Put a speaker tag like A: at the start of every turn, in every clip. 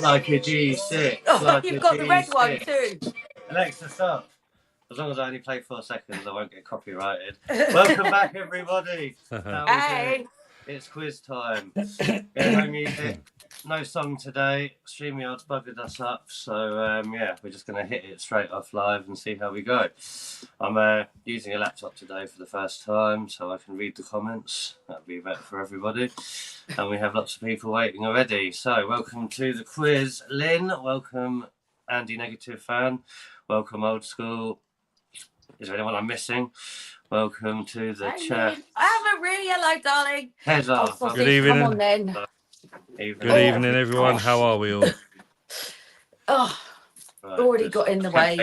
A: Like a G6.
B: Oh,
A: like
B: you've
A: a
B: got the red
A: G6.
B: one too.
A: Alexa, stop. As long as I only play 4 seconds, I won't get copyrighted. Welcome back, everybody.
B: Hey.
A: It's quiz time. Yeah, no music, no song today. StreamYard's buggered us up, so yeah, we're just going to hit it straight off live and see how we go. I'm using a laptop today for the first time, so I can read the comments. That'll be better for everybody. And we have lots of people waiting already. So, welcome to the quiz, Lynn. Welcome, Andy Negative Fan. Welcome, Old School. Is there anyone I'm missing? Welcome to the chat.
B: I'm Marie. Hello, darling.
A: Heather.
C: Good evening.
B: Come on, then.
C: Good evening, everyone.
B: Gosh.
C: How are we all?
B: Oh, right, already got in the way.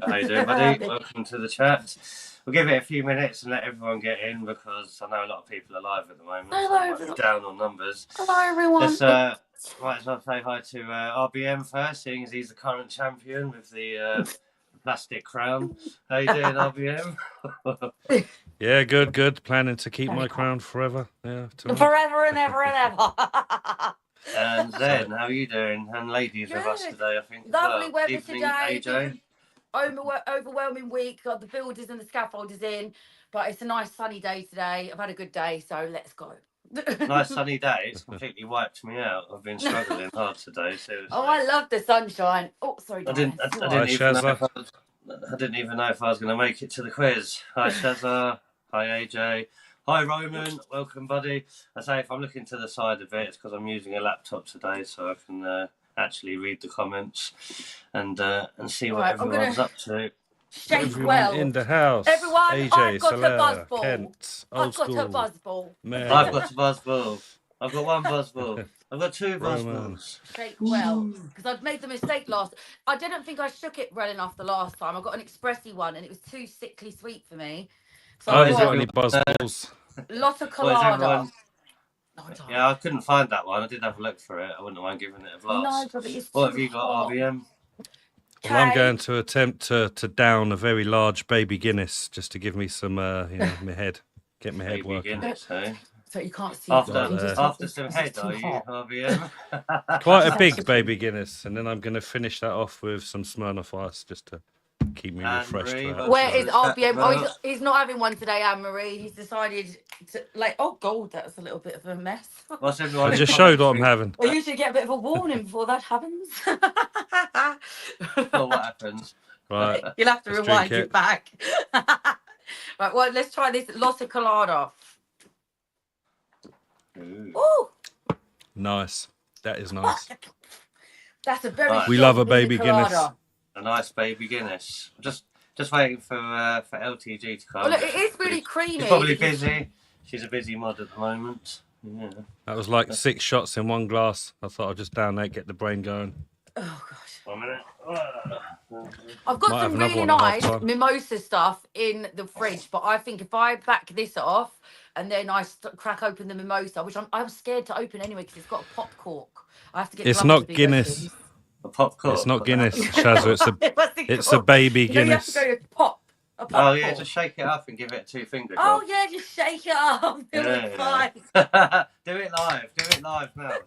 A: How you doing, buddy? Welcome to the chat. We'll give it a few minutes and let everyone get in because I know a lot of people are live at the moment.
B: Hello,
A: so down on numbers.
B: Hello, everyone.
A: Let's might as well say hi to RBM first, seeing as he's the current champion with the plastic crown. How you doing, RBM?
C: Yeah, good. Planning to keep my crown forever. Yeah,
B: forever and ever and ever.
A: And Zen, how are you doing? And ladies with us today, I think.
B: Lovely weather
A: Evening,
B: today.
A: AJ.
B: Overwhelming week. Got the builders and the scaffolders in, but it's a nice sunny day today. I've had a good day, so let's go.
A: Nice sunny day. It's completely wiped me out. I've been struggling hard today. Seriously.
B: Oh, I love the sunshine. Oh, sorry.
A: I didn't even know if I was going to make it to the quiz. Hi, Shazza. Hi, AJ. Hi, Roman. Welcome, buddy. I say if I'm looking to the side of it, it's because I'm using a laptop today, so I can actually read the comments and see what everyone's up to.
C: Everyone in the house.
B: Everyone,
C: AJ,
B: I've got
C: Soler,
B: a buzzball.
C: Kent,
B: I've got a buzzball.
A: I've got a buzzball. I've got one buzzball. I've got 2 buzzballs.
B: Shake well, because I've made the mistake last. I didn't think I shook it well enough the last time. I got an expressy one, and it was too sickly sweet for me. So
C: I got any buzzballs?
B: Lot of colada.
A: Yeah, I couldn't find that one. I did have a look for it. I wouldn't mind giving it a blast.
B: No, but it's
A: what have you got, RBM?
C: Well, I'm going to attempt to down a very large baby Guinness just to give me some, my head, get my head working.
A: Guinness, eh?
B: So you can't see
A: after some head, are you, RBM?
C: Quite a big baby Guinness, and then I'm going to finish that off with some Smirnoff Ice just to keep me refreshed.
B: Where is RBM? Oh, he's not having one today, Anne-Marie. He's decided to, oh, God, that's a little bit of a mess.
A: What's everyone
C: I just showed what I'm having.
B: Well, you should get a bit of a warning before that happens.
A: Well, what happens?
C: Right.
B: You'll have to rewind it back. Right, well, let's try this Lotta Colada. Ooh.
C: Nice. That is nice.
B: That's a very
C: We love a baby Guinness.
A: A nice baby Guinness. Just waiting for LTG to come.
B: Well, look, it is really creamy.
A: She's probably busy. She's a busy mod at the moment. Yeah.
C: That was like 6 shots in one glass. I thought I'd just down there, get the brain going.
B: Oh, gosh.
A: 1 minute.
B: I've got some really nice mimosa stuff in the fridge, but I think if I back this off and then I crack open the mimosa, which I'm scared to open anyway because it's got a pop cork. I have to get.
C: It's not Guinness.
A: A pop cork.
C: It's not Guinness, Shazza. It's a baby Guinness.
B: You have to go pop.
A: Oh yeah, just shake it up and give it a 2-finger.
B: Oh yeah, just shake it up.
A: Do it live. Do it live now.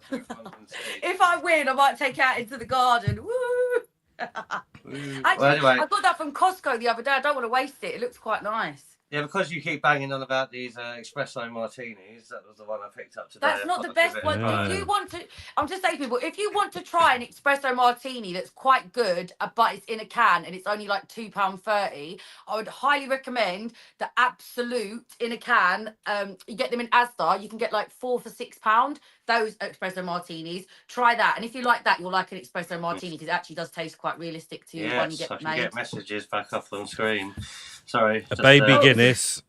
B: If I win, I might take it out into the garden. Woo! Actually,
A: well, anyway.
B: I got that from Costco the other day. I don't want to waste it. It looks quite nice.
A: Yeah, because you keep banging on about these espresso martinis, that was the one I picked up today.
B: That's not the best one. If you want to, I'm just saying, people, if you want to try an espresso martini that's quite good, but it's in a can and it's only like £2.30, I would highly recommend the Absolute in a can. You get them in Asda. You can get like 4 for £6. Those espresso martinis. Try that, and if you like that, you'll like an espresso martini because it actually does taste quite realistic to when you get
A: I can
B: made.
A: get messages back up on screen. Sorry.
C: A baby Guinness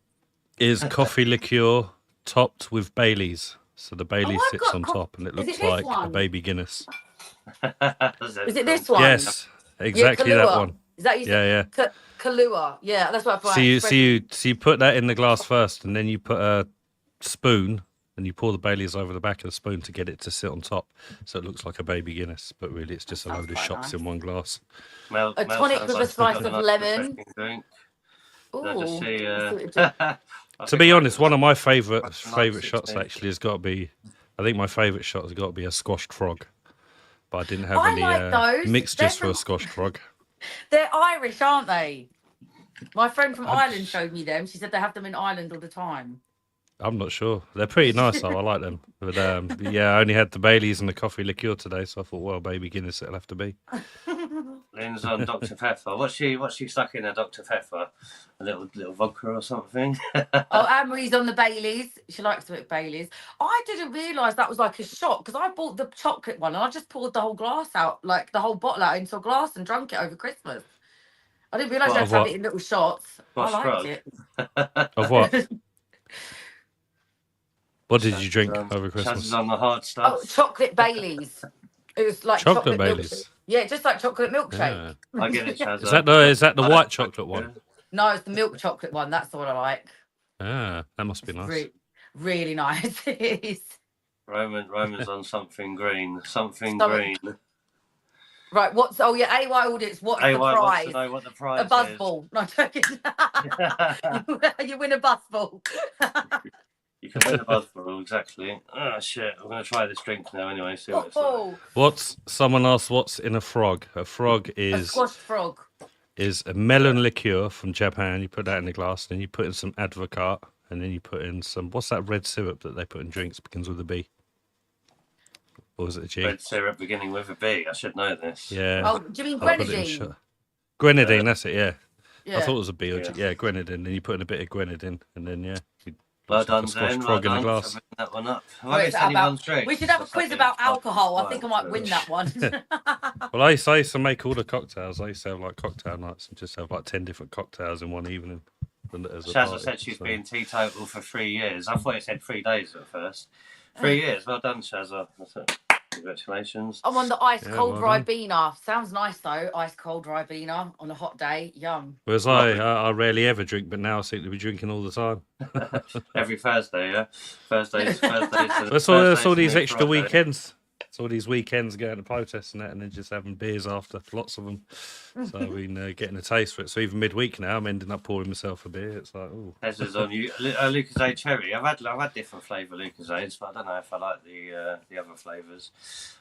C: is coffee liqueur topped with Baileys. So the Bailey sits on top and it looks like a baby Guinness.
B: Is it this one?
C: Yes, exactly that one.
B: Is that you?
C: Yeah.
B: Kahlua. Yeah, that's what I thought.
C: So you put that in the glass first and then you put a spoon and you pour the Baileys over the back of the spoon to get it to sit on top. So it looks like a baby Guinness, but really it's just a load of shots in one glass.
B: A tonic with a slice of lemon.
C: To be honest, one of my favourite shots actually has got to be. I think my favourite shot has got to be a squashed frog but I didn't have
B: I
C: any
B: like those.
C: mixtures
B: They're
C: for a Scotch frog.
B: They're Irish, aren't they? My friend from
C: I'm-
B: Ireland showed me them. She said they have them in Ireland all the time.
C: I'm not sure. They're pretty nice, though. I like them. But yeah, I only had the Baileys and the coffee liqueur today, so I thought, well, baby Guinness it'll have to be.
A: Lynn's on Dr Pepper. What's she stuck in a Dr Pepper? A little vodka or something?
B: Oh, Anne-Marie's on the Baileys. She likes a bit of Baileys. I didn't realise that was like a shot because I bought the chocolate one and I just poured the whole glass out, like the whole bottle out into a glass and drunk it over Christmas. I didn't realise you had to have it in little shots.
A: What's
B: I liked it.
C: Of what? What did you drink over
A: Chaz
C: Christmas?
A: is on the hard stuff.
B: Oh, chocolate Baileys. It was like
C: Chocolate
B: milk-
C: Baileys.
B: Yeah, just like chocolate milkshake.
C: Yeah.
A: I get it, Chaz.
C: Is that the white chocolate one?
B: No, it's the milk chocolate one. That's the one I like.
C: Ah, that must be nice.
B: Really nice. It is.
A: Roman's on something green. Something green.
B: Right, oh yeah, AY audience, what's
A: AY
B: the
A: wants
B: prize?
A: to know what the prize
B: A buzzball. No, I'm joking. You win a buzzball.
A: You can win a buzzball, exactly. Oh shit, I'm going to try this drink now anyway, see what it's like.
C: Someone asked what's in a frog? A frog is...
B: A squash frog.
C: Is a melon liqueur from Japan. You put that in the glass, then you put in some advocat, and then you put in some... What's that red syrup that they put in drinks? Begins with a B. Or is it a G?
A: Red syrup beginning with a B. I should know this.
C: Yeah.
B: Oh, do you mean grenadine?
C: Grenadine, that's it, yeah.
B: Yeah.
C: I thought it was a B or G. Yeah, grenadine. Then you put in a bit of grenadine, and then, yeah.
A: Well done,
C: a Scotch
A: Zen.
C: frog
A: Well
C: in a
A: done.
C: glass.
A: That one up.
B: We should have a quiz about alcohol. I think I might win that one.
C: Well, I used to make all the cocktails. I used to have like cocktail nights and just have like 10 different cocktails in one evening.
A: Shazza said she's been teetotal for 3 years. I thought it said 3 days at first. 3 years. Well done, Shazza. That's it. Congratulations.
B: I'm on the ice cold Ribena. Sounds nice though. Ice cold Ribena on a hot day. Yum.
C: Whereas I rarely ever drink, but now I seem to be drinking all the time.
A: Every Thursday, yeah. Thursdays.
C: That's all these extra weekends. It's all these weekends going to protests and that, and then just having beers after, lots of them. So I've been getting a taste for it. So even midweek now, I'm ending up pouring myself a beer. It's like, oh.
A: This is on you. Lucozade cherry. I've had different flavour Lucozades, but I don't know if I like the other flavours.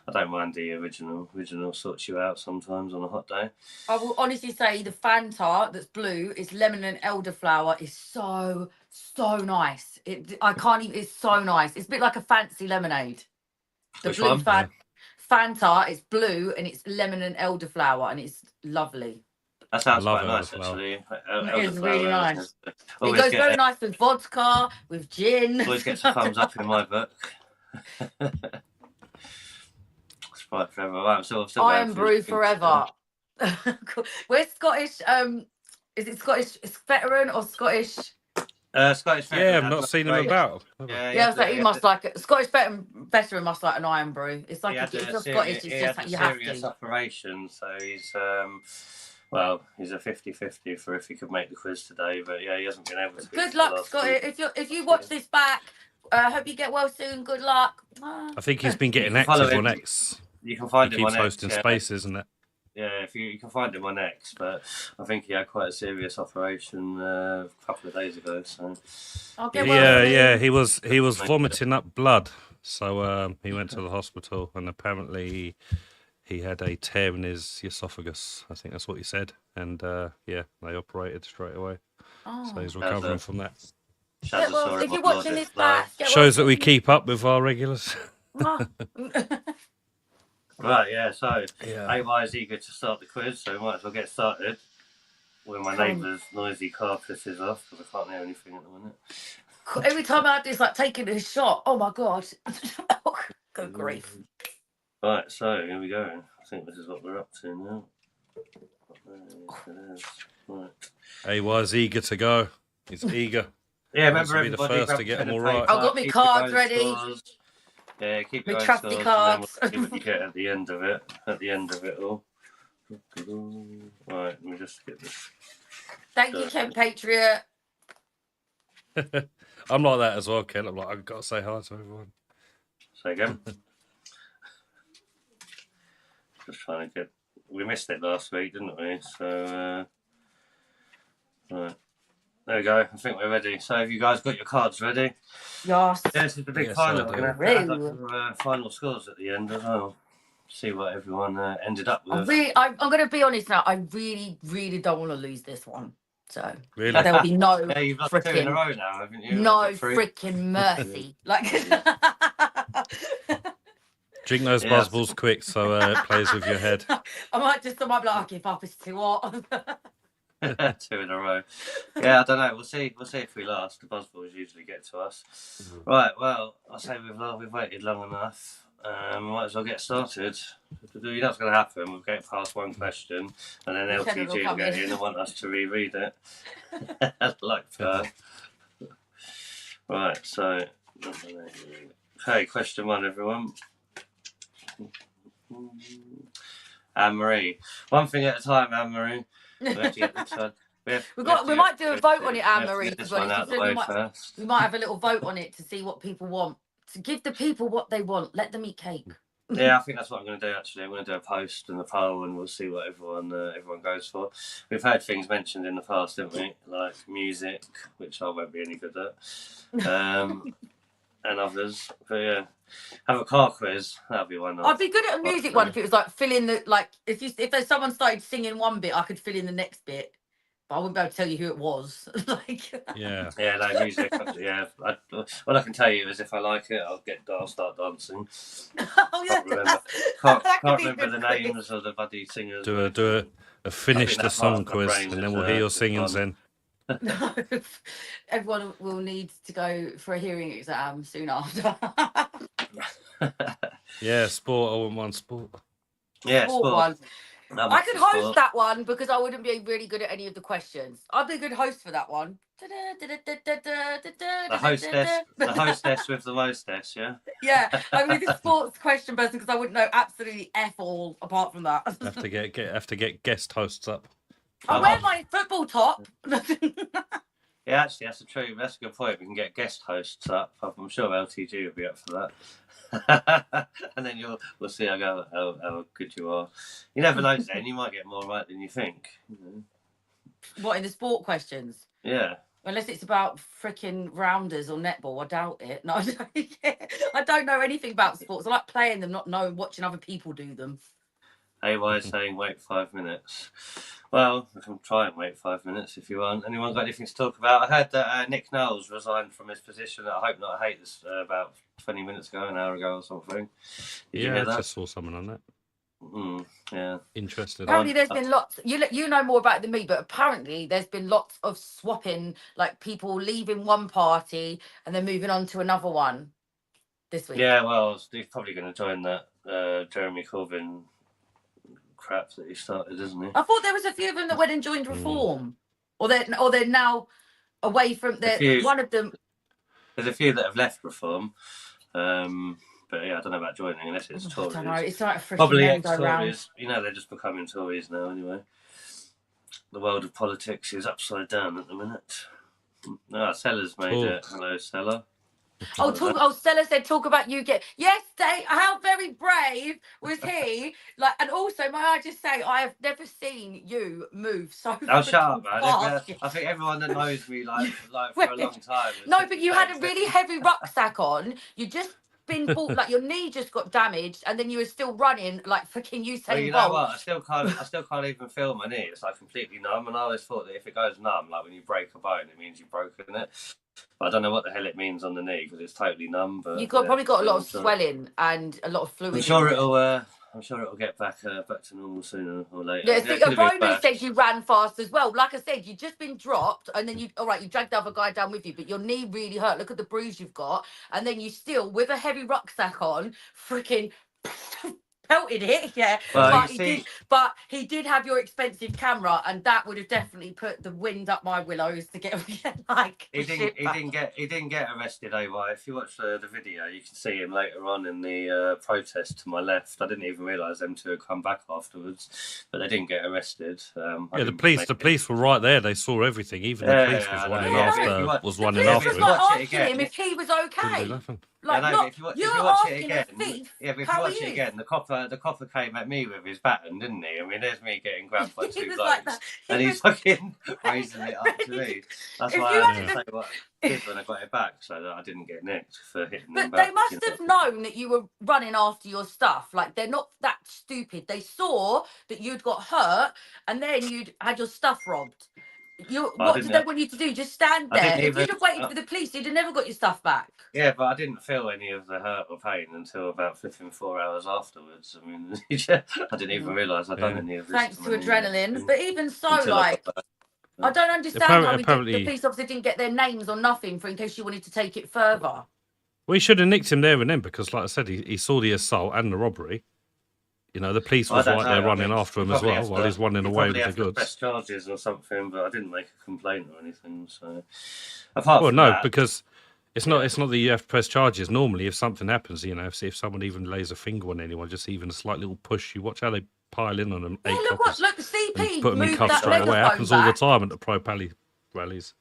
A: I don't mind the original. Original sorts you out sometimes on a hot day.
B: I will honestly say the Fanta that's blue is lemon and elderflower is so nice. I can't even. It's so nice. It's a bit like a fancy lemonade. The
A: Which
B: blue
A: one?
B: Fanta, it's blue and it's lemon and elderflower and it's lovely.
A: That sounds quite nice, actually.
B: It is really nice. It goes very nice with vodka, with gin.
A: Always gets a thumbs up in my book. Sprite forever. Right, I'm still
B: Iron brew forever. Where's Scottish? Is it Scottish veteran or Scottish?
A: Scottish veteran.
C: Yeah, I've not seen him about.
B: He must like it. Scottish veteran must like an iron brew. It's like if you're Scottish, it's just you have to.
A: Serious operation, so he's he's a 50-50 for if he could make the quiz today, but yeah, he hasn't been able to.
B: Good luck, Scott. If you watch this back, hope you get well soon. Good luck.
C: I think he's been getting active on X.
A: You can find him on X.
C: He keeps posting spaces and that.
A: Yeah, if you can find him on X, but I think he had quite a serious operation a couple of days ago. So
C: he was vomiting up blood. So he went to the hospital, and apparently he had a tear in his esophagus. I think that's what he said, and they operated straight away. So he's recovering from that.
B: If you're watching this back,
C: shows that we keep up with our regulars.
A: Right, yeah, so AY is eager to start the quiz, so we might as well get started. When my neighbour's noisy car pisses off, because I can't hear anything at the minute.
B: Every time I do, it's like taking a shot. Oh my God. Good grief.
A: Right, so here we go. I think this is what we're up to now. Right.
C: AY's eager to go. He's eager.
A: Yeah, remember
C: be the first to get them all right.
B: I've got my cards ready.
A: Scores. Yeah, keep your
B: trusty cards.
A: And then we'll see what you get at the end of it. At the end of it all. Right, let me just get this.
B: Thank you, Ken Patriot.
C: I'm like that as well, Ken. I'm like, I've got to say hi to everyone.
A: Say again. Just trying to get. We missed it last week, didn't we? So, right. There we go. I think we're ready. So, have you guys got your cards ready?
B: Yes.
A: Yeah, this is the big final. We're going to have final scores at the end as well. see what everyone ended up with.
B: I'm going to be honest now. I really, really don't want to lose this one. So
C: Really?
B: there will be no
A: Yeah, you've lost 2 in a row now, haven't you?
B: no
A: Like
B: freaking mercy. Like
C: Drink those buzzballs quick so it plays with your head.
B: I might be like, I'll give up. It's too hot.
A: 2 in a row. Yeah, I don't know. We'll see if we last. The buzzballs usually get to us. Right. Well, I say we've waited long enough. Might as well get started. You know what's going to happen. We'll get past one question, and then LTG will get in and want us to reread it. Like that. Right. So, okay. Question 1, everyone. Anne-Marie. One thing at a time, Anne-Marie. We have to get this one.
B: We might do a vote on it, Anne-Marie. We might have a little vote on it to see what people want. To give the people what they want. Let them eat cake.
A: Yeah, I think that's what I'm going to do, actually. I'm going to do a post and a poll, and we'll see what everyone goes for. We've had things mentioned in the past, haven't we? Like music, which I won't be any good at, and others. But yeah, have a car quiz. That'd be one.
B: I'd be good at a music one if it was like fill in the if there's someone started singing one bit, I could fill in the next bit. But I wouldn't be able to tell you who it was.
C: Yeah,
A: no music. Yeah, what I can tell you is if I like it, I'll start dancing.
B: Oh yeah,
A: can't remember the names of the buddy singers.
C: Do a finish the song quiz, and then we'll hear your singing then.
B: No, everyone will need to go for a hearing exam soon after.
C: Yeah, sport. I want one sport.
A: Yeah, sport one.
B: I could host that one because I wouldn't be really good at any of the questions. I'd be a good host for that one.
A: The hostess with the mostess, yeah?
B: Yeah, I'm going to be the sports question person because I wouldn't know absolutely F all apart from that.
C: Have to get guest hosts up.
B: I wear my football top.
A: Yeah, actually, that's a good point. We can get guest hosts up. I'm sure LTG will be up for that. And then we'll see how good you are. You never know, Zen. You might get more right than you think.
B: What, in the sport questions?
A: Yeah.
B: Unless it's about freaking rounders or netball, I doubt it. No, I don't know anything about sports. I like playing them, not watching other people do them.
A: AY is saying wait 5 minutes. Well, we can try and wait 5 minutes if you want. Anyone got anything to talk about? I heard that Nick Knowles resigned from his position at I Hope Not Hate this about 20 minutes ago, an hour ago or something. Did you hear that?
C: I just saw someone on that.
A: Yeah.
C: Interested.
B: Apparently there's been lots, you know more about it than me, but apparently there's been lots of swapping, like people leaving one party and then moving on to another one this week.
A: Yeah, well, he's probably going to join that Jeremy Corbyn crap that he started, isn't he?
B: I thought there was a few of them that went and joined Reform, or they're now away from one of them.
A: There's a few that have left Reform, but yeah, I don't know about joining unless it's Tories.
B: I don't know. It's like a
A: probably ex-Tories. You know, they're just becoming Tories now anyway. The world of politics is upside down at the minute. Sellers made it. Hello, Seller.
B: Stella said, talk about you get. Yes, how very brave was he? Like, and also, may I just say, I have never seen you move so.
A: Oh, shut up, man! I think everyone that knows me, like for a long time.
B: No, but you had a really heavy rucksack on. You just been bought, like your knee just got damaged, and then you were still running like fucking Usain Bolt.
A: You know what? I still can't even feel my knee. It's like completely numb, and I always thought that if it goes numb, like when you break a bone, it means you've broken it. But I don't know what the hell it means on the knee because it's totally numb. But
B: you've probably got a lot of swelling and a lot of fluid.
A: I'm sure it'll get back to normal sooner or later.
B: Yeah, Roman said you ran fast as well. Like I said, you've just been dropped, and then you dragged the other guy down with you, but your knee really hurt. Look at the bruise you've got, and then you still, with a heavy rucksack on, freaking pelted it. Yeah,
A: well,
B: but he did have your expensive camera, and that would have definitely put the wind up my willows to get like.
A: He didn't get arrested. If you watch the video, you can see him later on in the protest to my left. I didn't even realise them two had come back afterwards, but they didn't get arrested.
C: The police were right there. They saw everything. Even the police was running after.
B: Was running after him if he was okay. Like,
A: no,
B: not,
A: if you
B: you're
A: watch it
B: asking
A: again,
B: a thief
A: if you
B: how
A: watch
B: he
A: it
B: is.
A: again, the copper came at me with his baton, didn't he? I mean, there's me getting grabbed by
B: He
A: two
B: was
A: blokes,
B: like that.
A: and
B: He
A: he's
B: was
A: fucking raising it up to
B: ready
A: me. That's
B: If
A: why
B: you
A: I had
B: hadn't
A: to
B: have-
A: say what I did when I got it back, so that I didn't get nicked for hitting them
B: But
A: back.
B: they must have known that you were running after your stuff. Like, they're not that stupid. They saw that you'd got hurt and then you'd had your stuff robbed. What did they want you to do? Just stand
A: I
B: there?
A: didn't
B: If
A: even-
B: you'd have waited for the police, you'd have never got your stuff back.
A: Yeah, but I didn't feel any of the hurt or pain until about 4 hours afterwards. I mean, I didn't even realise I'd done any of this.
B: Thanks to adrenaline. But even so,
A: Until I got
B: like,
A: back.
B: I don't understand how
C: Apparently-
B: the police officer didn't get their names or nothing for in case you wanted to take it further.
C: We should have nicked him there and then because, like I said, he saw the assault and the robbery. You know, the police was right there running after him as well while he's running away with the goods.
A: Press charges or something, but I didn't make a complaint or anything. So,
C: because it's not that you have to press charges. Normally, if something happens, you know, if someone even lays a finger on anyone, just even a slight little push, you watch how they pile in on them.
B: Yeah, look the CP
C: and put them in
B: moved
C: cuffs
B: that
C: straight away. It
B: megaphone
C: happens all the
B: back.
C: time at the pro pally rallies.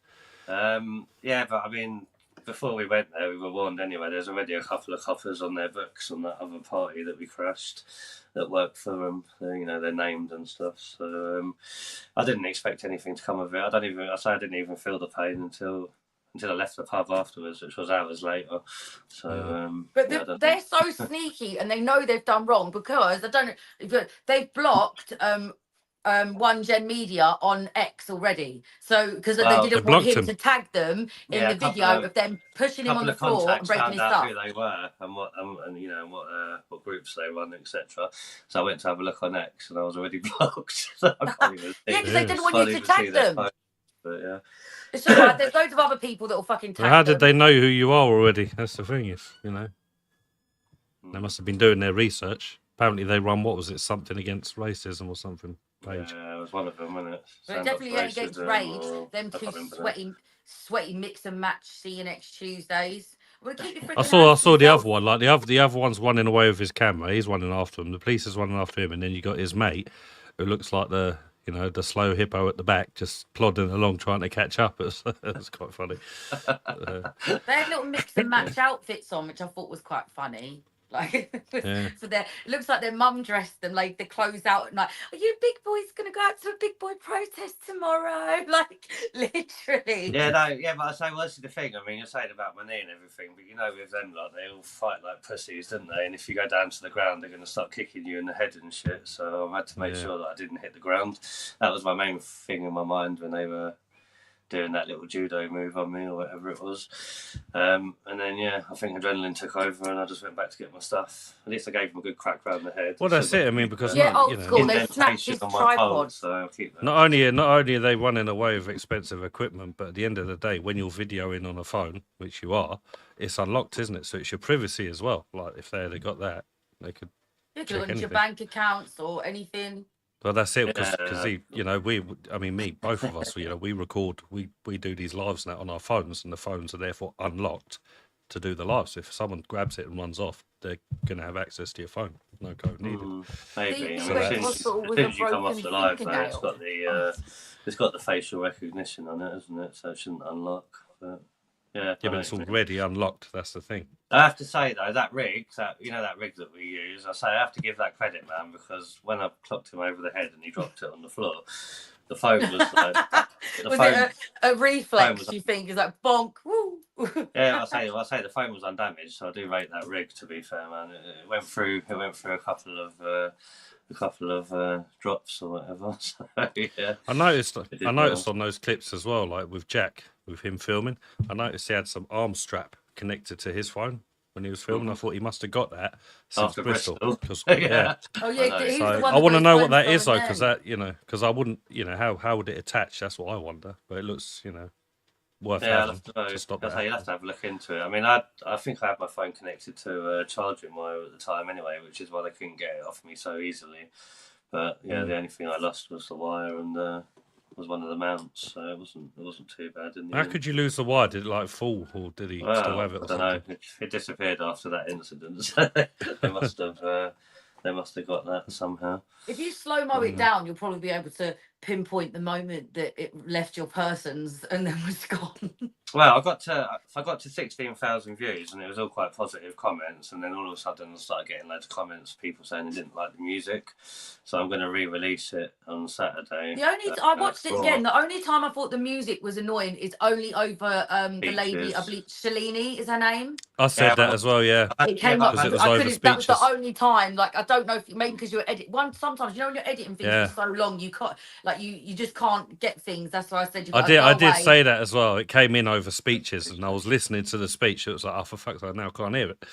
A: Yeah, but I mean, before we went there, we were warned anyway. There's already a couple of coppers on their books on that other party that we crashed that worked for them. You know, they're named and stuff. So I didn't expect anything to come of it. I didn't even feel the pain until I left the pub afterwards, which was hours later. So,
B: but they're so sneaky and they know they've done wrong because I don't know if they've blocked One Gen Media on X already. So because they didn't want him to tag them in the video of them pushing him on the floor and breaking his stuff.
A: Who they were and what and you know what groups they run, etc. So I went to have a look on X and I was already blocked. So I can't even see.
B: Yeah, because they didn't want you to tag them.
A: But yeah.
B: It's all right. There's loads of other people that will fucking tag
C: Well, how
B: them.
C: did they know who you are already? That's the thing, you know. They must have been doing their research. Apparently, they run something against racism or something. Page.
A: Yeah, it was one of them, wasn't it?
B: But definitely against Rage. Them two sweaty mix and match CNX Tuesdays. We'll keep your
C: I saw the other one. Like the other one's running away with his camera. He's running after him. The police is running after him, and then you got his mate, who looks like the slow hippo at the back, just plodding along trying to catch up. It's quite funny.
B: They had little mix and match outfits on, which I thought was quite funny. Like for it looks like their mum dressed them, like the clothes out at night. Are you big boys gonna go out to a big boy protest tomorrow? Like literally.
A: But I say, well, this is the thing. I mean, you're saying about my knee and everything, but you know, with them, like they all fight like pussies, don't they? And if you go down to the ground, they're gonna start kicking you in the head and shit. So I had to make sure that I didn't hit the ground. That was my main thing in my mind when they were doing that little judo move on me or whatever it was. And then I think adrenaline took over and I just went back to get my stuff. At least I gave him a good crack round the head.
C: Well, that's it. I mean, because
B: old school, they snatched his tripod.
A: So I'll keep that.
C: Not only are they running away with expensive equipment, but at the end of the day, when you're videoing on a phone, which you are, it's unlocked, isn't it? So it's your privacy as well. Like if they had got that, they could.
B: You could look at your bank accounts or anything.
C: Well, that's it, because both of us, we record, we do these lives now on our phones, and the phones are therefore unlocked to do the lives. So if someone grabs it and runs off, they're going to have access to your phone. No code needed.
A: Maybe. As soon as you come off the live, though, it's got the facial recognition on it, isn't it? So it shouldn't unlock. But but
C: it's already unlocked. That's the thing.
A: I have to say though, that rig that we use, I have to give that credit, man, because when I clocked him over the head and he dropped it on the floor, the phone was like,
B: it a reflex? You think is like bonk? Woo.
A: I say the phone was undamaged, so I do rate that rig. To be fair, man, it went through a couple of drops or whatever. So, yeah.
C: I noticed on those clips as well, like with Jack, with him filming, I noticed he had some arm strap connected to his phone when he was filming. I thought he must have got that since
A: After
C: Bristol.
A: Oh
B: yeah.
C: So I want to know what that is though, because I wouldn't, how would it attach? That's what I wonder. But it looks, worth having to stop that.
A: You'll have to have a look into it. I mean, I think I had my phone connected to a charging wire at the time anyway, which is why they couldn't get it off me so easily. But the only thing I lost was the wire and was one of the mounts, so it wasn't too bad.
C: How could you lose the wire? Did it fall, or did he still have it?
A: I don't know. It disappeared after that incident. So they must have got that somehow.
B: If you slow-mo it down, you'll probably be able to pinpoint the moment that it left your persons and then was gone?
A: Well, I got to 16,000 views, and it was all quite positive comments. And then all of a sudden, I started getting loads of comments, people saying they didn't like the music. So I'm going to re-release it on Saturday.
B: I watched it again. The only time I thought the music was annoying is only over the lady, I believe Shalini is her name.
C: I said that as well. Yeah,
B: it came up.
C: because it was
B: I
C: over
B: couldn't. That was the
C: speeches.
B: only time. Like, I don't know if maybe because you're sometimes when you're editing things for so long, you can't you just can't get things. That's why I said
C: I did say that as well. It came in over speeches, and I was listening to the speech. It was like, oh, for fuck's sake, now I can't hear it.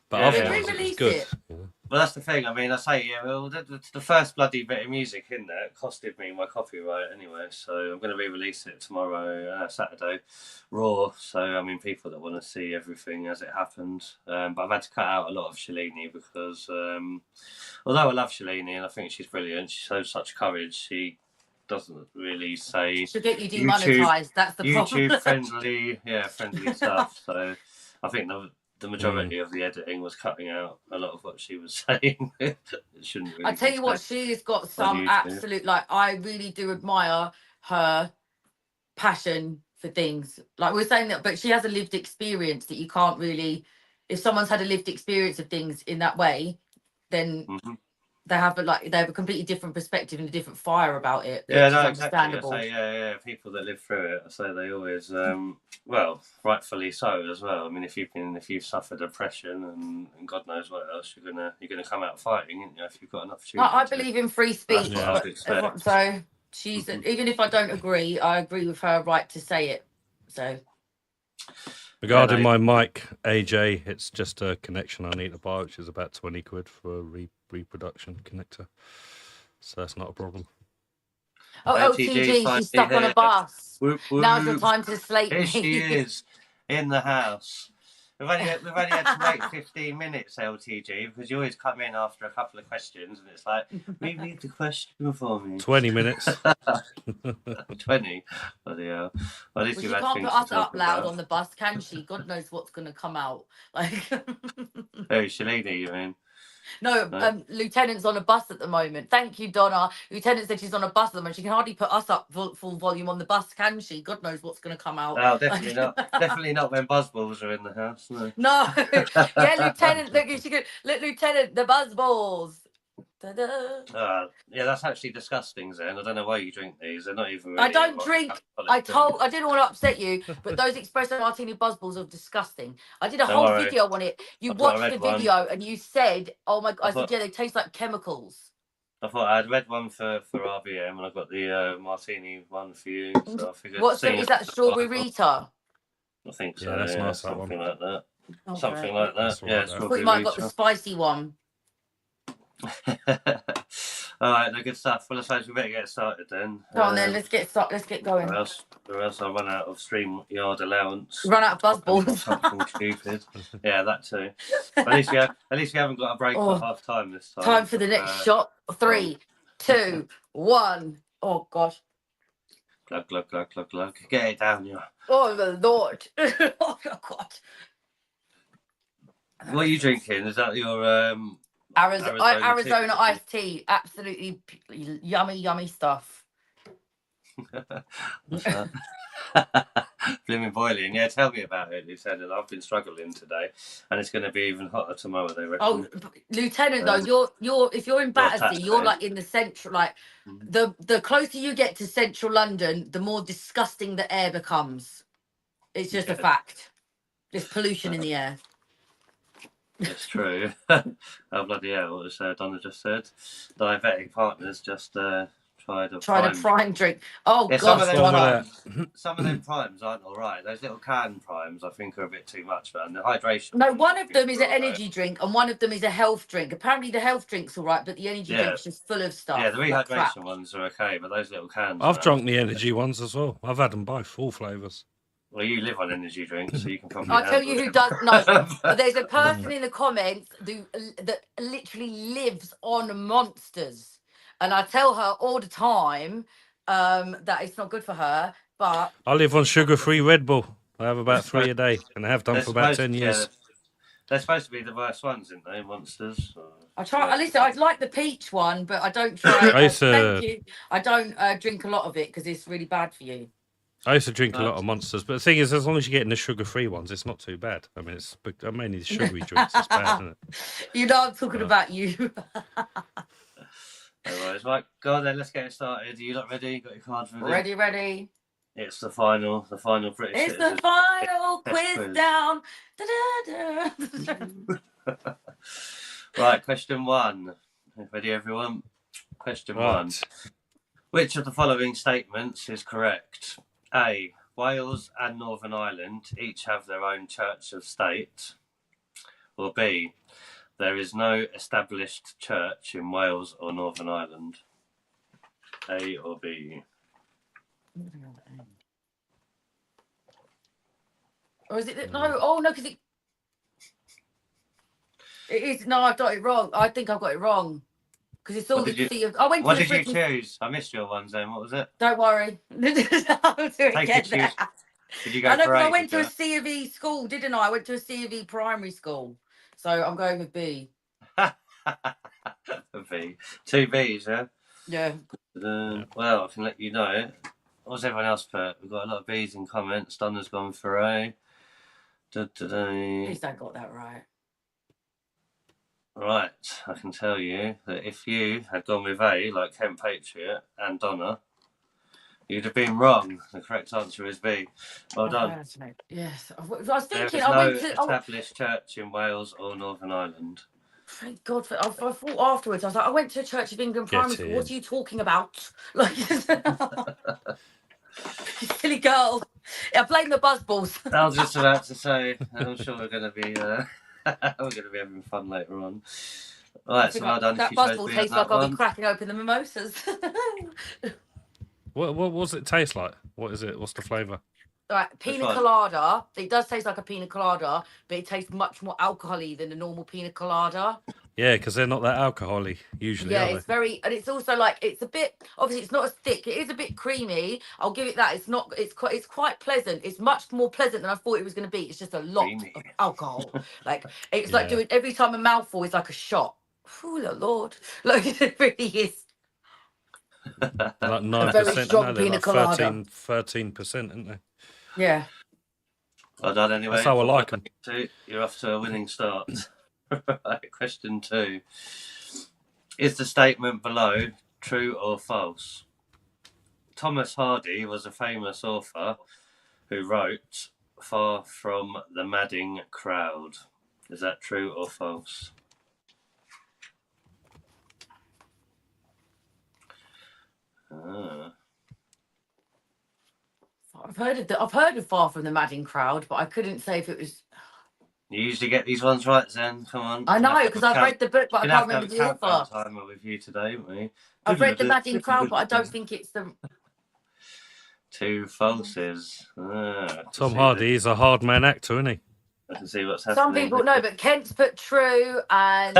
C: But otherwise, it was good.
A: Well, that's the thing. I mean, I say, well, the first bloody bit of music in there costed me my copyright anyway. So I'm going to re-release it tomorrow, Saturday, raw. So, I mean, people that want to see everything as it happened. But I've had to cut out a lot of Shalini because, although I love Shalini and I think she's brilliant, she shows such courage. She doesn't really say...
B: She'll get you demonetised, that's the problem.
A: YouTube friendly stuff. So I think the majority of the editing was cutting out a lot of what she was saying. It shouldn't really.
B: I tell you what, she's got some absolute, like, I really do admire her passion for things. Like we're saying that, but she has a lived experience that you can't really, if someone's had a lived experience of things in that way, then they have a completely different perspective and a different fire about it.
A: Yeah, no, understandable. Exactly. I say, people that live through it, I say they always, well, rightfully so as well. I mean, if you've suffered depression and God knows what else, you're gonna come out fighting, aren't you? If you've got an opportunity.
B: I believe in free speech, so she's even if I don't agree, I agree with her right to say it. So.
C: Regarding my mic, AJ, it's just a connection I need to buy, which is about 20 quid for a reproduction connector. So that's not a problem.
B: Oh, LTG, she's stuck on a bus. Now's the time to slate me.
A: Here she is, in the house. We've only had to wait 15 minutes, LTG, because you always come in after a couple of questions, and it's like, read the question for me.
C: 20 minutes.
A: 20? Bloody hell. Well, at least
B: she can't put us up loud on the bus, can she? God knows what's going to come out. Like,
A: oh, Shalini, you mean?
B: No, Lieutenant's on a bus at the moment. Thank you, Donna. Lieutenant said she's on a bus at the moment. She can hardly put us up full volume on the bus, can she? God knows what's going to come out.
A: No, definitely not. Definitely not when buzzballs are in the house. No.
B: No. Yeah, Lieutenant. Look, Lieutenant, the buzzballs.
A: Yeah, that's actually disgusting, Zen. I don't know why you drink these. They're not even really.
B: I don't drink. I didn't want to upset you, but those espresso martini buzzballs are disgusting. I did a whole video on it. You watched the video and you said, "Oh my god!" I said, "Yeah, they taste like chemicals."
A: I thought I had red one for RBM, and I got the martini one for you. So I figured.
B: Is that strawberry Rita?
A: I think so.
C: Yeah, that's nice.
A: Something like that. Okay. Something like that. Yeah,
B: I thought you might have got the spicy one.
A: All right, no, good stuff. Well, I suppose we better get started then.
B: Go on then, let's get going.
A: Or else I'll run out of StreamYard allowance.
B: Run out of buzzballs.
A: Something stupid. Yeah, that too. At least you haven't got a break at half time this time.
B: Time for the next shot. 3, 2, 1. Oh gosh.
A: Glug glug glug glug glug. Get it down, yeah.
B: Oh the Lord. Oh God.
A: What are you drinking? Is that your
B: Arizona iced tea, absolutely yummy stuff.
A: What's that? Blooming boiling. Yeah, tell me about it, Lieutenant. I've been struggling today, and it's going to be even hotter tomorrow, they reckon.
B: Oh, Lieutenant, though, you're if you're in Battersea, you're like in the central, like the closer you get to central London, the more disgusting the air becomes. It's just a fact. There's pollution in the air.
A: It's true. Oh, bloody hell, what Donna just said. Diabetic partners just tried a
B: prime drink. Oh,
A: yeah,
B: God.
A: Some of them primes aren't all right. Those little can primes, I think, are a bit too much. But the hydration...
B: No, one of them is an energy drink and one of them is a health drink. Apparently the health drink's all right, but the energy drink's just full of stuff.
A: Yeah, the rehydration ones are okay, but those little cans...
C: I've drunk the energy ones as well. I've had them both, all flavours.
A: Well, you live on energy drinks, so you can probably...
B: I'll tell you who does... No, there's a person in the comments that literally lives on Monsters. And I tell her all the time that it's not good for her, but...
C: I live on sugar-free Red Bull. I have about 3 a day, and I have done for about 10 years.
A: They're supposed to be the worst ones, aren't they? Monsters.
B: I try. Listen, I like the peach one, but I don't try.
C: I used to-
B: Thank you. I don't drink a lot of it because it's really bad for you.
C: I used to drink a lot of Monsters, but the thing is, as long as you're getting the sugar-free ones, it's not too bad. I mean, it's mainly the sugary drinks that's bad, isn't it?
B: You know I'm talking about you.
A: No worries. Right, go on then, let's get it started. Are you not ready? Got your cards ready?
B: Ready.
A: It's the final British
B: It's
A: Citizenship
B: the final
A: test
B: quiz down. Da-da-da.
A: Right, question 1. Ready, everyone? Question 1. Which of the following statements is correct? A. Wales and Northern Ireland each have their own Church of State. Or B. There is no established church in Wales or Northern Ireland. A or B?
B: Or is it no? Oh no, because it is no. I've got it wrong. I think I've got it wrong because it's all
A: What
B: the
A: did
B: sea of. I went to
A: What
B: the
A: did you
B: freaking.
A: choose? I missed your ones then. What was it?
B: Don't worry. I'll do it
A: Take
B: again
A: it,
B: there.
A: Did you go
B: I know
A: for
B: because
A: A?
B: I went to
A: did
B: a C of E school, didn't I? I went to a C of E primary school, so I'm going with B.
A: you? B. 2 Bs, yeah?
B: Yeah.
A: Well, I can let you know. What's everyone else put? We've got a lot of Bs in comments. Donna's gone for A.
B: Please don't got that right.
A: Right, I can tell you that if you had gone with A, like Kent Patriot and Donna, you'd have been wrong. The correct answer is B. Well done.
B: Yes. I was thinking,
A: There
B: I
A: is
B: went
A: no
B: to.
A: established church in Wales or Northern Ireland.
B: Thank God for. I thought afterwards. I was like, I went to a Church of England primary school. What are you talking about? Like, silly girl. I blame the buzzballs.
A: I was just about to say, I'm sure we're going to be having fun later on. Right, so well done.
B: That buzzball tastes like I'll be cracking open the mimosas.
C: What does it taste like? What is it? What's the flavour?
B: Right, pina colada. It does taste like a pina colada, but it tastes much more alcohol-y than a normal pina colada.
C: Yeah, because they're not that alcohol-y usually.
B: Yeah,
C: are
B: it's very, and it's also like it's a bit. Obviously, it's not as thick. It is a bit creamy. I'll give it that. It's not. It's quite pleasant. It's much more pleasant than I thought it was going to be. It's just a lot of alcohol. Like it's like doing every time a mouthful is like a shot. Oh Lord, like it really is.
C: Like 9%,
B: strong pina colada.
C: 13%, aren't they?
B: Yeah.
A: Well done anyway.
C: That's how I like them.
A: You're off to a winning start. Right, question 2. Is the statement below true or false? Thomas Hardy was a famous author who wrote Far from the Madding Crowd. Is that true or false?
B: I've heard of Far from the Madding Crowd, but I couldn't say if it was.
A: You usually get these ones right, Zen. Come on.
B: I know because I've read the book, but I can't remember the author.
A: Timer with you today, haven't we?
B: I've read the Madding Crowd, but I don't think it's the.
A: 2 falses.
C: Tom Hardy is a hard man actor, isn't he?
A: I can see what's happening.
B: Some people know, but Kent's put true and.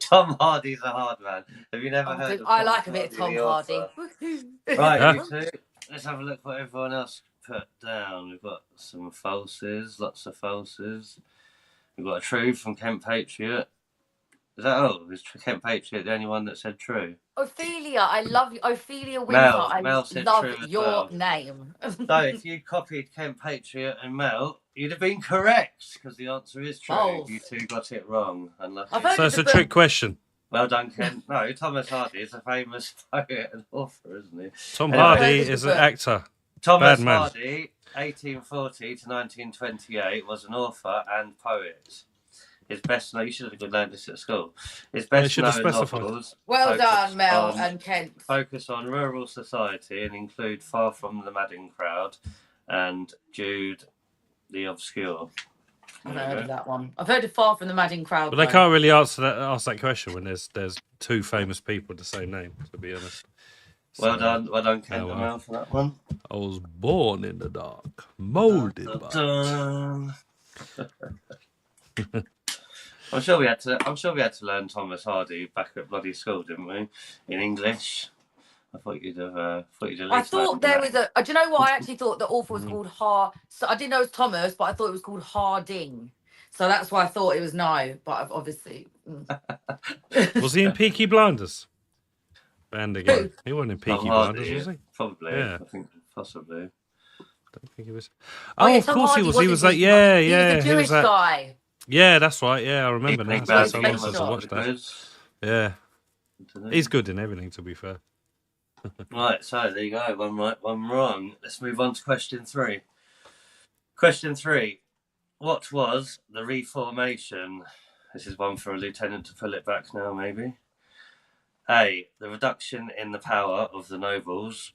A: Tom Hardy's a hard man. Have you never heard of
B: I like a bit of Tom Hardy.
A: Right, you two. Let's have a look what everyone else put down. We've got some falses, lots of falses. We've got a true from Kent Patriot. Is that is Kent Patriot the only one that said true?
B: Ophelia, I love you. Ophelia Winter,
A: Mel said
B: love
A: true as
B: your
A: well.
B: name.
A: So if you copied Kent Patriot and Mel, you'd have been correct because the answer is true.
B: False.
A: You two got it wrong. Unlucky.
C: So it's a trick question.
A: Well done, Ken. No, Thomas Hardy is a famous poet and author, isn't he?
C: Tom Hardy is an actor.
A: Thomas Hardy, 1840 to 1928, was an author and poet. His best known, you should have learned this at school. His best known novels.
B: Well done, Mel and Kent.
A: Focus on rural society and include Far from the Madding Crowd and Jude the Obscure.
B: I've heard of that one. I've heard of Far from the Madding Crowd.
C: But they can't really ask that question when there's 2 famous people with the same name, to be honest.
A: Well done, Ken and Mel for that one.
C: I was born in the dark, molded by.
A: I'm sure we had to learn Thomas Hardy back at bloody school, didn't we? In English. I thought you'd have.
B: I thought there was a. Do you know what? I actually thought the author was called So I didn't know it was Thomas, but I thought it was called Harding. So that's why I thought it was no, but I've obviously.
C: Was he in Peaky Blinders? Band again.
B: Who?
C: He wasn't in
A: Tom
C: Peaky
A: Hardy,
C: Blinders, was he?
A: Probably.
C: Yeah.
A: I think possibly.
C: Don't think he was.
B: Oh, yeah,
C: Of
B: Tom
C: course
B: Hardy
C: he was.
B: was
C: He
B: in
C: was like,
B: Peaky
C: yeah,
B: Blinders.
C: yeah.
B: He was the Jewish guy.
C: Yeah, that's right. Yeah, I remember now.
A: Big
C: It's
A: Bad
C: been so long
A: again
C: since I
A: was
C: watched that.
A: good.
C: Yeah, he's good in everything. To be fair.
A: Right, so there you go. One right, one wrong. Let's move on to question 3. Question 3. What was the Reformation? This is one for a lieutenant to pull it back now, maybe. A. The reduction in the power of the nobles.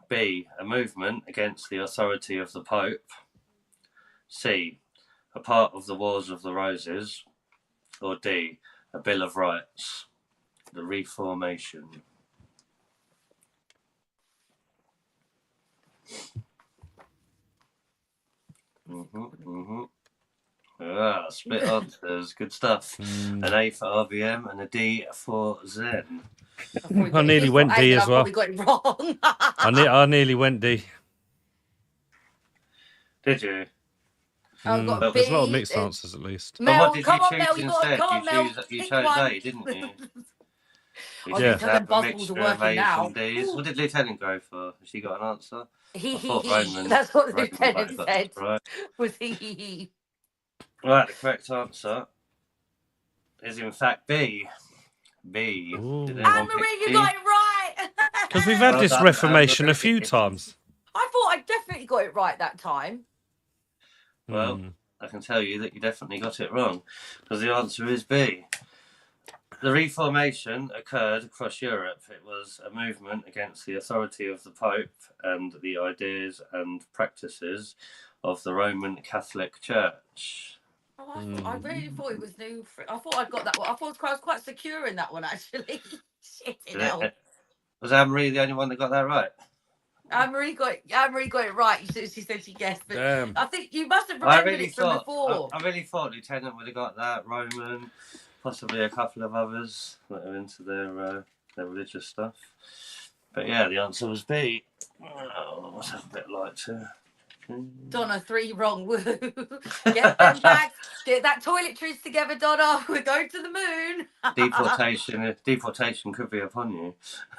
A: B. A movement against the authority of the Pope. C. A part of the Wars of the Roses. Or D. A Bill of Rights. The Reformation. Split answers. Good stuff. An A for RBM and a D for Zen.
C: I nearly went D as well.
B: I got it wrong.
C: I nearly went D.
A: Did you?
B: Got
C: There's a lot of
B: B,
C: mixed answers, at least.
B: Mel,
A: What did
B: come
A: you
B: on,
A: choose
B: Mel. You got
A: instead?
B: come on, Mel.
A: You
B: Pick
A: chose
B: one.
A: A, didn't you? You
B: Oh,
C: Yeah.
A: chose to have a
B: Lieutenant Buzzballs are
A: mixture of
B: working
A: A's
B: now.
A: and D's. What did Lieutenant go for? Has she got an answer?
B: He,
A: I thought Roman-
B: That's what the
A: Roman
B: lieutenant
A: got
B: said.
A: that right.
B: Was he?
A: Right, the correct answer is in fact B. B.
C: Ooh.
A: Did anyone
B: Anne-Marie,
A: pick
B: you
A: B?
B: got it right.
C: Because we've had
A: Well
C: this
A: done,
C: Reformation a
A: Anne-Marie.
C: few times.
B: I thought I definitely got it right that time.
A: Well, I can tell you that you definitely got it wrong, because the answer is B. The Reformation occurred across Europe. It was a movement against the authority of the Pope and the ideas and practices of the Roman Catholic Church.
B: Oh, I really thought it was new. I thought I'd got that one. I thought I was quite secure in that one, actually. Shit, hell.
A: Was Anne-Marie the only one that got that right?
B: Anne-Marie got it right. She said she guessed, but
C: Damn.
B: I think you must have remembered it from before.
A: I really thought Lieutenant would have got that. Roman, possibly a couple of others that are into their religious stuff. But yeah, the answer was B. Oh, let's have a bit of light too.
B: Donna, 3 wrong. Woo. Get them back. Get that toiletries together, Donna. We're going to the moon.
A: Deportation could be upon you.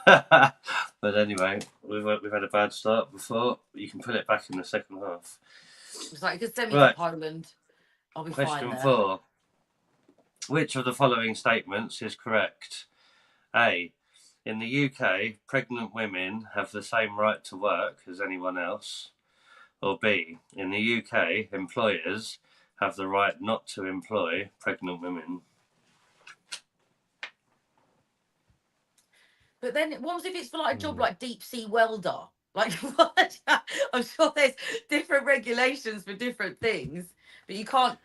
A: But anyway, we've had a bad start before. You can put it back in the second half.
B: It's like you could send me to Poland. I'll be fine there.
A: Question 4. Which of the following statements is correct? A. In the UK, pregnant women have the same right to work as anyone else. Or B. In the UK, employers have the right not to employ pregnant women.
B: But then, what was if it's for like a job like deep sea welder? Like, what? I'm sure there's different regulations for different things, but you can't.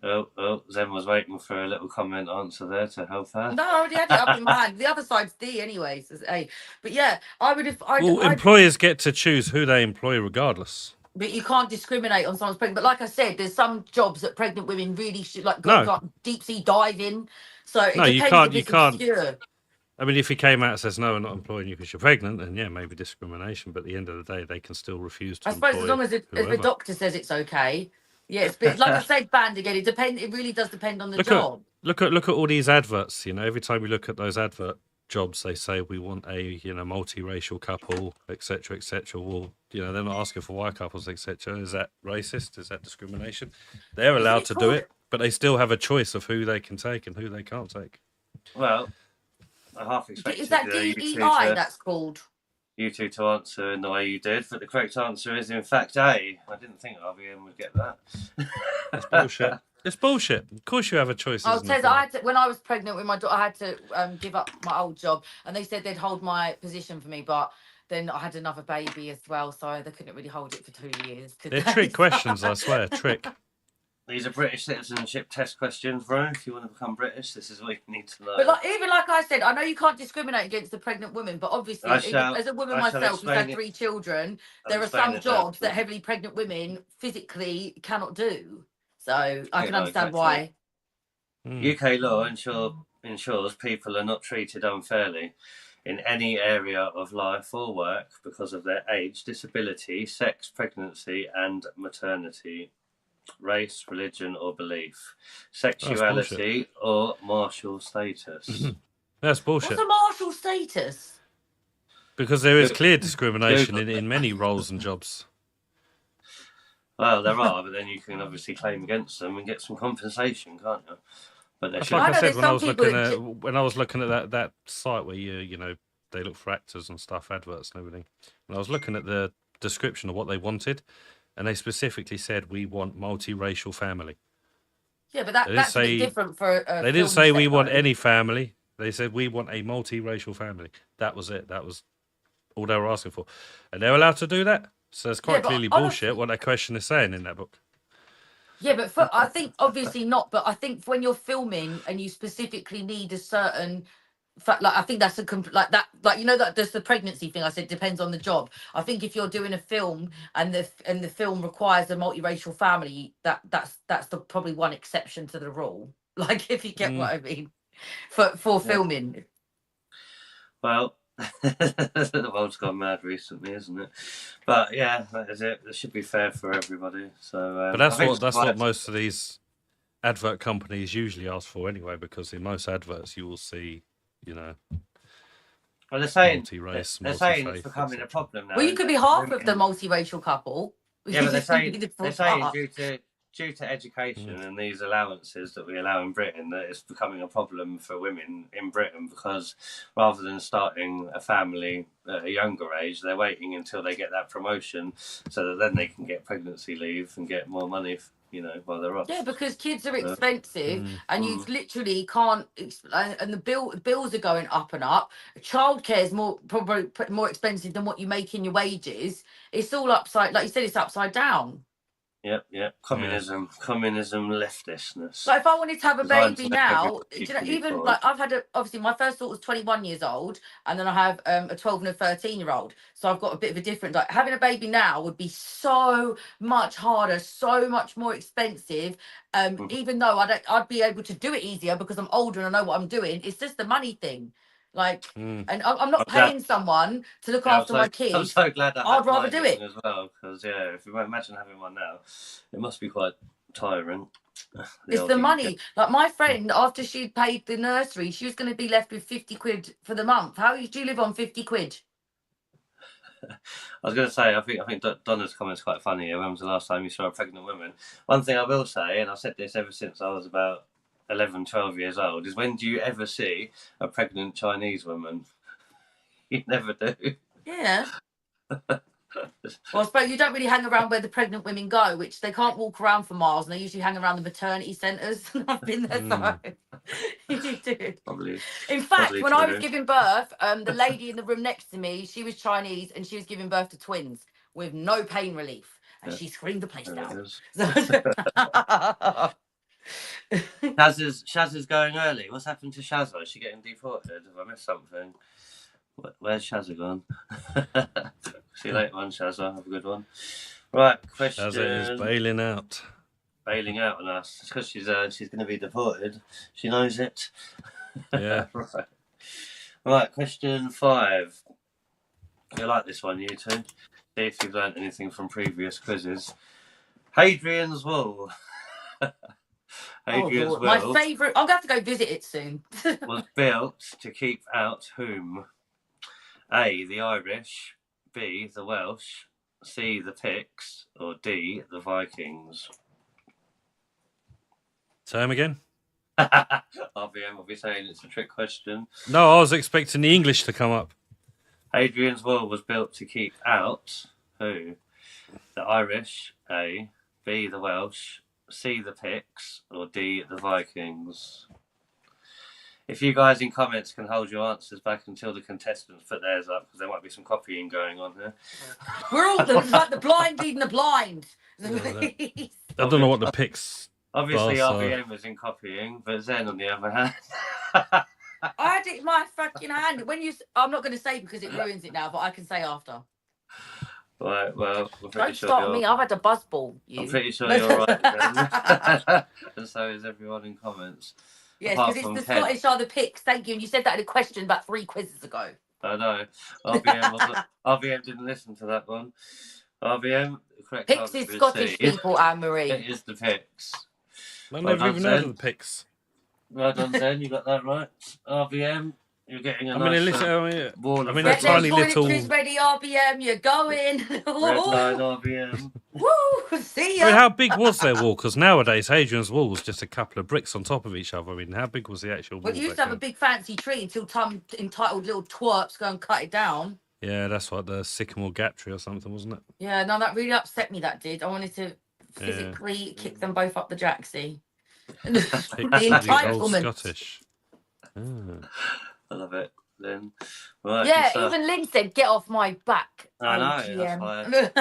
A: Oh, Zen was waiting for a little comment answer there to help her.
B: No, I already had it up in my hand. The other side's D anyway, so it's A. But yeah, I would have.
C: Employers get to choose who they employ regardless.
B: But you can't discriminate on someone's pregnant. But like I said, there's some jobs that pregnant women really should like go like deep sea diving. So it depends if it's obscure.
C: I mean, if he came out and says, no, we're not employing you because you're pregnant, then yeah, maybe discrimination. But at the end of the day, they can still refuse to employ.
B: I suppose as long as the doctor says it's okay. Yes, but like I said, band again, it really does depend on the job.
C: Look at all these adverts. You know, every time you look at those advert jobs, they say we want a multiracial couple, etc., etc. Well, they're not asking for white couples, etc. Is that racist? Is that discrimination? They're allowed to do it, but they still have a choice of who they can take and who they can't take.
A: Well, I half expected.
B: Is that DEI that's called?
A: You two to answer in the way you did, but the correct answer is in fact A. I didn't think RBM would get that.
C: That's bullshit. It's bullshit. Of course you have a choice.
B: When I was pregnant with my daughter, I had to give up my old job, and they said they'd hold my position for me, but then I had another baby as well, so they couldn't really hold it for 2 years.
C: They're trick questions, I swear. Trick.
A: These are British citizenship test questions, bro. If you want to become British, this is what you need to know.
B: But even like I said, I know you can't discriminate against the pregnant women, but obviously, as a woman myself who's had 3 children, there are some jobs that heavily pregnant women physically cannot do. So I can understand why.
A: UK law ensures people are not treated unfairly in any area of life or work because of their age, disability, sex, pregnancy, and maternity. race, religion, or belief,
C: bullshit.
A: sexuality, or martial status.
C: That's
B: What's
C: bullshit.
B: a martial status?
C: Because there is
A: Good.
C: clear discrimination
A: Google.
C: in many roles and jobs.
A: Well, there are, but then you can obviously claim against them and get some compensation, can't you? But
C: That's
A: should.
C: like
B: I
C: I
B: know
C: said
B: there's
C: when I
B: some
C: was
B: people
C: looking
B: that
C: at that site where you know they look for actors and stuff, adverts and everything. And I was looking at the description of what they wanted, and they specifically said we want multiracial family.
B: Yeah, but
C: They didn't
B: that's a bit
C: say
B: different for a
C: they didn't
B: film
C: say
B: set,
C: we want
B: though.
C: any family. They said we want a multiracial family. That was it. That was all they were asking for, and they're allowed to do that. So it's quite
B: Yeah, but
C: clearly
B: honestly,
C: bullshit what that question is saying in that book.
B: yeah, but I think obviously not. But I think when you're filming and you specifically need a certain fact, like I think that's like that, like you know that there's the pregnancy thing. I said depends on the job. I think if you're doing a film and the film requires a multiracial family, that's the probably one exception to the rule. Like if you get what I mean, for filming.
A: Well, the world's gone mad recently, isn't it? But yeah, that is it. It should be fair for everybody. So,
C: But that's what most of these advert companies usually ask for anyway, because in most adverts you will see, you know,
A: well, they're saying
C: multi-race,
A: they're saying it's
C: multi-faith,
A: becoming a
C: etc.
A: problem now.
B: Well, you could be half of the multiracial couple.
A: Yeah, but they're saying
B: part.
A: due to education and these allowances that we allow in Britain, that it's becoming a problem for women in Britain because rather than starting a family at a younger age, they're waiting until they get that promotion so that then they can get pregnancy leave and get more money, you know, while they're off.
B: Yeah, because kids are expensive and you literally can't, and the bills are going up and up. Childcare is probably more expensive than what you make in your wages. It's all upside, like you said, it's upside down.
A: Yep. Communism, leftistness.
B: Like if I wanted to have a
A: Designed
B: baby
A: to make
B: now,
A: everybody
B: even
A: equal.
B: like I've had obviously my first daughter was 21 years old, and then I have a 12 and a 13-year-old. So I've got a bit of a different. Like having a baby now would be so much harder, so much more expensive. Even though I'd be able to do it easier because I'm older and I know what I'm doing. It's just the money thing. Like, and I'm not paying someone to look after my kids.
A: I'm so glad
B: I'd rather do it
A: as well, because if you imagine having one now, it must be quite tiring.
B: It's the money. Like my friend, after she'd paid the nursery, she was going to be left with 50 quid for the month. How do you live on 50 quid?
A: I was going to say, I think Donna's comment's quite funny. When was the last time you saw a pregnant woman? One thing I will say, and I've said this ever since I was about 11, 12 years old, is when do you ever see a pregnant Chinese woman? You never do.
B: Yeah. Well, I suppose you don't really hang around where the pregnant women go, which they can't walk around for miles, and they usually hang around the maternity centres. I've been there, so you do.
A: Probably.
B: In fact, when I was giving birth, the lady in the room next to me, she was Chinese, and she was giving birth to twins with no pain relief, and she screamed the place down.
A: Shaz is going early. What's happened to Shazza? Is she getting deported? Have I missed something? Where's Shazza gone? See you later on, Shazza. Have a good one. Right, question.
C: Shazza is bailing out.
A: Bailing out on us. It's because she's going to be deported. She knows it.
C: Yeah.
A: Right, question 5. You like this one, you two? See if you've learned anything from previous quizzes. Hadrian's Wall. Hadrian's Wall.
B: My favourite. I'm going to have to go visit it soon.
A: Was built to keep out whom? A, the Irish, B, the Welsh, C, the Picts, or D, the Vikings?
C: Say him again.
A: RBM will be saying it's a trick question.
C: No, I was expecting the English to come up.
A: Hadrian's Wall was built to keep out who? The Irish, A, B, the Welsh, C, the Picts, or D, the Vikings? If you guys in comments can hold your answers back until the contestants put theirs up, because there might be some copying going on here.
B: We're all like the blind leading the blind.
C: I don't know what the Picts.
A: Obviously, RBM was in copying, but Zen, on the other hand,
B: I had it in my fucking hand. I'm not going to say because it ruins it now, but I can say after.
A: Right, well,
B: don't start me. I've had a buzzball.
A: I'm pretty sure you're right. And so is everyone in comments.
B: Yes, because it's the Scottish are the Picts. Thank you. And you said that in a question about 3 quizzes ago.
A: I know. RBM didn't listen to that one. RBM. The correct
B: Picts
A: answer
B: is
A: is
B: Scottish
A: C.
B: people, Anne-Marie.
A: It is the Picts.
C: I
A: Well
C: never
A: done,
C: even heard
A: Zen.
C: of the Picts.
A: Well done, Zen. You got that right. RBM. You're getting a
C: I mean,
A: nice
C: listen,
A: wall of
C: a
B: Get them
C: tiny little.
B: toiletries ready, RBM. You're going.
A: red line RBM.
B: Woo! See
C: I mean,
B: ya.
C: how big was their wall? Because nowadays, Hadrian's wall was just a couple of bricks on top of each other. I mean, how big was the actual wall?
B: But you used
C: back
B: to have a
C: then?
B: big fancy tree until some entitled little twerps go and cut it down.
C: Yeah, that's what the Sycamore Gap tree or something, wasn't it?
B: Yeah, no, that really upset me. That did. I wanted to physically kick them both up the jacksie. The
C: Old
B: entitlement.
C: Scottish. Ah.
A: I love it. Then, right.
B: Yeah, even Lynn said, "Get off my back."
A: I know.
B: OGM.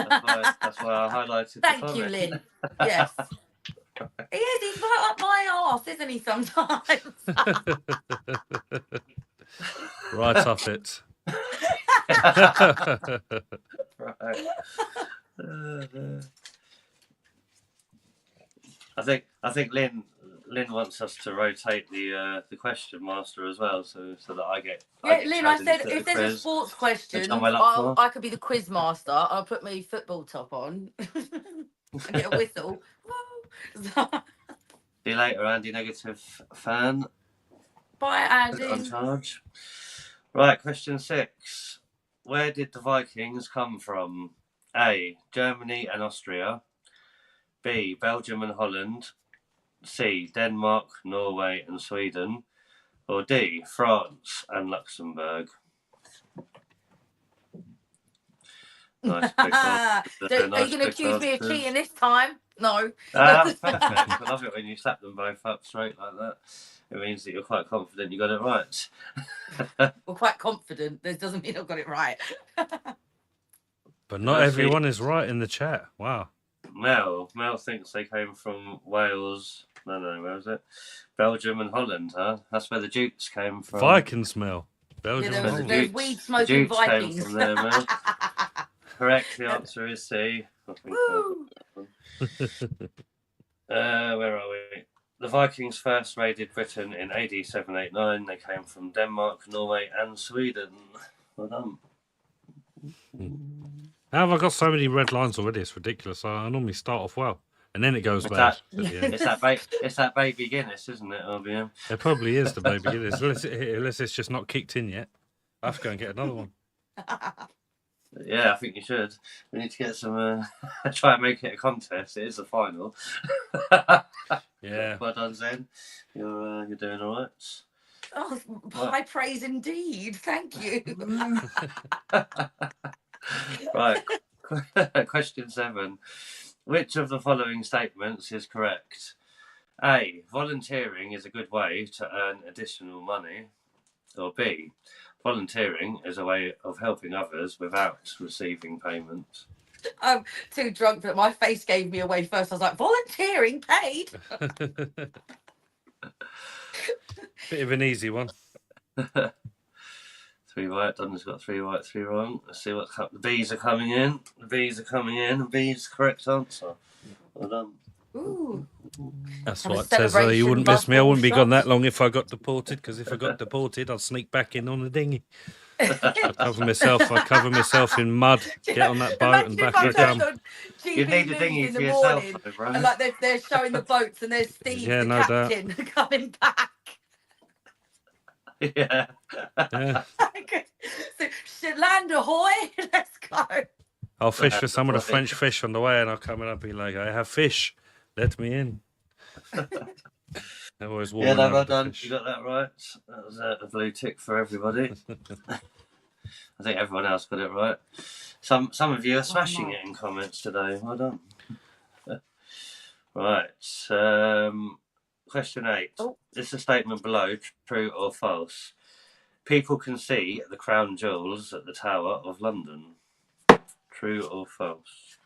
A: That's why I highlighted.
B: Thank you, Lynn. Yes. He is. He's right up my arse, isn't he? Sometimes.
C: Right off it.
A: Right. I think Lynn wants us to rotate the question master as well, so that I get.
B: Yeah, Lynn, I said if there's a sports question, I could be the quiz master. I'll put my football top on and get a whistle.
A: See you later, Andy Negative fan.
B: Bye, Andy.
A: On charge. Right, question 6. Where did the Vikings come from? A. Germany and Austria. B. Belgium and Holland. C. Denmark, Norway and Sweden. Or D. France and Luxembourg. Nice quick
B: Are you going to accuse me of cheating this time? No.
A: That's perfect. I love it when you slap them both up straight like that. It means that you're quite confident you got it right.
B: We're quite confident. This doesn't mean I've got it right.
C: But not everyone is right in the chat. Wow.
A: Mel thinks they came from Wales. No, where was it? Belgium and Holland, huh? That's where the Dukes came from.
C: Vikings, Mel. Belgium and
B: Holland. There's weed smoking
A: Dukes
B: Vikings.
A: Came from there, Mel. Correct, the answer is C.
B: Woo!
A: Where are we? The Vikings first raided Britain in AD 789. They came from Denmark, Norway and Sweden. Well done.
C: How have I got so many red lines already? It's ridiculous. I normally start off well, and then it goes bad.
A: It's that baby Guinness, isn't it, RBM?
C: It probably is the baby Guinness, unless it's just not kicked in yet. I have to go and get another one.
A: Yeah, I think you should. We need to get some. Try and make it a contest. It is a final.
C: Yeah.
A: Well done, Zen. You're doing all right.
B: Oh, high praise indeed. Thank you.
A: Right. Question 7. Which of the following statements is correct? A. Volunteering is a good way to earn additional money. Or B. Volunteering is a way of helping others without receiving payment.
B: I'm too drunk that my face gave me away first. I was like, volunteering paid?
C: Bit of an easy one.
A: 3 right. Donna's got 3 right, 3 wrong. Let's see what the B's are coming in. The B's are coming in. And B's the correct answer. Well done.
B: Ooh.
C: That's what it says. You wouldn't miss me. I wouldn't be gone that long if I got deported. Because if I got deported, I'd sneak back in on the dinghy. I cover myself in mud. Get on that boat and back I come.
A: You need a dinghy for yourself, though, bro.
B: And like they're showing the boats, and there's Steve, the captain, coming back.
A: Yeah.
B: So, land ahoy! Let's go.
C: I'll fish for some of the French fish on the way, and I'll come and I'll be like, I have fish. Let me in. Always
A: yeah, no, well done. You got that right. That was a blue tick for everybody. I think everyone else got it right. Some of you are smashing it in comments today. Well done. Right. Question 8.
B: Oh.
A: Is the statement below true or false? People can see the crown jewels at the Tower of London. True or false?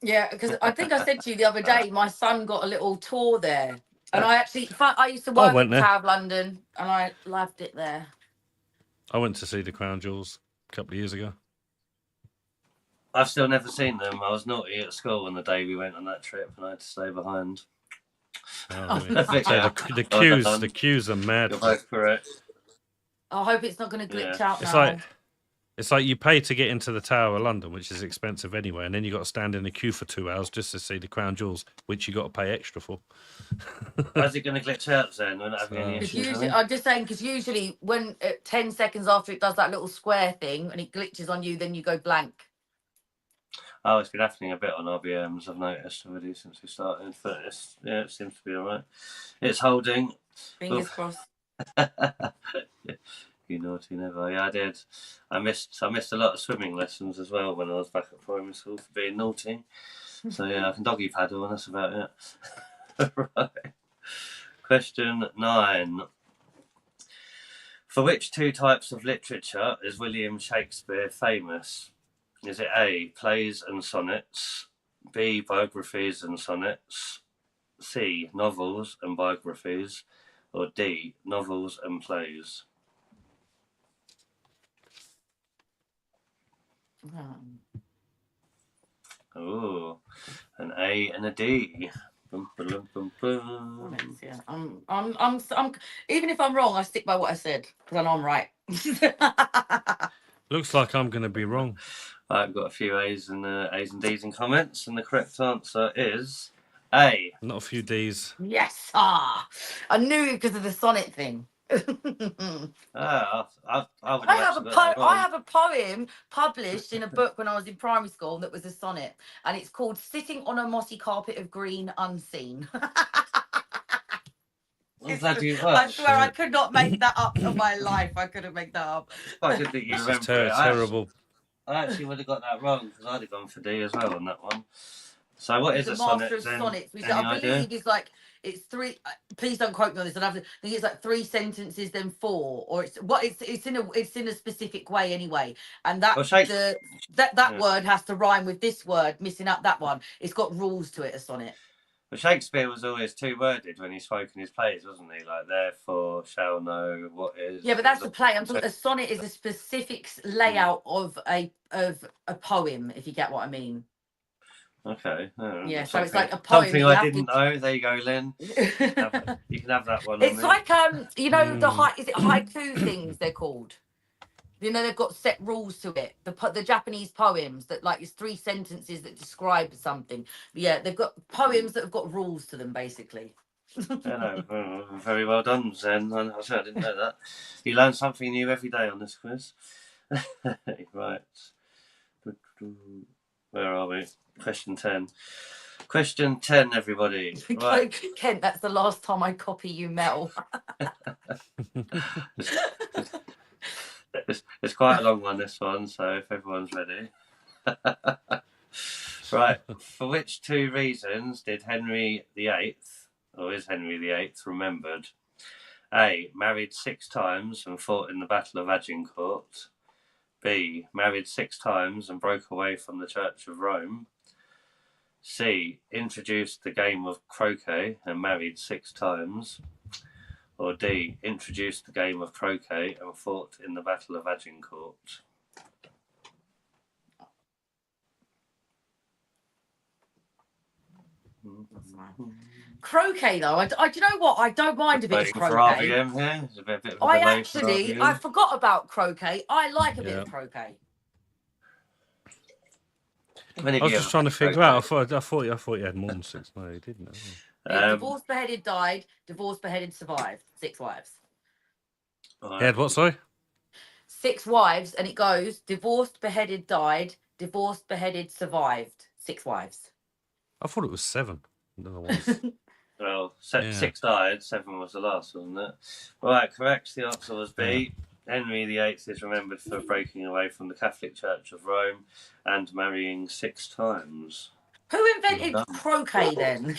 B: Yeah, because I think I said to you the other day, my son got a little tour there. And I used to work at the Tower of London, and I loved it there.
C: I went to see the crown jewels a couple of years ago.
A: I've still never seen them. I was naughty at school on the day we went on that trip, and I had to stay behind.
C: Oh, the queues are mad.
A: You're both correct.
B: I hope it's not going to glitch out
C: It's
B: now.
C: like It's like you pay to get into the Tower of London, which is expensive anyway, and then you got to stand in a queue for 2 hours just to see the Crown Jewels, which you got to pay extra for.
A: How's it going to glitch out then? We're not having any issues.
B: Usually, I'm just saying, because usually when 10 seconds after it does that little square thing and it glitches on you, then you go blank.
A: Oh, it's been happening a bit on RBMs, I've noticed already since we started, but it seems to be all right. It's holding.
B: Fingers crossed.
A: You naughty never. Yeah, I did. I missed a lot of swimming lessons as well when I was back at primary school for being naughty. So yeah, I can doggy paddle and that's about it. Right. Question 9. For which 2 types of literature is William Shakespeare famous? Is it A, plays and sonnets, B, biographies and sonnets, C, novels and biographies, or D, novels and plays? Oh, an A and a D. Bum, ba-lum, bum, bum.
B: Yeah. I'm even if I'm wrong, I stick by what I said because I know I'm right.
C: Looks like I'm going to be wrong.
A: I've got a few A's and D's in comments, and the correct answer is A.
C: Not a few D's.
B: Yes, I knew it because of the sonnet thing.
A: I
B: have a poem published in a book when I was in primary school that was a sonnet, and it's called "Sitting on a Mossy Carpet of Green Unseen." I swear I could not make that up in my life. I couldn't make that up.
A: Quite good that you remember.
C: Terrible.
A: I actually would have got that wrong because I'd have gone for D as well on that one. So what is a sonnet?
B: Master of sonnets, which I believe is like it's 3. Please don't quote me on this. I think it's like 3 sentences, then 4, or it's in a specific way anyway. And that word has to rhyme with this word, missing out that one. It's got rules to it. A sonnet.
A: But Shakespeare was always 2-worded when he spoke in his plays, wasn't he? Like, therefore shall know what is.
B: Yeah, but that's the play. I'm talking. A sonnet is a specific layout of a poem. If you get what I mean.
A: Okay.
B: Yeah, so it's like a poem.
A: Something I didn't know. There you go, Lynn. You can have that one.
B: It's like you know is it haiku things they're called? You know, they've got set rules to it. The Japanese poems that like it's 3 sentences that describe something. But yeah, they've got poems that have got rules to them, basically.
A: Very well done, Zen. I didn't know that. You learn something new every day on this quiz. Right. Where are we? Question 10. Question 10, everybody. Right.
B: Kent, that's the last time I copy you, Mel.
A: It's quite a long one, this one, so if everyone's ready. Right. For which 2 reasons did Henry VIII, or is Henry VIII, remembered? A. Married 6 times and fought in the Battle of Agincourt. B. Married 6 times and broke away from the Church of Rome. C. Introduced the game of croquet and married 6 times. Or D. Introduced the game of croquet and fought in the Battle of Agincourt.
B: Croquet, though, do you know what? I don't mind a bit of croquet. I forgot about croquet. I like a bit of croquet.
C: I was just trying to figure out. I thought you had more than 6. No, you didn't.
B: Divorced, beheaded, died. Divorced, beheaded, survived. 6 wives.
C: He had what? Sorry.
B: 6 wives, and it goes: divorced, beheaded, died. Divorced, beheaded, survived. 6 wives.
C: I thought it was 7. No,
A: well, 6 died. 7 was the last, wasn't it? Right, correct. The answer was B. Henry VIII is remembered for breaking away from the Catholic Church of Rome and marrying 6 times.
B: Who invented croquet then?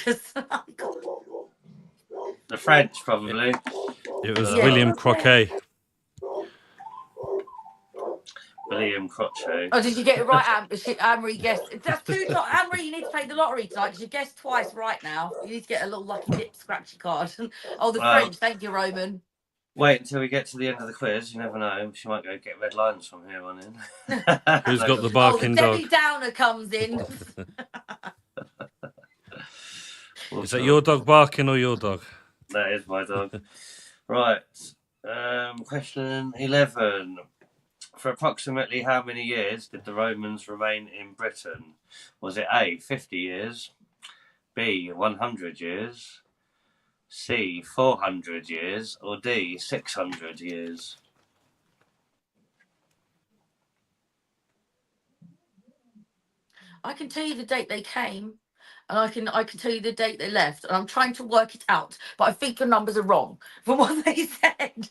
A: The French, probably.
C: It was William Croquet.
A: William Crotchet.
B: Oh, did you get it right, Amory? Guessed. That's 2 times. Amory, you need to play the lottery tonight because you guessed twice right now. You need to get a little lucky dip scratchy card. Oh, the French. Thank you, Roman.
A: Wait until we get to the end of the quiz. You never know. She might go get red lines from here on in.
C: Who's got the barking dog?
B: Debbie Downer comes in.
C: Is that your dog barking or your dog?
A: That is my dog. Right. Question 11. For approximately how many years did the Romans remain in Britain? Was it A, 50 years, B, 100 years, C, 400 years, or D, 600 years?
B: I can tell you the date they came, and I can tell you the date they left, and I'm trying to work it out, but I think your numbers are wrong from what they said.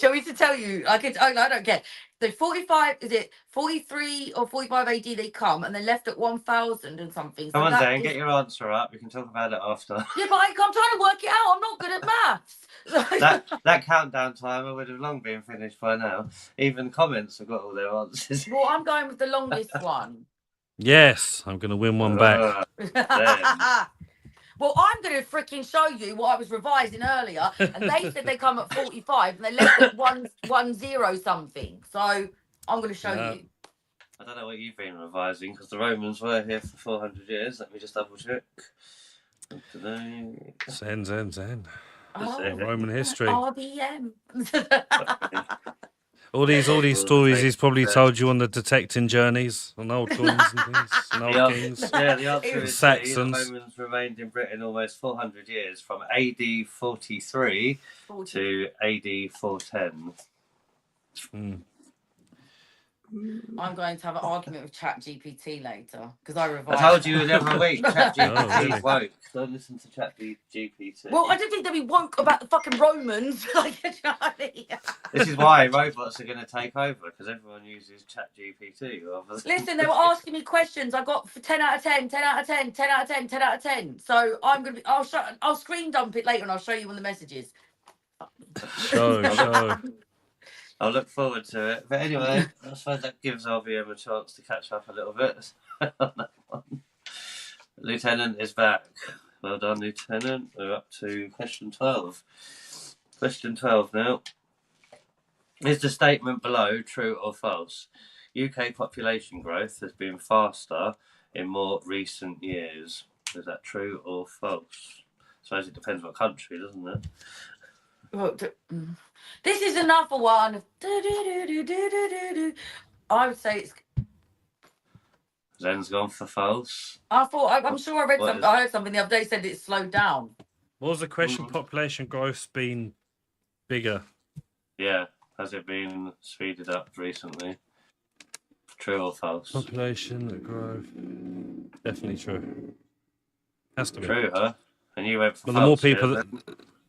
B: Shall we to tell you? I don't care. So 45, is it 43 or 45 AD they come, and they left at 1000 and something.
A: Come
B: So
A: on,
B: that
A: Zane,
B: is...
A: get your answer up. We can talk about it after.
B: Yeah, but I'm trying to work it out. I'm not good at maths.
A: that countdown timer would have long been finished by now. Even comments have got all their answers.
B: Well, I'm going with the longest one.
C: Yes, I'm going to win one back.
B: Well, I'm going to freaking show you what I was revising earlier, and they said they come at 45, and they left at 110 something. So I'm going to show you.
A: I don't know what you've been revising, because the Romans were here for 400 years. Let me just double check.
C: Zen.
B: Oh,
C: Roman history.
B: RBM.
C: All these stories he's probably told you on the detecting journeys on old coins and things, and old kings.
A: Yeah, the answer is
C: Saxons.
A: C. The Romans remained in Britain almost 400 years, from AD 43 to AD 410.
B: I'm going to have an argument with ChatGPT later because I revised.
A: I told you the other week, ChatGPT woke. Don't listen to ChatGPT.
B: Well, I didn't think they'd be woke about the fucking Romans.
A: This is why robots are going to take over, because everyone uses ChatGPT.
B: Listen, they were asking me questions. I got 10 out of 10, 10 out of 10, 10 out of 10, 10 out of 10. So I'm going to be, I'll screen dump it later and I'll show you on the messages.
C: Show.
A: I'll look forward to it. But anyway, I suppose that gives RBM a chance to catch up a little bit on that one. Lieutenant is back. Well done, Lieutenant. We're up to question 12. Question 12 now. Is the statement below true or false? UK population growth has been faster in more recent years. Is that true or false? I suppose it depends what country, doesn't it?
B: Well, this is another one. I would say it's.
A: Zen's gone for false.
B: I'm sure I read something. I heard something the other day said it's slowed down.
C: What was the question? Population growth's been bigger.
A: Yeah. Has it been speeded up recently? True or false?
C: Population growth. Definitely true. Has to be.
A: True, huh? And you went for
C: Well,
A: false.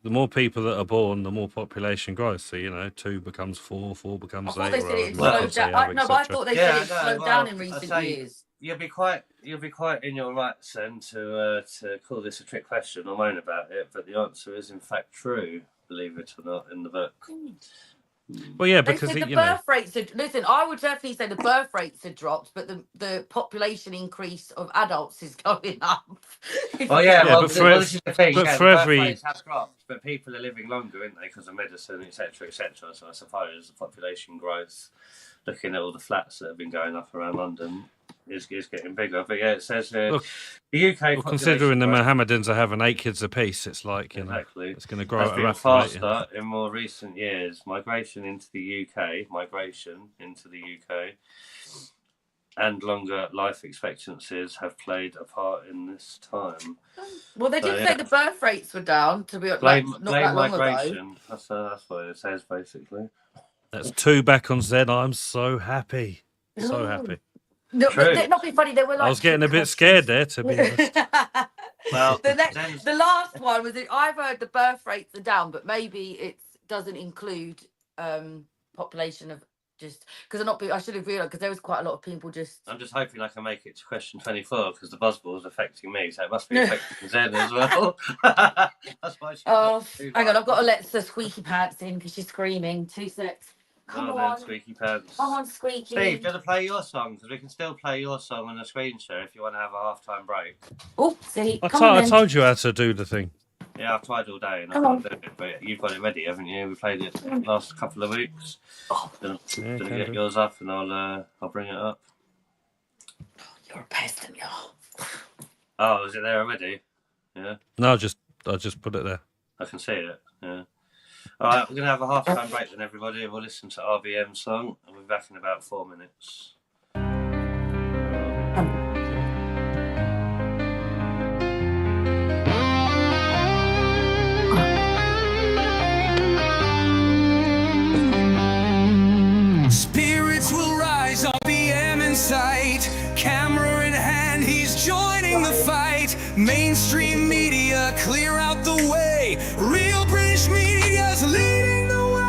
C: The more people that are born, the more population grows. So 2 becomes 4, 4 becomes 8.
B: I thought they said it slowed down. No, but I thought they said it slowed down in recent years.
A: You'll be quite in your rights then to call this a trick question or moan about it, but the answer is in fact true, believe it or not, in the book.
C: Well, yeah, because
B: the birth rates had. Listen, I would definitely say the birth rates had dropped, but the population increase of adults is going up.
A: Well, yeah,
C: but
A: this is the thing.
C: But
A: yeah,
C: for
A: the
C: every
A: birth rates have dropped, but people are living longer, aren't they, because of medicine, etc., etc. So I suppose the population growth, looking at all the flats that have been going up around London, is getting bigger. But yeah, it says here the UK.
C: Well, considering the Mohammedans are having 8 kids apiece, it's like
A: exactly.
C: It's going to grow at a rapid
A: faster in more recent years. Migration into the UK, and longer life expectancies have played a part in this time.
B: Well, they did say the birth rates were down. To be not that long
A: migration.
B: Ago.
A: That's what it says basically.
C: That's 2 back on Z. I'm so happy. So happy.
B: No, not being funny. They were like.
C: I was getting a bit scared there, to be honest.
B: Well, the last one was I've heard the birth rates are down, but maybe it doesn't include population of just because I should have realised because there was quite a lot of people just.
A: I'm just hoping I can make it to question 24 because the buzzball is affecting me, so it must be affecting Zen as well. That's why she's
B: hang on, I've got to let the squeaky pants in because she's screaming. 2 secs. Come on,
A: Squeaky Pants.
B: Come on, Squeaky.
A: Steve, do you want to play your song? Because we can still play your song on the screen share if you want to have a half-time break.
B: Oh, see.
C: I told you how to do the thing.
A: Yeah, I've tried all day and I can't do it, but you've got it ready, haven't you? We played it the last couple of weeks. Gonna get yours up and I'll bring it up.
B: You're a pest, aren't you?
A: Oh, is it there already? Yeah.
C: No, I just put it there.
A: I can see it. Yeah. All right, we're going to have a half-time break then, everybody. We'll listen to RBM's song, and we'll be back in about 4 minutes.
D: Spirits will rise, RBM in sight. Camera in hand, he's joining the fight. Mainstream media, clear out the way. Real British media's leading the way.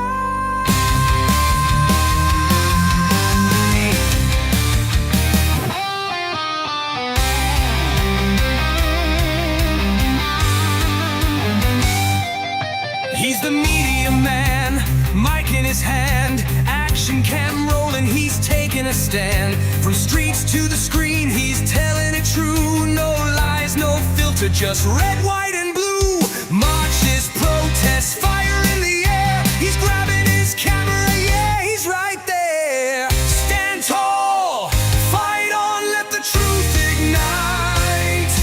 D: He's the media man, mic in his hand. Action cam rolling, he's taking a stand. From streets to the screen, he's telling it true. No lies, no filter, just red, white, and blue. Marches, protests, fire in the air. He's grabbing his camera, yeah, he's right there. Stand tall, fight on, let the truth ignite.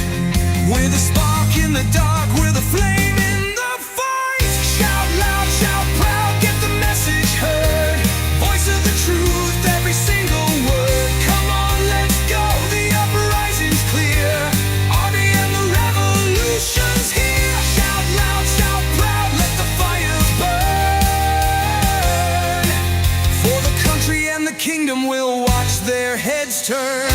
D: We're the spark in the dark, we're the flame in the fight. Shout loud, shout proud, get the message heard. Voice of the truth, every single word. Come on, let's go, the uprising's clear. RBM, the revolution's here. Shout loud, shout proud, let the fire burn. For the country and the kingdom will watch their heads turn.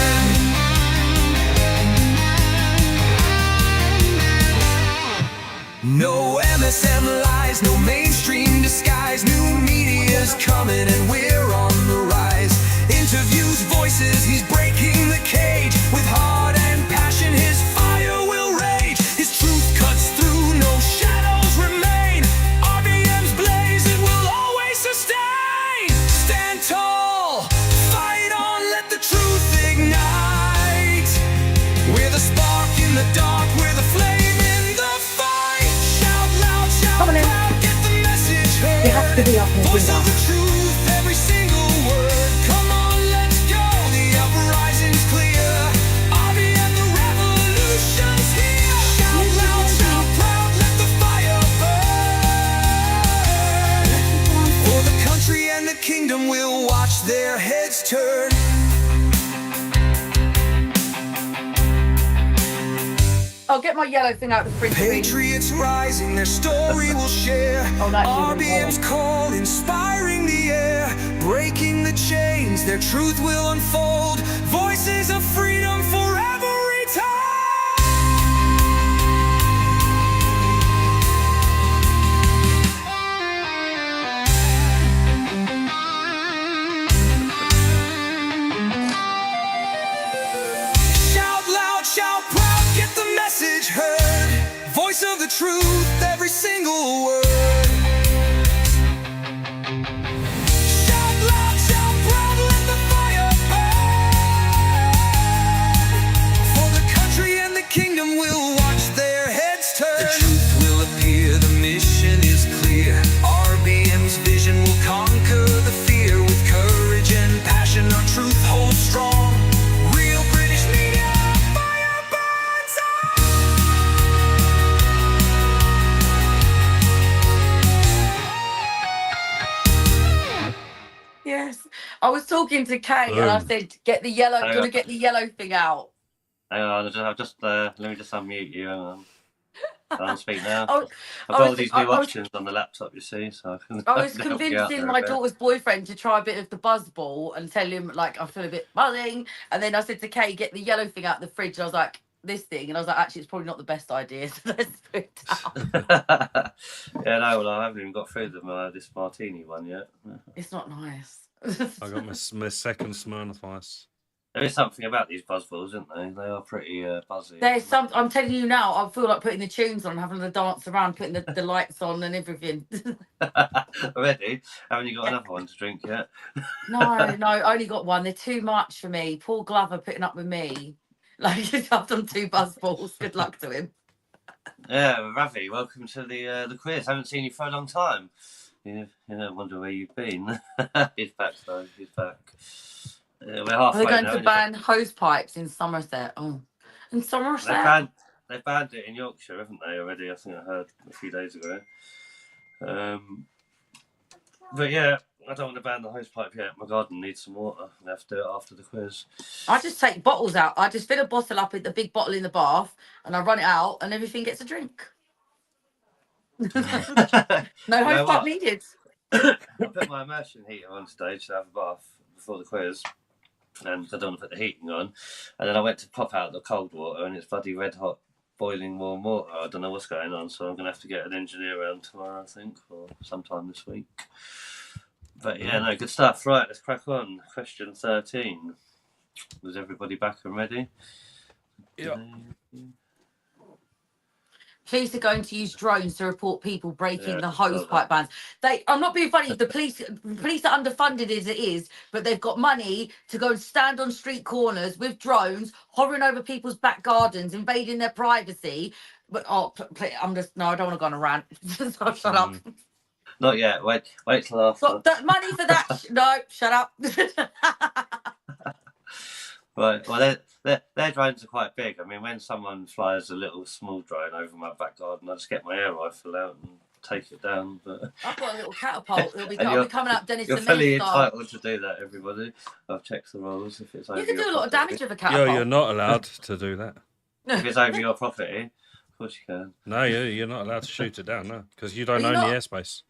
D: No MSM lies, no mainstream disguise. New media's coming and we're on the rise. Interviews, voices, he's breaking the cage. With heart and passion, his fire will rage. His truth cuts through, no shadows remain. RBM's blaze, it will always sustain. Stand tall, fight on, let the truth ignite. We're the spark in the dark, we're the flame in the fight. Shout loud, shout proud, get the message heard.
E: You have to be up and
D: Voice of the truth, every single word. Come on, let's go, the uprising's clear. RBM, the revolution's here. Shout loud, shout proud, let the fire burn. For the country and the kingdom will watch their heads turn.
B: I'll get my yellow thing out of the fridge.
D: Patriots rising, their story will share.
B: Oh, that's even
D: RBM's call, inspiring the air. Breaking the chains, their truth will unfold. Voices of freedom forever retold. Shout loud, shout proud, get the message heard. Voice of the truth, every single word. Shout loud, shout proud, let the fire burn. For the country and the kingdom will watch their heads turn. The truth will appear, the mission is clear. RBM's vision will conquer the fear. With courage and passion, our truth holds strong. Real British media, fire burns on.
B: Yes. I was talking to Kay and I said, get the yellow,
A: Hang
B: gonna
A: on.
B: get the yellow thing out.
A: Hang on, let me just unmute you. Hang on. I'll speak now.
B: I,
A: I've
B: I
A: got
B: was-
A: all these
B: I-
A: new
B: I was-
A: options on the laptop, you see, so I can.
B: I was
A: can help you out
B: convincing
A: there a
B: my
A: bit.
B: daughter's boyfriend to try a bit of the buzzball and tell him like I feel a bit buzzing. And then I said to Kay, get the yellow thing out of the fridge. And I was like, this thing, and I was like, actually, it's probably not the best idea. So let's put it down.
A: Yeah, no, well, I haven't even got through this martini one yet.
B: It's not nice.
C: I got my second Smirnoff Ice.
A: There is something about these buzzballs, isn't they? They are pretty buzzy.
B: There's some. I'm telling you now. I feel like putting the tunes on, having the dance around, putting the lights on, and everything.
A: Already? Haven't you got another one to drink yet?
B: No, I only got one. They're too much for me. Paul Glover putting up with me. Like I've done 2 buzzballs. Good luck to him.
A: Yeah, Ravi, welcome to the quiz. Haven't seen you for a long time. You wonder where you've been. He's back though. He's back. We're halfway
B: They're going
A: now.
B: to ban hose pipes in Somerset. Oh, in Somerset.
A: They banned it in Yorkshire, haven't they already? I think I heard a few days ago. But yeah, I don't want to ban the hosepipe yet. My garden needs some water. I have to do it after the quiz.
B: I just take bottles out. I just fill a bottle up in the big bottle in the bath, and I run it out, and everything gets a drink. No hosepipe needed.
A: I put my immersion heater on stage to have a bath before the quiz, and I don't want to put the heating on. And then I went to pop out the cold water, and it's bloody red hot, boiling warm water. I don't know what's going on, so I'm going to have to get an engineer around tomorrow, I think, or sometime this week. But yeah, no, good stuff. Right, let's crack on. Question 13. Was everybody back and ready?
C: Yeah.
B: Police are going to use drones to report people breaking the hosepipe bans. I'm not being funny. The police are underfunded as it is, but they've got money to go and stand on street corners with drones, hovering over people's back gardens, invading their privacy. But I don't want to go on a rant. So shut up.
A: Not yet. Wait till after.
B: Got that money for that? No, shut up.
A: Right. Well, their drones are quite big. I mean, when someone flies a little small drone over my back garden, I just get my air rifle out and take it down. But
B: I've got a little catapult. I'll be coming up Dennis
A: You're
B: the
A: fully
B: Menace style.
A: entitled to do that, everybody. I've checked the rules. If it's over
B: You can
A: your
B: do a lot of
A: property.
B: damage with a catapult.
C: You're not allowed to do that.
A: If it's over your property, of course you can.
C: No, you're not allowed to shoot it down, no, because you don't
B: Are
C: own
B: you
C: the
B: not?
C: airspace.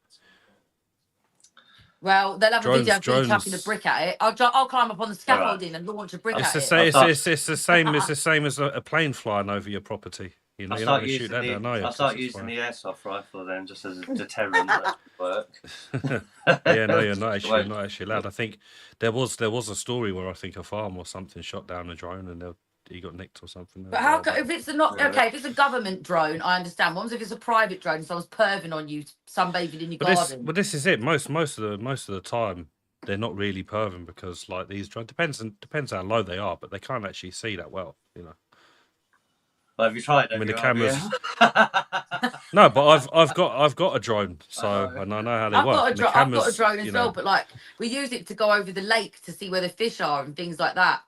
B: Well, they'll have a video of me
C: Drones.
B: chucking a brick at it. I'll climb up on the scaffolding and launch a brick
C: It's
B: at
C: the
B: it.
C: same. It's the same. It's the same as a plane flying over your property. You know,
A: I'll
C: you're not
A: start
C: going to shoot that down, are you?
A: I'll start using the airsoft rifle then, just as a deterrent. That would work.
C: Yeah, no, you're not actually allowed. I think there was a story where I think a farm or something shot down a drone and he got nicked or something.
B: But how if it's if it's a government drone, I understand. What if it's a private drone? Someone's perving on you, sunbathing in your garden.
C: But this is it. Most of the time, they're not really perving because like these drones depends how low they are, but they can't actually see that well. You know.
A: Well, have you tried?
C: I mean, the cameras. No, but I've got a drone, so and I know how they work.
B: I've got a drone as well, but like we use it to go over the lake to see where the fish are and things like that.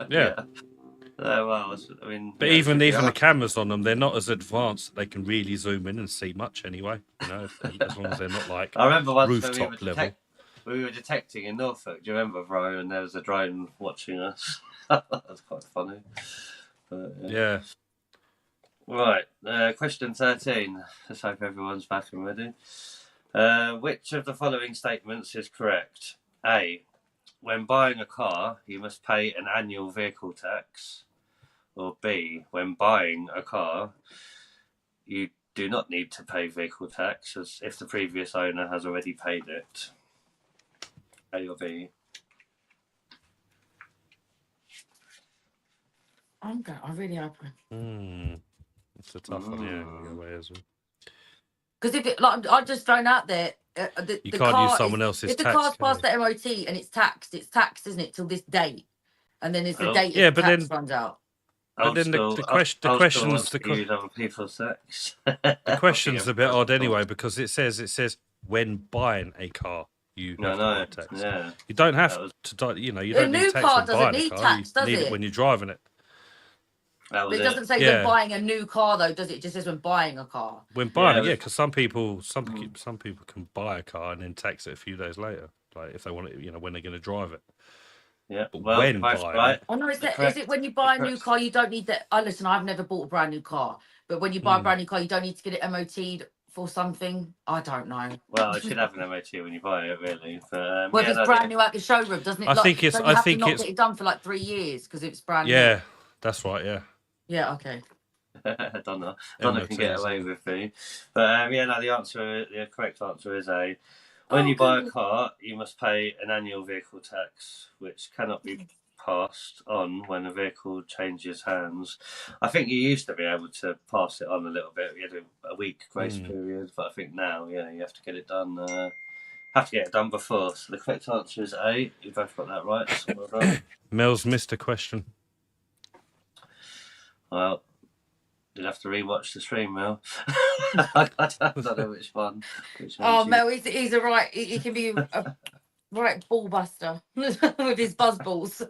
C: Yeah.
A: Well, I mean,
C: But even the cameras on them, they're not as advanced that they can really zoom in and see much anyway. You know, as long as they're not like
A: I remember once
C: rooftop level.
A: We were detecting in Norfolk. Do you remember, bro? And there was a drone watching us. That was quite funny. But,
C: Yeah.
A: Right. Question 13. Let's hope everyone's back and ready. Which of the following statements is correct? A. When buying a car, you must pay an annual vehicle tax. Or B. When buying a car, you do not need to pay vehicle tax as if the previous owner has already paid it. A or B?
B: I'm really hoping.
C: It's a tough one, yeah. In a way as well.
B: Because if it, like, I just thrown out there,
C: You can't use someone else's
B: if the
C: tax,
B: car's
C: can
B: past
C: you?
B: the MOT and it's taxed, isn't it, till this date? And then it's the
A: Oh.
B: date
C: Yeah,
B: if the
C: but
B: tax
C: then-
B: runs out.
C: But then the question's
A: use other people's sex.
C: the question's a bit odd anyway because it says when buying a car you have to pay tax.
A: Yeah.
C: You don't have
A: That was-
C: to you know you
B: A
C: don't
B: new
C: need tax
B: car
C: when
B: doesn't
C: buying a
B: need
C: car.
B: tax,
C: You
B: does
C: need
B: it?
C: it when you're driving it.
A: That
B: But
A: was
B: it doesn't say
C: Yeah.
B: when buying a new car though, does it? It just says when buying a car.
C: When buying
A: Yeah,
C: it, because some people can buy a car and then tax it a few days later, like if they want it, you know, when they're going to drive it.
A: Yeah.
C: But
A: Well,
C: when
A: both
C: buying
A: right.
C: it,
B: Oh no, is
A: Correct.
B: it when you buy a new
A: Correct.
B: car you don't need that? Oh listen, I've never bought a brand new car, but when you buy a brand new car you don't need to get it MOT'd for something. I don't know.
A: Well, it should have an MOT when you buy it, really. But,
B: Well, if
A: yeah,
B: it's
A: no,
B: brand new at the showroom, doesn't it?
C: I
B: like,
C: think it's-
B: don't you
C: I
B: have
C: think
B: to not
C: it's-
B: get it done for like 3 years because it's brand new.
C: yeah, that's right, yeah.
B: Yeah. Okay.
A: I don't know. Donna can get
C: MOTs.
A: away with me. But yeah, no, the correct answer is A. When you buy a car, you must pay an annual vehicle tax, which cannot be passed on when a vehicle changes hands. I think you used to be able to pass it on a little bit. You had a week grace period, but I think now, yeah, you have to get it done. Before. So the correct answer is A. You both got that right. So well done.
C: Mel's missed a question.
A: Well, you'll have to rewatch the stream, Mel. I don't know which one.
B: Oh, Mel, he's a right. He can be a right ball buster with his buzz balls.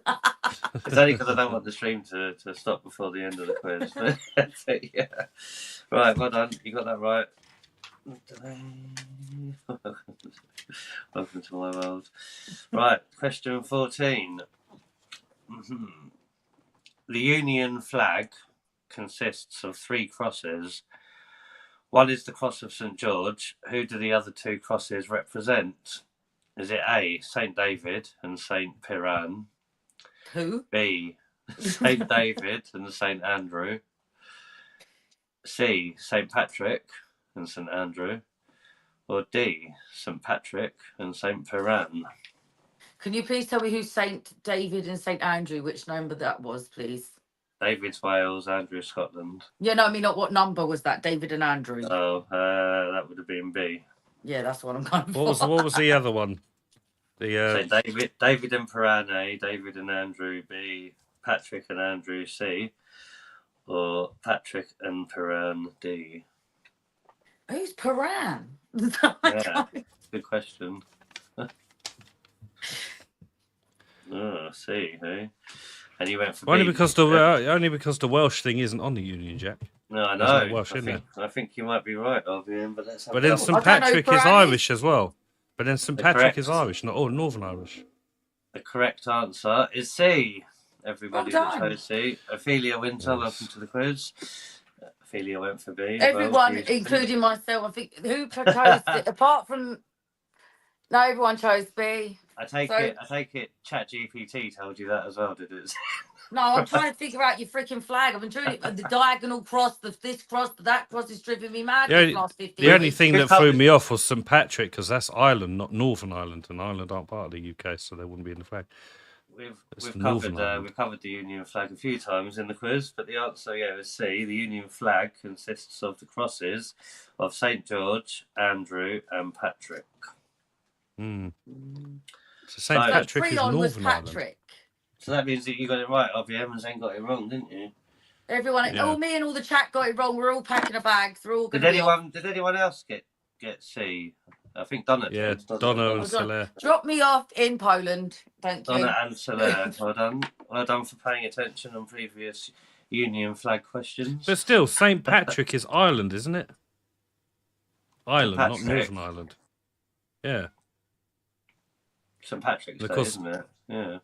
A: It's only because I don't want the stream to stop before the end of the quiz. But yeah. Right, well done. You got that right. Welcome to my world. Right, question 14. The Union flag consists of 3 crosses. One is the cross of St George. Who do the other 2 crosses represent? Is it A, St David and St Piran?
B: Who?
A: B, St David and St Andrew? C, St Patrick and St Andrew? Or D, St Patrick and St Piran?
B: Can you please tell me who St David and St Andrew, which number that was, please?
A: David's Wales, Andrew Scotland.
B: Yeah, no, I mean, not what number was that, David and Andrew?
A: Oh, that would have been B.
B: Yeah, that's what I'm going for.
C: What was the other one? The
A: So David and Piran A, David and Andrew B, Patrick and Andrew C, or Patrick and Piran D?
B: Who's Piran?
A: Yeah, good question. Oh, C, hey? And you went for
C: only
A: B.
C: because the Welsh thing isn't on the Union Jack.
A: No, I
C: There's
A: know.
C: no Welsh in there.
A: I think you might be right, Albion, but let's have
C: But
A: a
C: then
A: look.
C: St
B: I don't know
C: Patrick
B: who
C: is
B: Piran is.
C: Irish as well. But then St
A: The
C: Patrick
A: correct-
C: is Irish, not all Northern Irish.
A: The correct answer is C. Everybody
B: Well
A: that
B: done.
A: chose C. Ophelia Winter,
C: Yes.
A: welcome to the quiz. Ophelia went for B.
B: Everyone,
A: Well, you-
B: including myself, I think, who chose it? Apart from... No, everyone chose B.
A: I take it ChatGPT told you that as well, did it?
B: No, I'm trying to figure out your freaking flag. I've been doing it. The diagonal cross, this cross, that cross is driving me mad
C: Yeah,
B: this last 15
C: The only
B: weeks.
C: thing
A: We've
C: that threw
A: covered-
C: me off was St Patrick, because that's Ireland, not Northern Ireland, and Ireland aren't part of the UK, so they wouldn't be in the flag.
A: We've
C: Northern
A: covered
C: Ireland.
A: we've covered the Union flag a few times in the quiz, but the answer is C. The Union flag consists of the crosses of St George, Andrew, and Patrick.
C: Hmm. So St
A: So
C: Patrick is
B: Prion was
C: Northern Ireland.
B: Patrick.
A: So that means that you got it right. RBM and Zane got it wrong, didn't you?
B: Everyone,
C: Yeah.
B: all me and all the chat got it wrong. We're all packing a bag. They're all
A: Did
B: going to
A: anyone? Did anyone else get C? I think Donna.
C: Yeah,
A: did, doesn't
C: Donna
A: it?
C: and
B: Hold on.
C: Soler.
B: Drop me off in Poland. Thank you.
A: Donna and Soler. Well done. Well done for paying attention on previous Union flag questions.
C: But still, St Patrick is Ireland, isn't it? Ireland, not
A: Patrick.
C: Northern Ireland. Yeah,
A: St Patrick's Day,
C: Because-
A: isn't it? Yeah.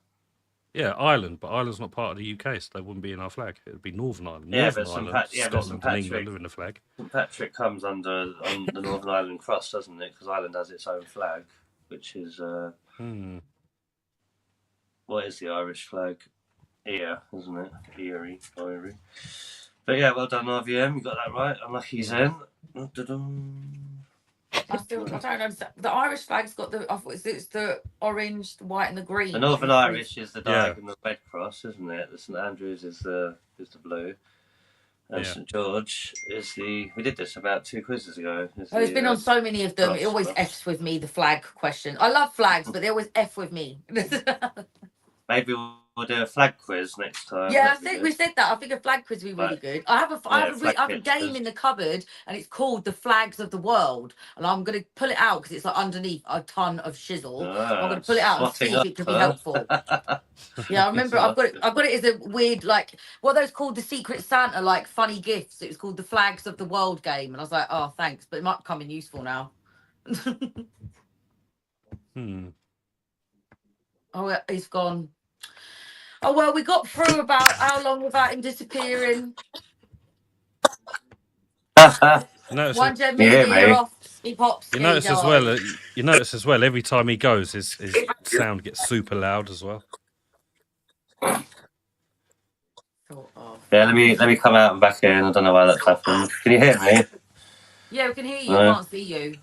C: yeah, Ireland, but Ireland's not part of the UK, so they wouldn't be in our flag. It would be Northern Ireland.
A: Yeah,
C: Northern
A: but St.
C: Ireland,
A: Pat- yeah, but St.
C: Scotland and England
A: Patrick-
C: are in the flag.
A: St Patrick comes on the Northern Ireland Cross, doesn't it? Because Ireland has its own flag, which is
C: Hmm.
A: what is the Irish flag? Ear, isn't it? Erie. But yeah, well done, RVM. You got that right. Unlucky Zen. Dun-dun-dun.
B: I don't understand. The Irish flag's got it's the orange, the white, and the green.
A: The Northern Irish is the
C: Yeah.
A: diagonal red cross, isn't it? The St Andrews is the blue, and
C: Yeah.
A: St George is the. We did this about 2 quizzes ago.
B: Oh, it's been on so many of them.
A: cross,
B: It always
A: cross.
B: F's with me, the flag question. I love flags, but they always F with me.
A: Maybe we'll do a flag quiz next time.
B: Yeah, I
A: That'd be
B: think
A: good.
B: we said that. I think a flag quiz would be really good. I have a
A: flag
B: I have a game
A: pictures.
B: in the cupboard, and it's called the Flags of the World. And I'm going to pull it out because it's like underneath a ton of shizzle. I'm going to pull it out and see
A: spotting
B: if it
A: up,
B: can be
A: huh?
B: helpful. Yeah, I remember. I've got it as a weird, like, what are those called? The Secret Santa, like funny gifts. It was called the Flags of the World game, and I was like, oh, thanks, but it might come in useful now.
C: Hmm.
B: Oh, yeah, he's gone. Oh well, we got through about how long without him disappearing.
C: Notice,
B: One gem
A: Yeah,
B: media
A: mate.
B: off. He pops.
C: you
B: here
C: notice as
B: go.
C: well. You notice as well. Every time he goes, his sound gets super loud as well.
B: Sort of.
A: Yeah, let me come out and back in. I don't know why that's happened. Can you hear me?
B: Yeah, we can hear you.
A: No.
B: Can't see you.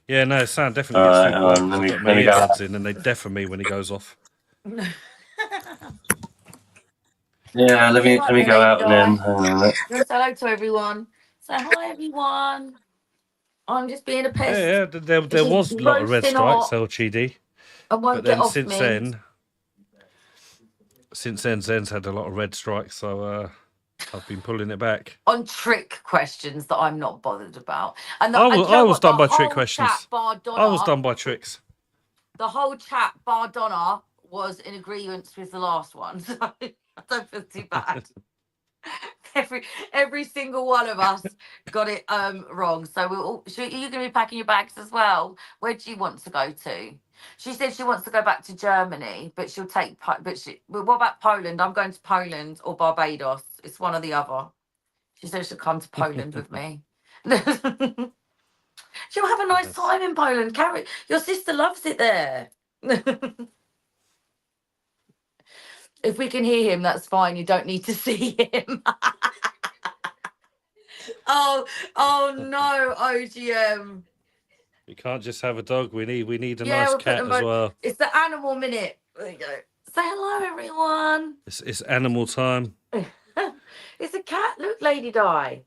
C: Yeah, no, his sound definitely
A: All
C: gets
A: right,
C: super
A: hang
C: loud.
A: on, let
C: I've
A: me-
C: got
A: let
C: my
A: me go.
C: earbuds in, and they deafen me when he goes off.
A: Yeah, let me go out and in. Hang on a minute.
B: Say hello to everyone. Say hi, everyone. I'm just being a pest.
C: Yeah, there
B: This
C: was
B: is
C: a lot of red
B: roasting
C: strikes,
B: hot.
C: LGD,
B: I won't
C: but
B: get
C: then
B: off
C: since then, Zen's had a lot of red strikes, so I've been pulling it back.
B: on trick questions that I'm not bothered about. And
C: I
B: and
C: was-
B: do you know
C: I was
B: what?
C: done
B: The
C: by trick
B: whole
C: questions.
B: chat, bar Donna,
C: I was done by tricks.
B: The whole chat, bar Donna, was in agreement with the last one. So I don't feel too bad. every single one of us got it wrong. So we're all, are you going to be packing your bags as well? Where do you want to go to? She said she wants to go back to Germany, but she'll take. But what about Poland? I'm going to Poland or Barbados. It's one or the other. She said she'll come to Poland with me. She'll have a nice time in Poland. Carrie, your sister loves it there. If we can hear him, that's fine. You don't need to see him. oh no, OGM.
C: You can't just have a dog. We need a
B: Yeah,
C: nice
B: we'll put
C: cat
B: them
C: as
B: both-
C: well.
B: It's the animal minute. There you go. Say hello, everyone.
C: It's animal time.
B: It's a cat. Look, Lady Di.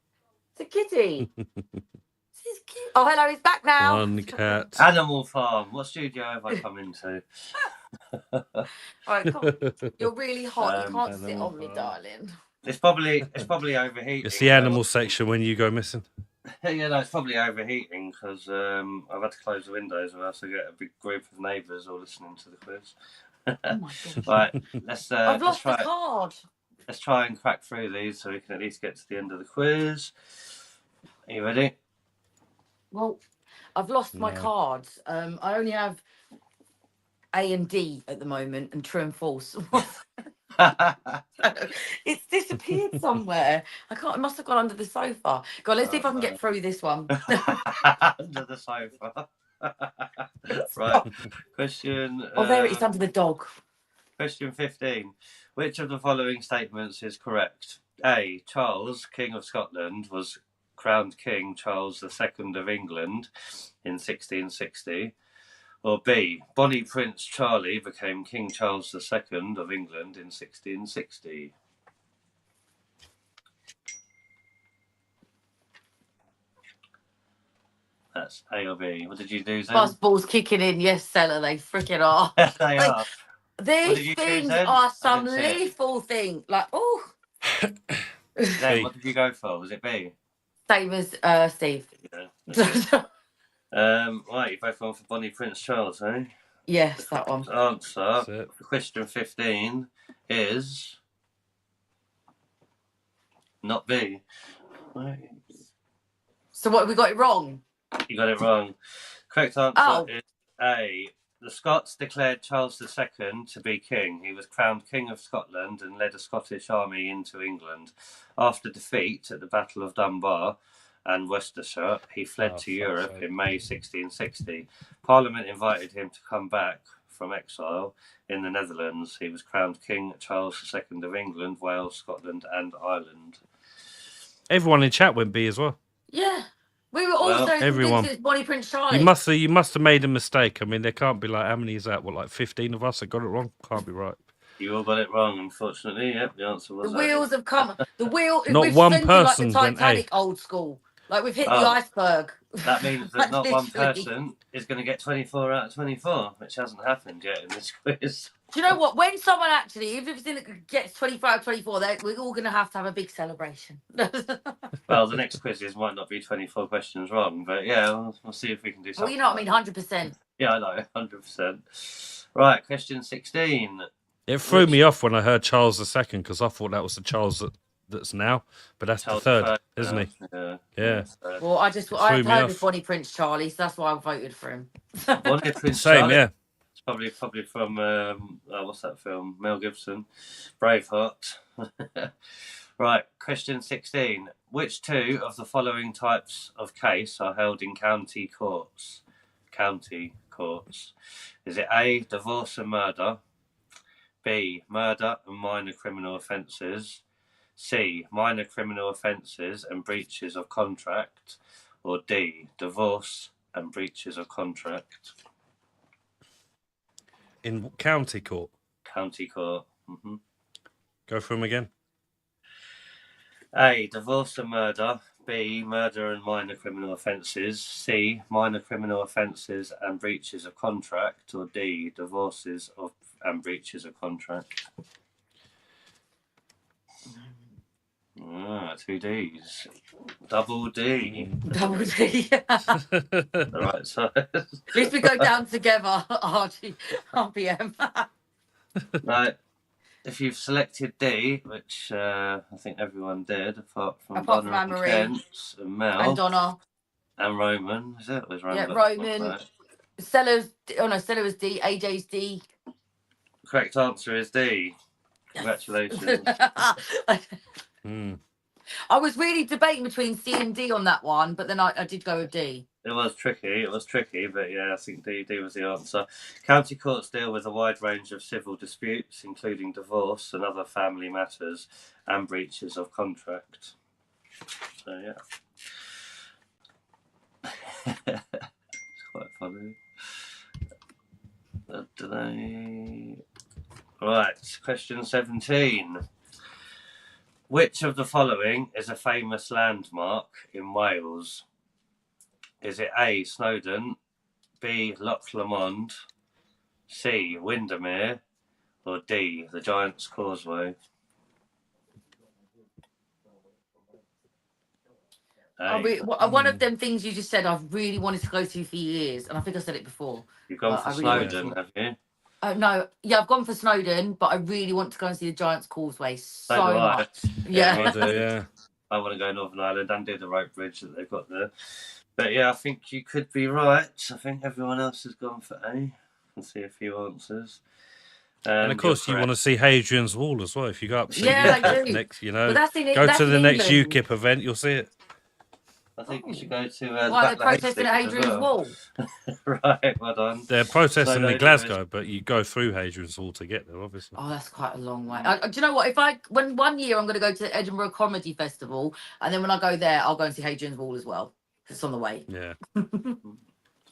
B: It's a kitty. It's cute. Oh, hello. He's back now.
C: One cat.
A: Animal Farm. What studio have I come into?
B: Right, come on. You're really hot. You can't sit
C: Animal
B: on me,
C: Farm.
B: darling.
A: It's probably overheating.
C: It's the animal section when you go missing.
A: Yeah, no, it's probably overheating because I've had to close the windows or else I get a big group of neighbours all listening to the quiz.
B: Oh my god.
A: Right, let's
B: I've lost the
A: try.
B: card.
A: Let's try and crack through these so we can at least get to the end of the quiz. Are you ready?
B: Well, I've lost my
C: No.
B: cards. I only have A and D at the moment, and true and false. It's disappeared somewhere. I can't. It must have gone under the sofa. Go on, let's see if I can get through this one.
A: Under the sofa. Right. Question.
B: Oh, there it is under the dog.
A: Question 15. Which of the following statements is correct? A. Charles, King of Scotland, was crowned King Charles II of England in 1660. Or B. Bonnie Prince Charlie became King Charles II of England in 1660. That's A or B. What did you do, Zen?
B: Buzzballs kicking in. Yes, Stella, they freaking are.
A: They are. What did
B: These
A: you do,
B: things
A: Zen?
B: are
A: I
B: some
A: didn't see it.
B: lethal thing. Like, oh,
A: Zen, what did you go for? Was it B?
B: same as Steve.
A: Yeah. Right, you both went for Bonnie Prince Charles, eh?
B: Yes, that one.
A: The answer
C: That's it.
A: for question 15 is not B. Right.
B: So what, we got it wrong?
A: You got it wrong. Correct answer
B: Oh.
A: is A. The Scots declared Charles II to be king. He was crowned King of Scotland and led a Scottish army into England. After defeat at the Battle of Dunbar and Worcestershire, he fled to Europe in May 1660. Parliament invited him to come back from exile in the Netherlands. He was crowned King Charles II of England, Wales, Scotland and Ireland.
C: Everyone in chat went B as well.
B: Yeah. We were also
C: everyone.
B: convinced it's Bonnie Prince Charlie.
C: You must have made a mistake. I mean, there can't be like, how many is that? What, like 15 of us that got it wrong? Can't be right.
A: You all got it wrong, unfortunately. Yep, the answer was
B: The wheels have come. The wheel.
C: Not
B: we've
C: one
B: sent it
C: person
B: like the
C: went A.
B: Titanic old school. Like we've hit the
A: Oh.
B: iceberg.
A: That means that
B: Like,
A: not one
B: literally.
A: person is going to get 24 out of 24, which hasn't happened yet in this quiz.
B: Do you know what? When someone actually, if it gets 25, 24, we're all going to have a big celebration.
A: Well, the next quizzes might not be 24 questions wrong, but yeah, we'll see if we can do something.
B: Well, you know what I mean, 100%.
A: Yeah, I know, 100%. Right, question 16.
C: It threw me off when I heard Charles II because I thought that was the Charles that's now, but that's
A: Charles
C: the third,
A: III,
C: isn't he?
A: Yeah.
C: Yeah.
A: So,
B: Well, I
C: threw
B: heard
C: me
B: of
C: off.
B: Bonnie Prince Charlie, so that's why I voted for him.
A: Bonnie Prince
C: Same,
A: Charlie.
C: yeah.
A: It's probably from, what's that film? Mel Gibson. Braveheart. Right, question 16. Which two of the following types of case are held in county courts? County courts. Is it A, divorce and murder? B, murder and minor criminal offences? C, minor criminal offences and breaches of contract? Or D, divorce and breaches of contract?
C: In county court.
A: County court. Mm-hmm.
C: Go through them again.
A: A, divorce and murder. B, murder and minor criminal offences. C, minor criminal offences and breaches of contract. Or D, divorces and breaches of contract. Ah, 2 Ds. Double D.
B: Double D.
A: The right side.
B: At least we go down together, RPM.
A: Right. if you've selected D, which I think everyone did, apart from
B: Apart from
A: Donna and
B: Anne-Marie.
A: Kent and Mel
B: And Donna.
A: and Roman, is it? Was Roman?
B: Yeah,
A: got
B: Roman.
A: that right?
B: Stella was D. AJ's D.
A: The correct answer is D. Congratulations.
B: I was really debating between C and D on that one, but then I did go with D.
A: It was tricky, but yeah, I think D was the answer. County courts deal with a wide range of civil disputes, including divorce and other family matters and breaches of contract. So yeah. It's quite funny. Right, question 17. Which of the following is a famous landmark in Wales? Is it A, Snowdon, B, Loch Lomond, C, Windermere, or D, the Giant's Causeway?
B: One of them things you just said I've really wanted to go to for years, and I think I said it before.
A: You've gone for Snowdon, have you?
B: No, yeah, I've gone for Snowdon, but I really want to go and see the Giant's Causeway so much.
A: Yeah. I want to go Northern Ireland and do the rope bridge that they've got there. But yeah, I think you could be right. I think everyone else has gone for A. Can see a few answers.
C: And of course, you want to see Hadrian's Wall as well. If you go up to
B: UKIP
C: next,
B: but that's in,
C: go
B: that's
C: to the next
B: England.
C: UKIP event, you'll see it.
A: I think you should go to.
B: Why they're protesting at Hadrian's Wall?
A: Right, well done.
C: They're protesting in Glasgow, but you go through Hadrian's Wall to get there, obviously.
B: Oh, that's quite a long way. Do you know what? When one year I'm going to go to Edinburgh Comedy Festival, and then when I go there, I'll go and see Hadrian's Wall as well. It's on the way.
A: Yeah.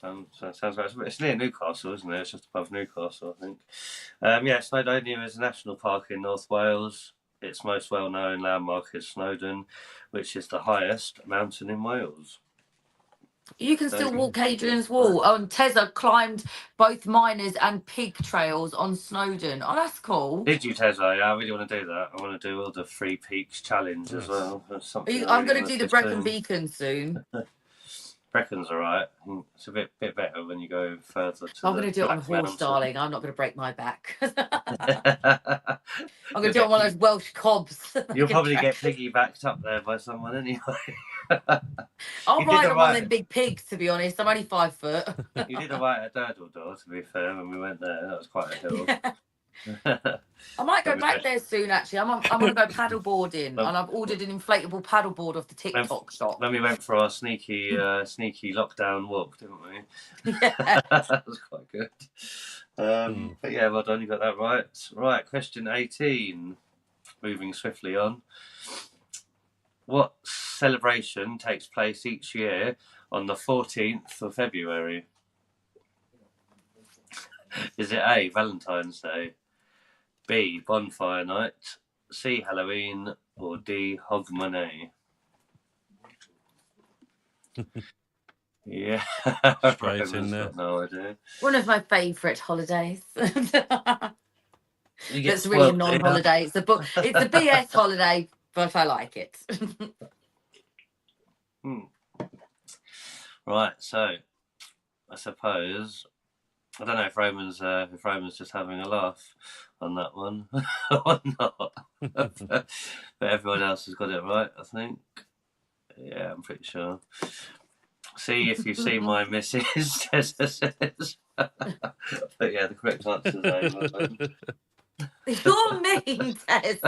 A: Sounds right. It's near Newcastle, isn't it? It's just above Newcastle, I think. Yeah, Snowdonia is a national park in North Wales. Its most well-known landmark is Snowdon, which is the highest mountain in Wales.
B: You can still walk Hadrian's Wall. Oh, and Tezza climbed both miners and pig trails on Snowdon. Oh, that's cool.
A: Did you, Tezza? Yeah, I really want to do that. I want to do all the 3 Peaks challenge as well.
B: I'm going to do the Brecon Beacon soon.
A: Breccon's all right. It's a bit better when you go further to
B: I'm going to do it on horse, darling. I'm not going to break my back. I'm going to do it on one of those Welsh cobs.
A: You'll probably get piggybacked up there by someone anyway.
B: I'll ride on one of them big pigs, to be honest. I'm only 5 foot.
A: You did all right at Durdle Door, to be fair, when we went there. That was quite a hill.
B: I might go back there soon, actually. I'm going to go paddle boarding, and I've ordered an inflatable paddle board off the TikTok shop.
A: Then we went for our sneaky lockdown walk, didn't we?
B: Yeah.
A: That was quite good. But yeah, well done, you got that right. Right, question 18. Moving swiftly on. What celebration takes place each year on the 14th of February? Is it A, Valentine's Day, B, Bonfire Night, C, Halloween, or D, Hogmanay? Yeah.
C: Straight in there.
A: No idea.
B: One of my favourite holidays.
A: It's
B: really a non-holiday. It's a BS holiday, but I like it.
A: Right, so I suppose I don't know if Roman's just having a laugh on that one or not. But everyone else has got it right, I think. Yeah, I'm pretty sure. See if you see my missus, Tessa says. But yeah, the correct answer is A.
B: You're mean, Tessa.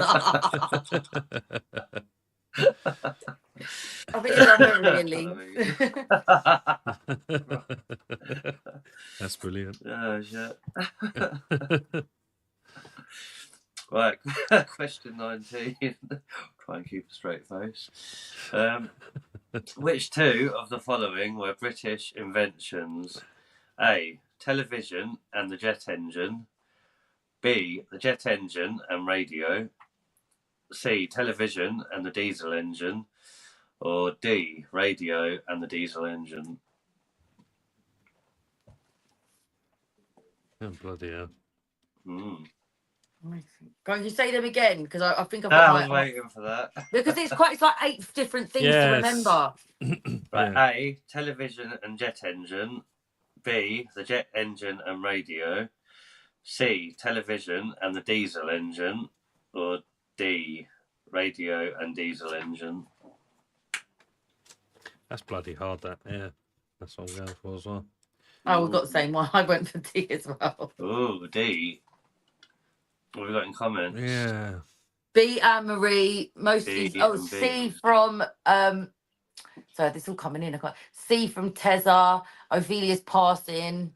B: I think you love her really.
C: That's brilliant.
A: Oh, shit. Right, question 19. Try and keep a straight face. Which 2 of the following were British inventions? A, television and the jet engine. B, the jet engine and radio. C, television and the diesel engine. Or D, radio and the diesel engine.
C: Oh, bloody hell.
B: Can you say them again? Because I think I've
A: I
B: got
A: was waiting for that.
B: Because it's like 8 different things to remember.
A: Right, yeah. A, television and jet engine. B, the jet engine and radio. C, television and the diesel engine, or D, radio and diesel engine?
C: That's bloody hard, that. Yeah. That's what I'm going for as well.
B: Oh, we've got the same one. I went for D as well.
A: Ooh, D. What have we got in common?
C: Yeah.
B: B, Anne-Marie, mostly.
A: B
B: Oh,
A: and B.
B: C from. So this all coming in. I can't. C from Tezza. Ophelia's passing.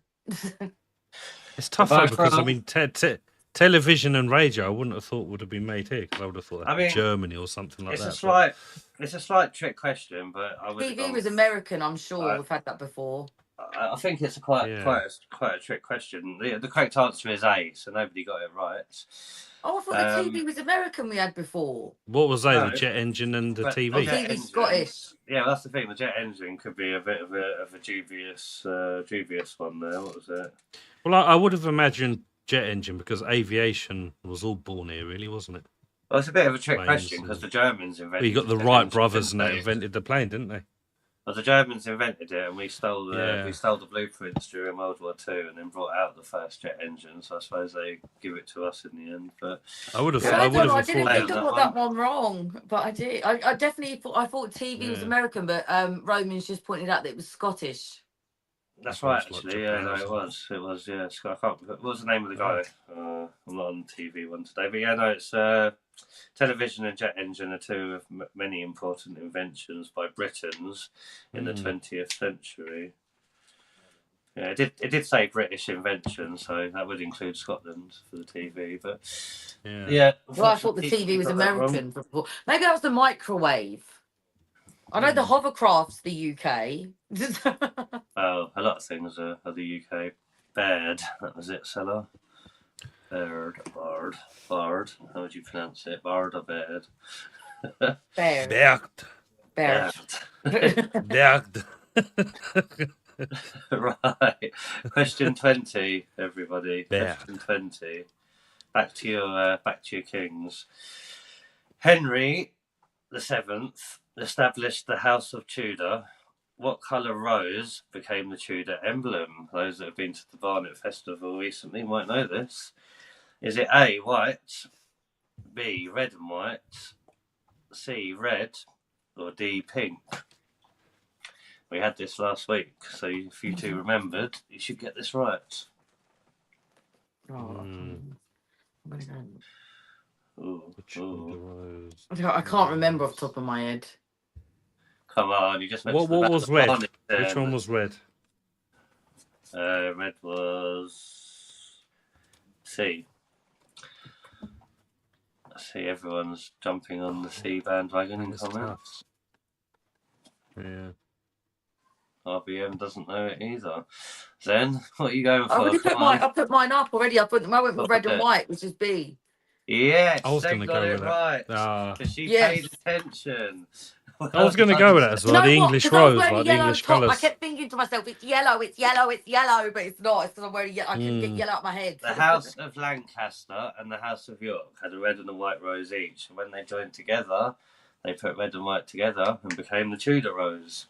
C: It's tough though, because I mean, television and radio, I wouldn't have thought would have been made here, because I would have thought that Germany or something like that.
A: It's a slight trick question, but I would.
B: TV was American. I'm sure we've had that before.
A: I think it's quite a trick question. The correct answer is A, so nobody got it right.
B: Oh, I thought the TV was American. We had before.
C: What was that? The jet engine and the TV.
B: Oh, TV Scottish.
A: Yeah, well, that's the thing. The jet engine could be a bit of a dubious one there. What was it?
C: Well, I would have imagined jet engine, because aviation was all born here, really, wasn't it?
A: Well, it's a bit of a trick question, because the Germans invented.
C: Well, you got the Wright brothers and they invented the plane, didn't they?
A: Well, the Germans invented it, and we stole the blueprints during World War II, and then brought out the first jet engine. So I suppose they give it to us in the end. But
C: I would have.
B: I didn't think I got that one wrong, but I did. I definitely thought. I thought TV was American, but Roman's just pointed out that it was Scottish.
A: That's right, actually. Yeah, no, it was. It was. Yeah, I can't. What was the name of the guy? I'm not on the TV one today, but yeah, no, it's. Television and jet engine are two of many important inventions by Britons in the 20th century. Yeah, it did say British invention, so that would include Scotland for the TV. But yeah.
B: Well, I thought the TV was American before. Maybe that was the microwave. I know the hovercraft's the UK.
A: Oh, a lot of things are the UK. Baird, that was it, Seller. Bard. How would you pronounce it? Bard or Baird?
B: Baird.
A: Right. Question 20, everybody.
C: Baird.
A: Question 20. Back to your kings. Henry VII established the House of Tudor. What colour rose became the Tudor emblem? Those that have been to the Barnet Festival recently might know this. Is it A, white, B, red and white, C, red, or D, pink? We had this last week, so if you two remembered, you should get this right.
B: I can't remember off the top of my head.
A: Come on, you just
C: mentioned what was red? Which one was red?
A: Red was C. I see everyone's jumping on the C bandwagon in comments.
C: Yeah.
A: RBM doesn't know it either. Zen, what are you going for?
B: I put mine up already. I went with red and white, which is B.
A: Yes,
C: I was going to go with
A: right.
C: That.
A: She paid attention.
C: I was going to go with that as well. The English rose, like the English colours.
B: I kept thinking to myself, it's yellow, but it's not. It's because I'm wearing yellow. I couldn't get yellow out my head.
A: The House of Lancaster and the House of York had a red and a white rose each. And when they joined together, they put red and white together and became the Tudor rose.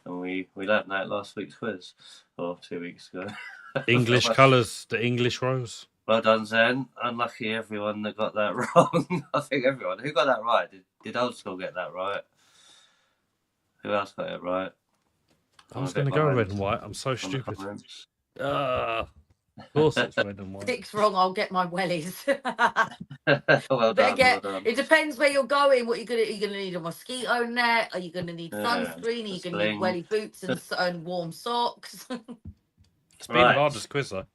A: And we learnt that last week's quiz, or 2 weeks ago.
C: English colours, the English rose.
A: Well done, Zen. Unlucky everyone that got that wrong. I think everyone. Who got that right? Did Old School get that right? Who else got it right?
C: I was going to go red and white. I'm so stupid. Of course it's red and white.
B: Six wrong, I'll get my wellies.
A: Well done, well done.
B: It depends where you're going. What are you going to need? A mosquito net? Are you going to need sunscreen? Are you going to need welly boots and warm socks?
C: It's been the hardest quiz, though.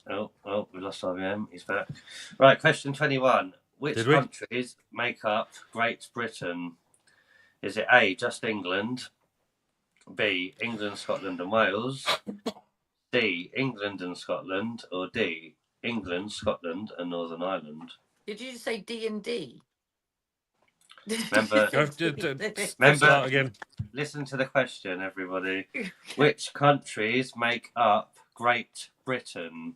A: Oh, we lost RVM. He's back. Right, question 21. Which countries make up Great Britain? Is it A, just England, B, England, Scotland and Wales, C, England and Scotland, or D, England, Scotland and Northern Ireland?
B: Did you just say D and D?
A: Remember,
C: again.
A: Listen to the question, everybody. Which countries make up Great Britain?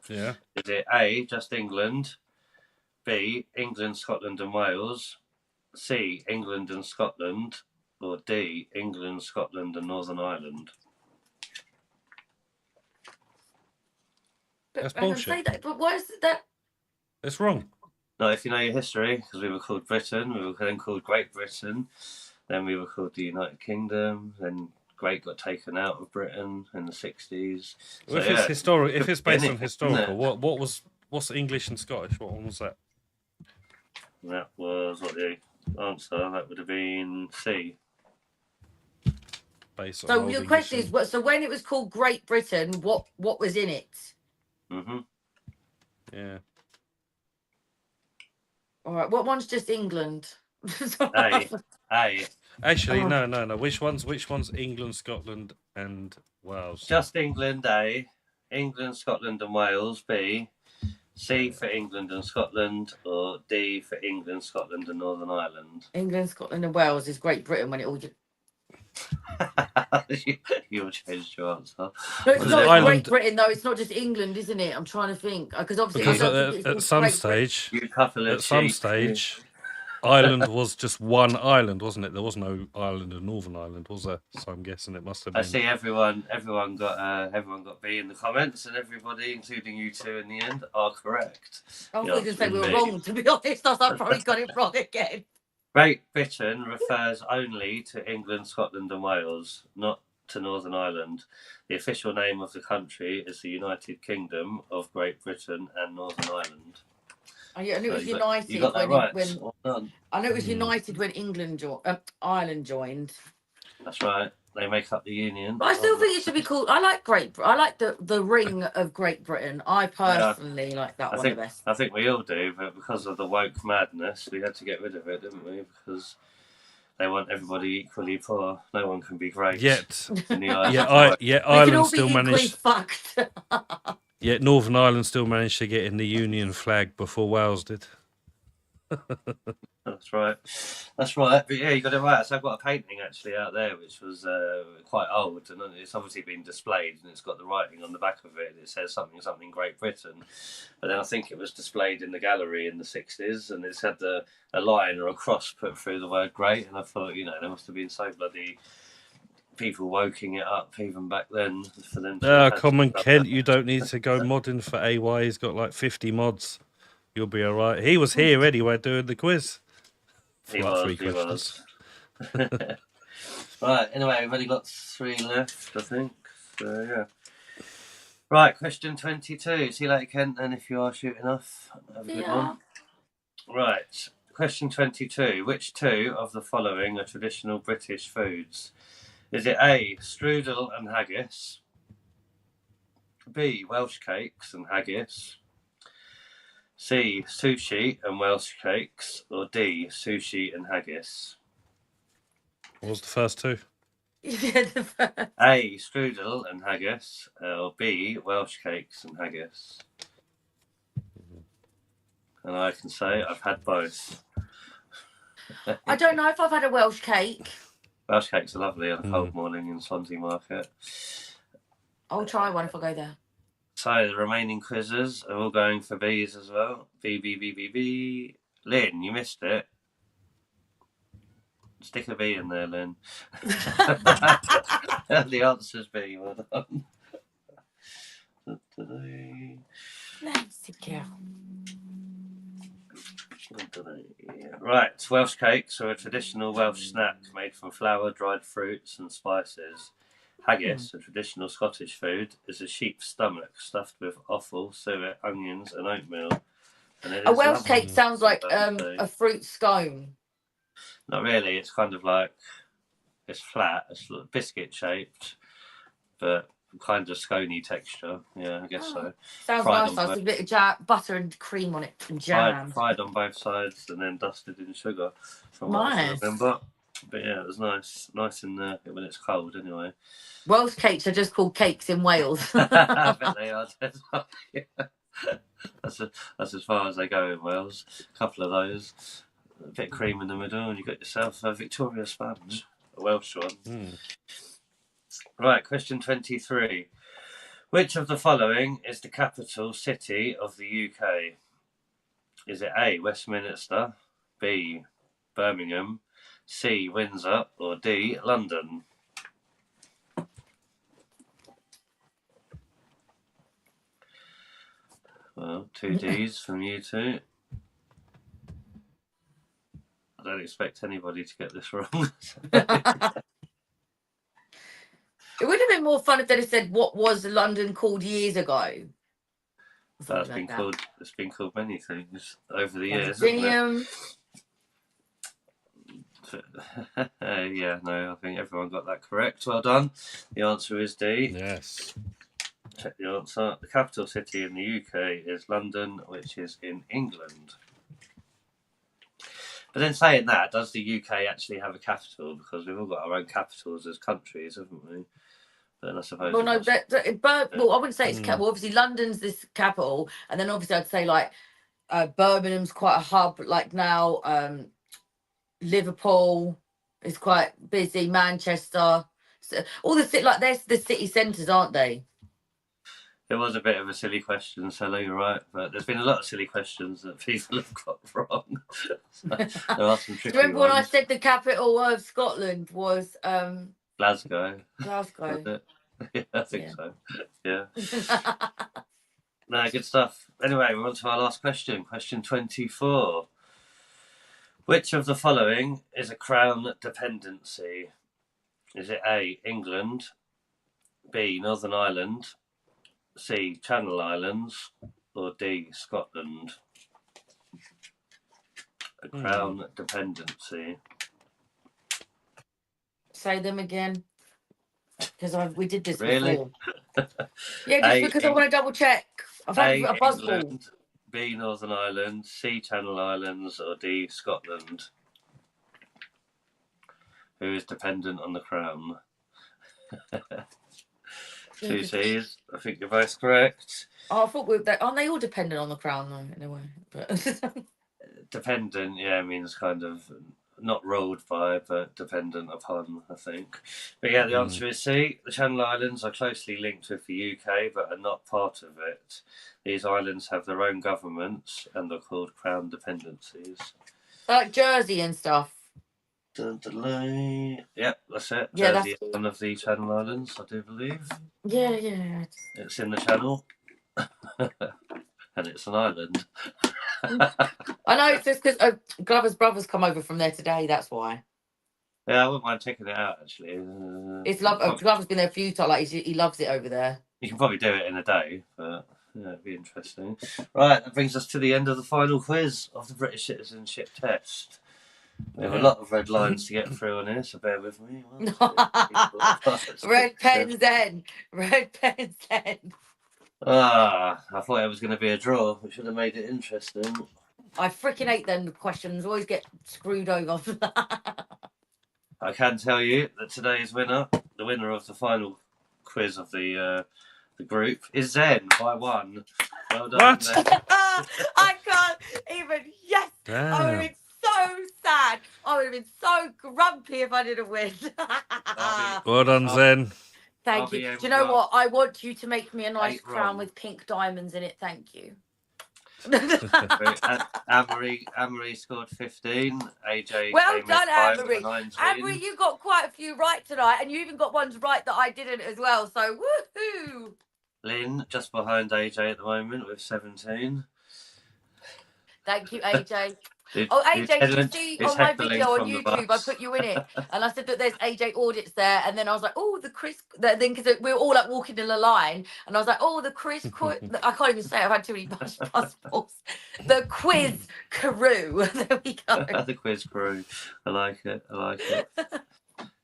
C: Yeah.
A: Is it A, just England, B, England, Scotland and Wales, C, England and Scotland, or D, England, Scotland and Northern Ireland?
C: That's
B: Hang on, say
C: bullshit.
B: that. But why is that?
C: It's wrong.
A: No, if you know your history, because we were called Britain, we were then called Great Britain, then we were called the United Kingdom, then Great got taken out of Britain in the 60s. So,
C: If it's historic, if it's based on
A: isn't
C: historical,
A: it?
C: what's English and Scottish? What one was that?
A: That was what the answer. That would have been C.
C: Based on
B: So
C: Old
B: your
C: English
B: question is,
C: and-
B: what? So when it was called Great Britain, what was in it?
C: yeah.
B: All right, what one's just England?
A: A.
C: Actually,
B: Oh.
C: no. Which one's England, Scotland, and Wales?
A: Just England, A. England, Scotland, and Wales, B. C for England and Scotland, or D for England, Scotland, and Northern Ireland.
B: England, Scotland, and Wales is Great Britain when it all.
A: You'll change your answer.
B: No, it's
C: Was
B: not
C: it
B: Great
C: Ireland?
B: Britain though. It's not just England, isn't it? I'm trying to think because obviously
C: Because
B: I don't think it's
C: at
B: called
C: some
B: Great Britain.
C: stage,
A: You couple of
C: at some
A: sheep.
C: stage, Ireland was just one island, wasn't it? There was no Ireland and Northern Ireland, was there? So I'm guessing it must have been.
A: I see everyone got B in the comments, and everybody, including you two, in the end, are correct.
B: I was
A: The
B: going to say
A: answer
B: we
A: is
B: were
A: B.
B: wrong. To be honest, I probably got it wrong again.
A: Great Britain refers only to England, Scotland, and Wales, not to Northern Ireland. The official name of the country is the United Kingdom of Great Britain and Northern Ireland.
B: I knew it was
A: You
B: United
A: got that
B: when
A: right.
B: when
A: Well done.
B: I know it was United when Ireland joined.
A: That's right. They make up the union.
B: But I still think it should be called. I like I like the ring of Great Britain. I personally like that one the best.
A: I think we all do, but because of the woke madness, we had to get rid of it, didn't we? Because they want everybody equally poor. No one can be great.
C: Yet,
A: in the eyes of the woke.
B: We can
C: Ireland
B: all
C: still
B: be equally
C: managed.
B: fucked.
C: Yet Northern Ireland still managed to get in the Union flag before Wales did.
A: That's right. That's right. But yeah, you got it right. So I've got a painting actually out there, which was quite old, and it's obviously been displayed, and it's got the writing on the back of it. It says something Great Britain, but then I think it was displayed in the gallery in the 60s, and it's had a line or a cross put through the word great, and I thought, there must have been so bloody people woking it up even back then for them.
C: Come on, Kent, you don't need to go modding for AY. He's got like 50 mods. You'll be all right. He was here anyway doing the quiz.
A: He was. Right, anyway, we've only got 3 left, I think. So, yeah. Right, question 22. See you later, Kent, and if you are shooting off, have a good one. Right, question 22. Which 2 of the following are traditional British foods? Is it A, strudel and haggis? B, Welsh cakes and haggis? C, sushi and Welsh cakes, or D, sushi and haggis?
C: What was the first 2?
A: A, strudel and haggis, or B, Welsh cakes and haggis. And I can say I've had both.
B: I don't know if I've had a Welsh cake.
A: Welsh cakes are lovely on a cold morning in Swansea Market.
B: I'll try one if I go there.
A: So the remaining quizzes are all going for B's as well. B, B, B, B, B. Lynn, you missed it. Stick a B in there, Lynn. The answer's B. Well done. Right, Welsh cakes are a traditional Welsh snack made from flour, dried fruits and spices. Haggis, a traditional Scottish food, is a sheep's stomach stuffed with offal, suet, onions and oatmeal. And
B: a Welsh cake sounds like a fruit scone.
A: Not really, it's kind of like, it's flat, it's biscuit shaped, but kind of scony texture. Yeah, I guess so.
B: Sounds nice. With a bit of butter and cream on it and jam.
A: Fried on both sides and then dusted in sugar. From what I remember. But yeah, it was nice in there when it's cold anyway.
B: Welsh cakes are just called cakes in Wales.
A: I bet they are. Yeah. That's as far as they go in Wales. A couple of those, a bit of cream in the middle, and you got yourself a Victoria sponge, a Welsh one. Right, question 23. Which of the following is the capital city of the UK? Is it A, Westminster, B, Birmingham, C, Windsor, or D, London? Well, 2 Ds from you two. I don't expect anybody to get this wrong.
B: It would have been more fun if they'd have said, what was London called years ago?
A: That's been called. It's been called many things over the years,
B: Virginium.
A: Yeah, no, I think everyone got that correct. Well done. The answer is D.
C: Yes.
A: Check the answer. The capital city in the UK is London, which is in England. But then saying that, does the UK actually have a capital? Because we've all got our own capitals as countries, haven't we? But I suppose.
B: Well, no, well, I wouldn't say it's well, obviously London's this capital, and then obviously I'd say like Birmingham's quite a hub. Like now, Liverpool is quite busy. Manchester, so all the like they're the city centres, aren't they?
A: It was a bit of a silly question, Sally, you're right. But there's been a lot of silly questions that people have got wrong. There are some tricky
B: Do you remember when I
A: ones.
B: said the capital of Scotland was
A: Glasgow?
B: Glasgow.
A: Was it? Yeah, I think so. Yeah. No, good stuff. Anyway, we're on to our last question. Question 24. Which of the following is a crown dependency? Is it A, England, B, Northern Ireland, C, Channel Islands, or D, Scotland? A crown dependency.
B: Say them again, because we did this
A: Really?
B: before. Yeah, just because I want to double check. I've had
A: A,
B: a buzzball.
A: England, B, Northern Ireland, C, Channel Islands, or D, Scotland? Who is dependent on the crown? 2 C's. I think you're both correct.
B: Oh, I thought aren't they all dependent on the crown though, in a way? But
A: Dependent, yeah, means kind of not ruled by, but dependent upon, I think. But yeah, the answer is C. The Channel Islands are closely linked with the UK, but are not part of it. These islands have their own governments, and they're called crown dependencies.
B: like Jersey and stuff.
A: Yep, that's it.
B: Yeah,
A: Jersey is one of the Channel Islands, I do believe.
B: Yeah.
A: It's in the Channel. And it's an island.
B: I know, it's just because Glover's brother's come over from there today, that's why.
A: Yeah, I wouldn't mind checking it out, actually.
B: It's Glover's been there a few times, like he loves it over there.
A: You can probably do it in a day, but yeah, it'd be interesting. Right, that brings us to the end of the final quiz of the British citizenship test. We have a lot of red lines to get through on here, so bear with me.
B: Red pens then. Red pens then.
A: I thought it was going to be a draw. We should have made it interesting.
B: I freaking hate them questions. Always get screwed over.
A: I can tell you that today's winner, the winner of the final quiz of the group, is Zen by 1. Well done.
C: What?
A: Zen.
B: I can't even. Yes.
C: Damn.
B: I would have been so sad. I would have been so grumpy if I didn't win.
C: Well done, Zen.
B: Thank you. Do you know what? I want you to make me a nice crown with pink diamonds in it. Thank you.
A: Anne-Marie scored 15. AJ.
B: Well done, Anne-Marie.
A: 19.
B: Anne-Marie, you got quite a few right tonight, and you even got ones right that I didn't as well. So woohoo!
A: Lynn just behind AJ at the moment with 17.
B: Thank you, AJ. AJ, did you see on my video on YouTube, I put you in it, and I said that there's AJ audits there, and then I was like, oh, the Chris, then because we were all like walking in a line, and I was like, oh, the Chris, I can't even say it, I've had too many passports. The quiz crew. There we go.
A: The quiz crew. I like it.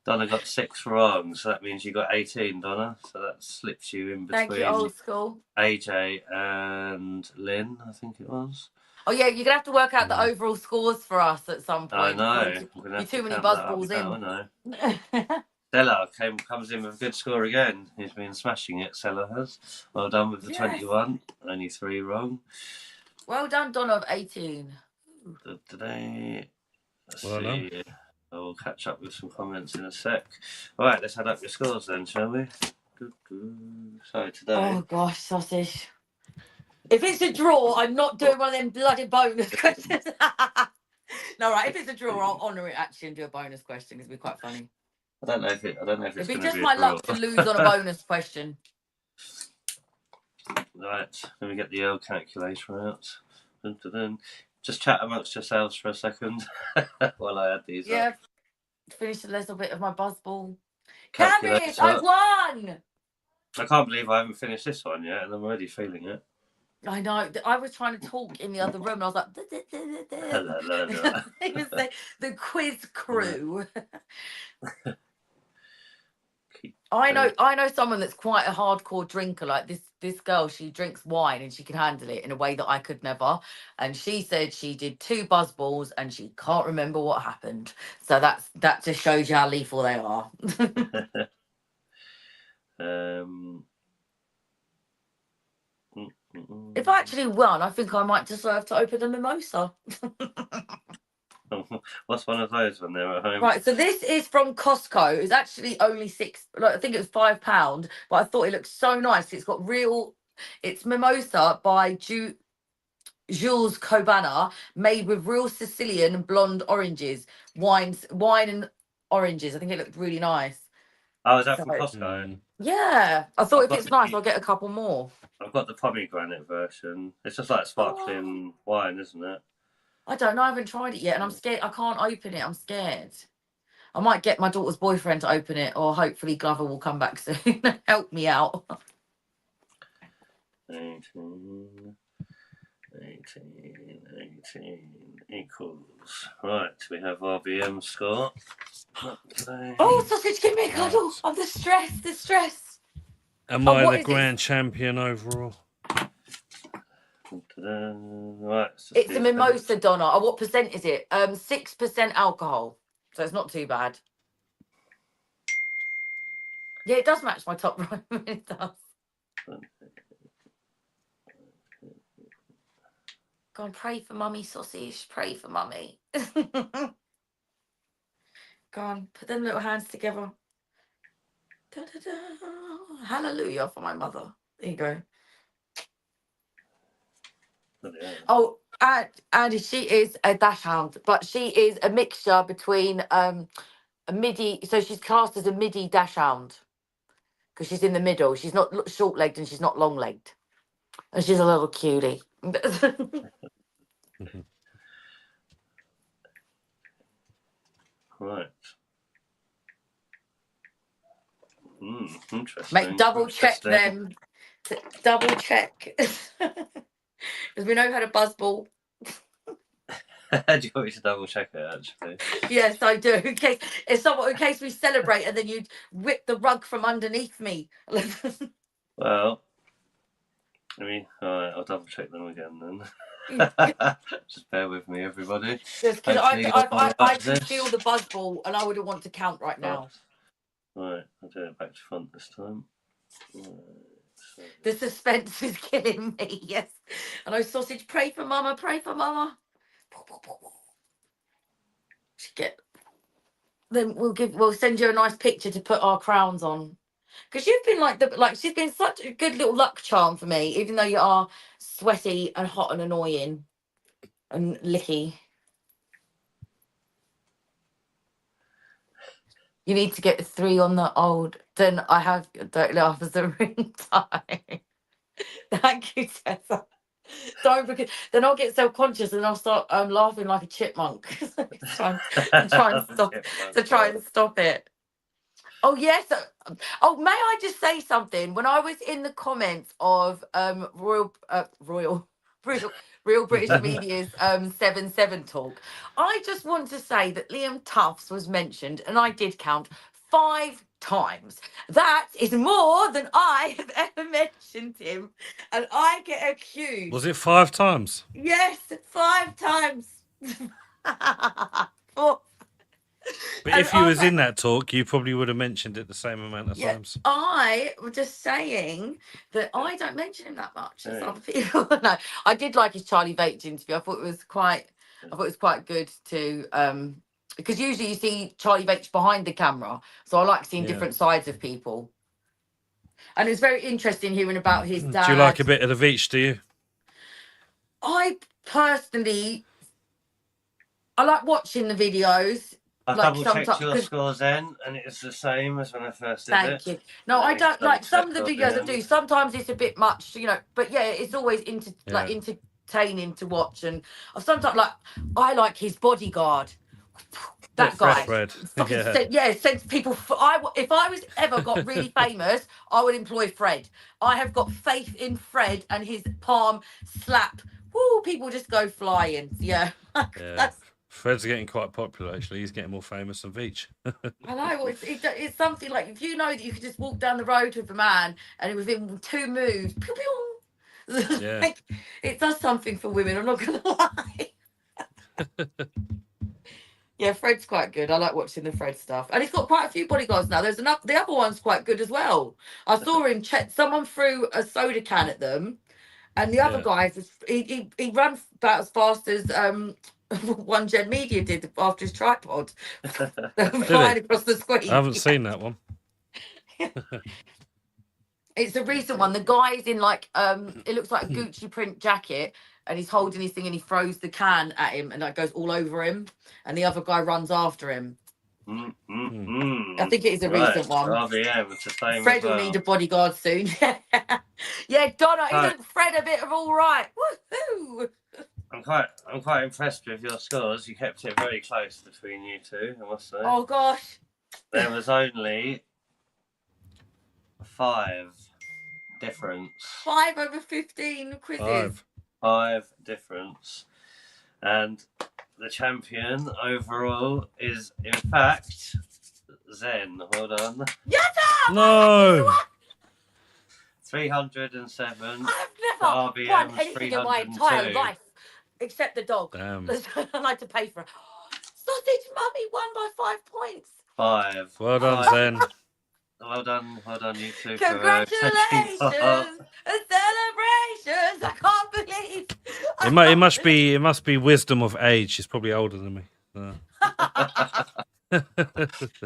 A: Donna got 6 wrong, so that means you got 18, Donna. So that slips you in between.
B: Thank you, old school.
A: AJ and Lynn, I think it was.
B: Oh yeah, you're gonna have to work out the overall scores for us at some point.
A: I know.
B: You're too many buzzballs in.
A: I know. Stella comes in with a good score again. He's been smashing it. Stella has. Well done with the 21. Only 3 wrong.
B: Well done, Donna of 18.
A: Today. Let's
C: well
A: see. Done. I'll catch up with some comments in a sec. All right, let's add up your scores then, shall we? So today.
B: Oh gosh, sausage. If it's a draw, I'm not doing one of them bloody bonus questions. No, right. If it's a draw, I'll honour it actually and do a bonus question because it'd be quite funny.
A: I don't know if it's.
B: It'd be just my luck to lose on a bonus question.
A: Right, let me get the L calculator out. Dun, dun, dun. Just chat amongst yourselves for a second while I add these
B: Yeah,
A: up.
B: finish a little bit of my buzzball.
A: Calculator.
B: Caris, I won!
A: I can't believe I haven't finished this one yet, and I'm already feeling it.
B: I know. I was trying to talk in the other room, and I was like, it was the quiz crew. I know someone that's quite a hardcore drinker. Like this girl, she drinks wine and she can handle it in a way that I could never. And she said she did 2 buzzballs and she can't remember what happened. So that just shows you how lethal they are. If I actually won, I think I might deserve to open a mimosa.
A: What's one of those when they're at home?
B: Right, so this is from Costco. It's actually only I think it was £5, but I thought it looked so nice. It's mimosa by Jules Cobana, made with real Sicilian blonde oranges, wine and oranges. I think it looked really nice.
A: Oh, is that from Costco?
B: Yeah, I thought if it's nice, I'll get a couple more.
A: I've got the pomegranate version. It's just like sparkling wine, isn't it?
B: I don't know. I haven't tried it yet, and I'm scared. I can't open it. I'm scared. I might get my daughter's boyfriend to open it, or hopefully Glover will come back soon and help me out.
A: 18 equals. Right, we have RBM score.
B: Oh, sausage, give me a cuddle. I'm the stress.
C: Am I the grand champion overall?
A: Right,
B: it's a mimosa, Donna. Oh, what percent is it? 6% alcohol, so it's not too bad. Yeah, it does match my top right. It does. Go and pray for mummy, sausage. Pray for mummy. Go on, put them little hands together. Da, da, da. Hallelujah for my mother. There you go. Oh, Andy, she is a dachshund, but she is a mixture between a midi. So she's classed as a midi dachshund because she's in the middle. She's not short-legged and she's not long-legged, and she's a little cutie.
A: Right. Interesting.
B: Mate, double check them. Double check. Because we know how to buzzball.
A: Do you want me to double check it, actually?
B: Yes, I do. In case we celebrate and then you'd rip the rug from underneath me.
A: Well, alright, I'll double check them again then. Just bear with me, everybody.
B: Just because I can feel the buzzball and I wouldn't want to count right now.
A: Right, I'll do it back to front this time. Right, so.
B: The suspense is killing me, yes. And I sausage, pray for mama, pray for mama. Then we'll send you a nice picture to put our crowns on. Because you've been she's been such a good little luck charm for me, even though you are sweaty and hot and annoying and licky. You need to get 3 on the old. Then I have don't laugh as a ring time. Thank you, Tessa. Sorry, because then I'll get self-conscious and I'll start laughing like a chipmunk. try and stop it. Oh yes. Oh, may I just say something? When I was in the comments of Real British Media's 7/7 talk, I just want to say that Liam Tufts was mentioned, and I did count 5 times. That is more than I have ever mentioned him, and I get accused.
C: Was it 5 times?
B: Yes, 5 times. 4.
C: But if you was in that talk, you probably would have mentioned it the same amount of times.
B: I was just saying that I don't mention him that much as other people. No, I did like his Charlie Bates interview. I thought it was quite good to because usually you see Charlie Bates behind the camera, so I like seeing different sides of people. And it's very interesting hearing about his dad.
C: Do you like a bit of the Veach, do you?
B: I personally, I like watching the videos.
A: I
B: like
A: double checked
B: sometimes.
A: your scores then, and it's the same as when I first did it.
B: Thank you. No, I don't like some of the videos I do. Sometimes it's a bit much, you know. But yeah, it's always entertaining to watch. And sometimes like I like his bodyguard. That guy,
C: Fred.
B: sends people. If I was ever got really famous, I would employ Fred. I have got faith in Fred and his palm slap. Woo! People just go flying. Yeah, that's.
C: Fred's getting quite popular, actually. He's getting more famous than Veach.
B: I know. It's something like if you know that you could just walk down the road with a man and within 2 moves, pew, pew,
C: Yeah.
B: like, it does something for women. I'm not gonna lie. Yeah, Fred's quite good. I like watching the Fred stuff, and he's got quite a few bodyguards now. There's enough. The other one's quite good as well. I saw him check. Someone threw a soda can at them, and the other guy he ran about as fast as One Gen Media did after his tripod. Flying across the screen.
C: I haven't seen that one.
B: It's a recent one. The guy's in like it looks like a Gucci print jacket, and he's holding his thing and he throws the can at him and that goes all over him, and the other guy runs after him. I think it is a recent one.
A: RVM, it's the same.
B: Fred will need a bodyguard soon. Yeah, Donna, isn't Fred a bit of all right? Woohoo!
A: I'm quite impressed with your scores. You kept it very close between you two, I must say.
B: Oh gosh.
A: There was only 5 difference.
B: 5 over 15 quizzes.
A: 5 difference. And the champion overall is, in fact, Zen. Hold on.
B: Yes!
C: No!
A: 307.
B: I've never won anything in my entire life except the dog.
C: Damn.
B: I like to pay for it. Sausage Mummy won by 5 points.
A: 5.
C: Well done, Zen.
A: Well done, you two.
B: Congratulations and celebrations. I can't believe.
C: It must be wisdom of age. She's probably older than me.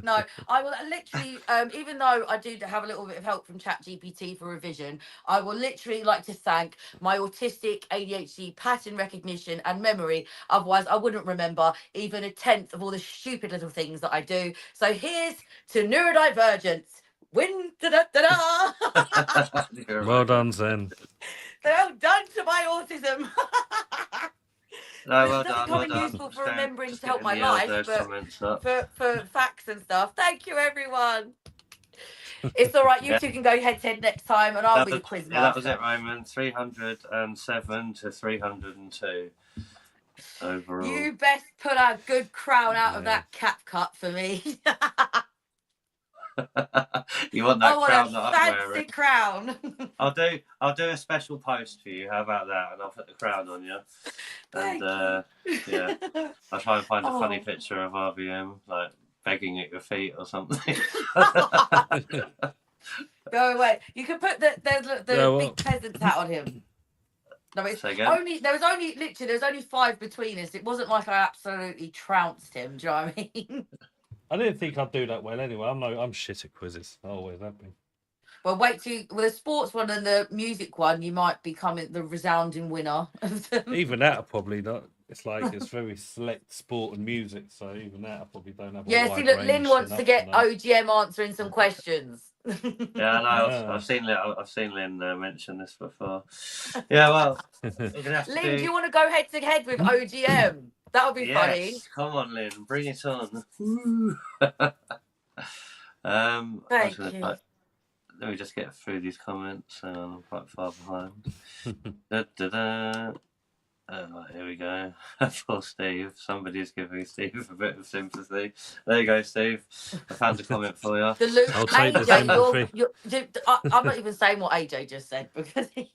B: No, I will literally, even though I do have a little bit of help from ChatGPT for revision, I will literally like to thank my autistic ADHD pattern recognition and memory. Otherwise, I wouldn't remember even a tenth of all the stupid little things that I do. So here's to neurodivergence. Win, da-da-da-da.
C: Well done, Zen.
B: Well done to my autism.
A: No, well done.
B: Useful for remembering to help my life, but for facts and stuff. Thank you, everyone. It's all right. You two can go head to head next time, and I'll be the quiz master.
A: That was it, Roman. 307 to 302 overall.
B: You best put a good crown out of that cap cut for me.
A: You want that crown that I'm
B: fancy
A: wearing?
B: Crown.
A: I'll do a special post for you. How about that? And I'll put the crown on you. And yeah, I'll try and find a funny picture of RVM like begging at your feet or something.
B: Go away. You can put the big peasant's hat on him. No, it's only there was only 5 between us. It wasn't like I absolutely trounced him. Do you know what I mean?
C: I didn't think I'd do that well anyway. I'm shit at quizzes. I always have been.
B: Well, wait till with the sports one and the music one, you might become the resounding winner of them.
C: Even that, I probably not. It's like it's very select sport and music, so even that I probably don't have.
B: Yeah, see, look, Lynn wants to get OGM answering some questions.
A: Yeah, I know. I've seen Lynn mention this before. Yeah, well,
B: Lynn, do you want to go head to head with OGM? That would be funny.
A: Come on, Lynn, bring it on.
B: Thank you.
A: Let me just get through these comments. I'm quite far behind. Here we go. For Steve. Somebody's giving Steve a bit of sympathy. There you go, Steve. I found a comment for you.
C: I'll take the sympathy.
B: I'm not even saying what AJ just said because he's...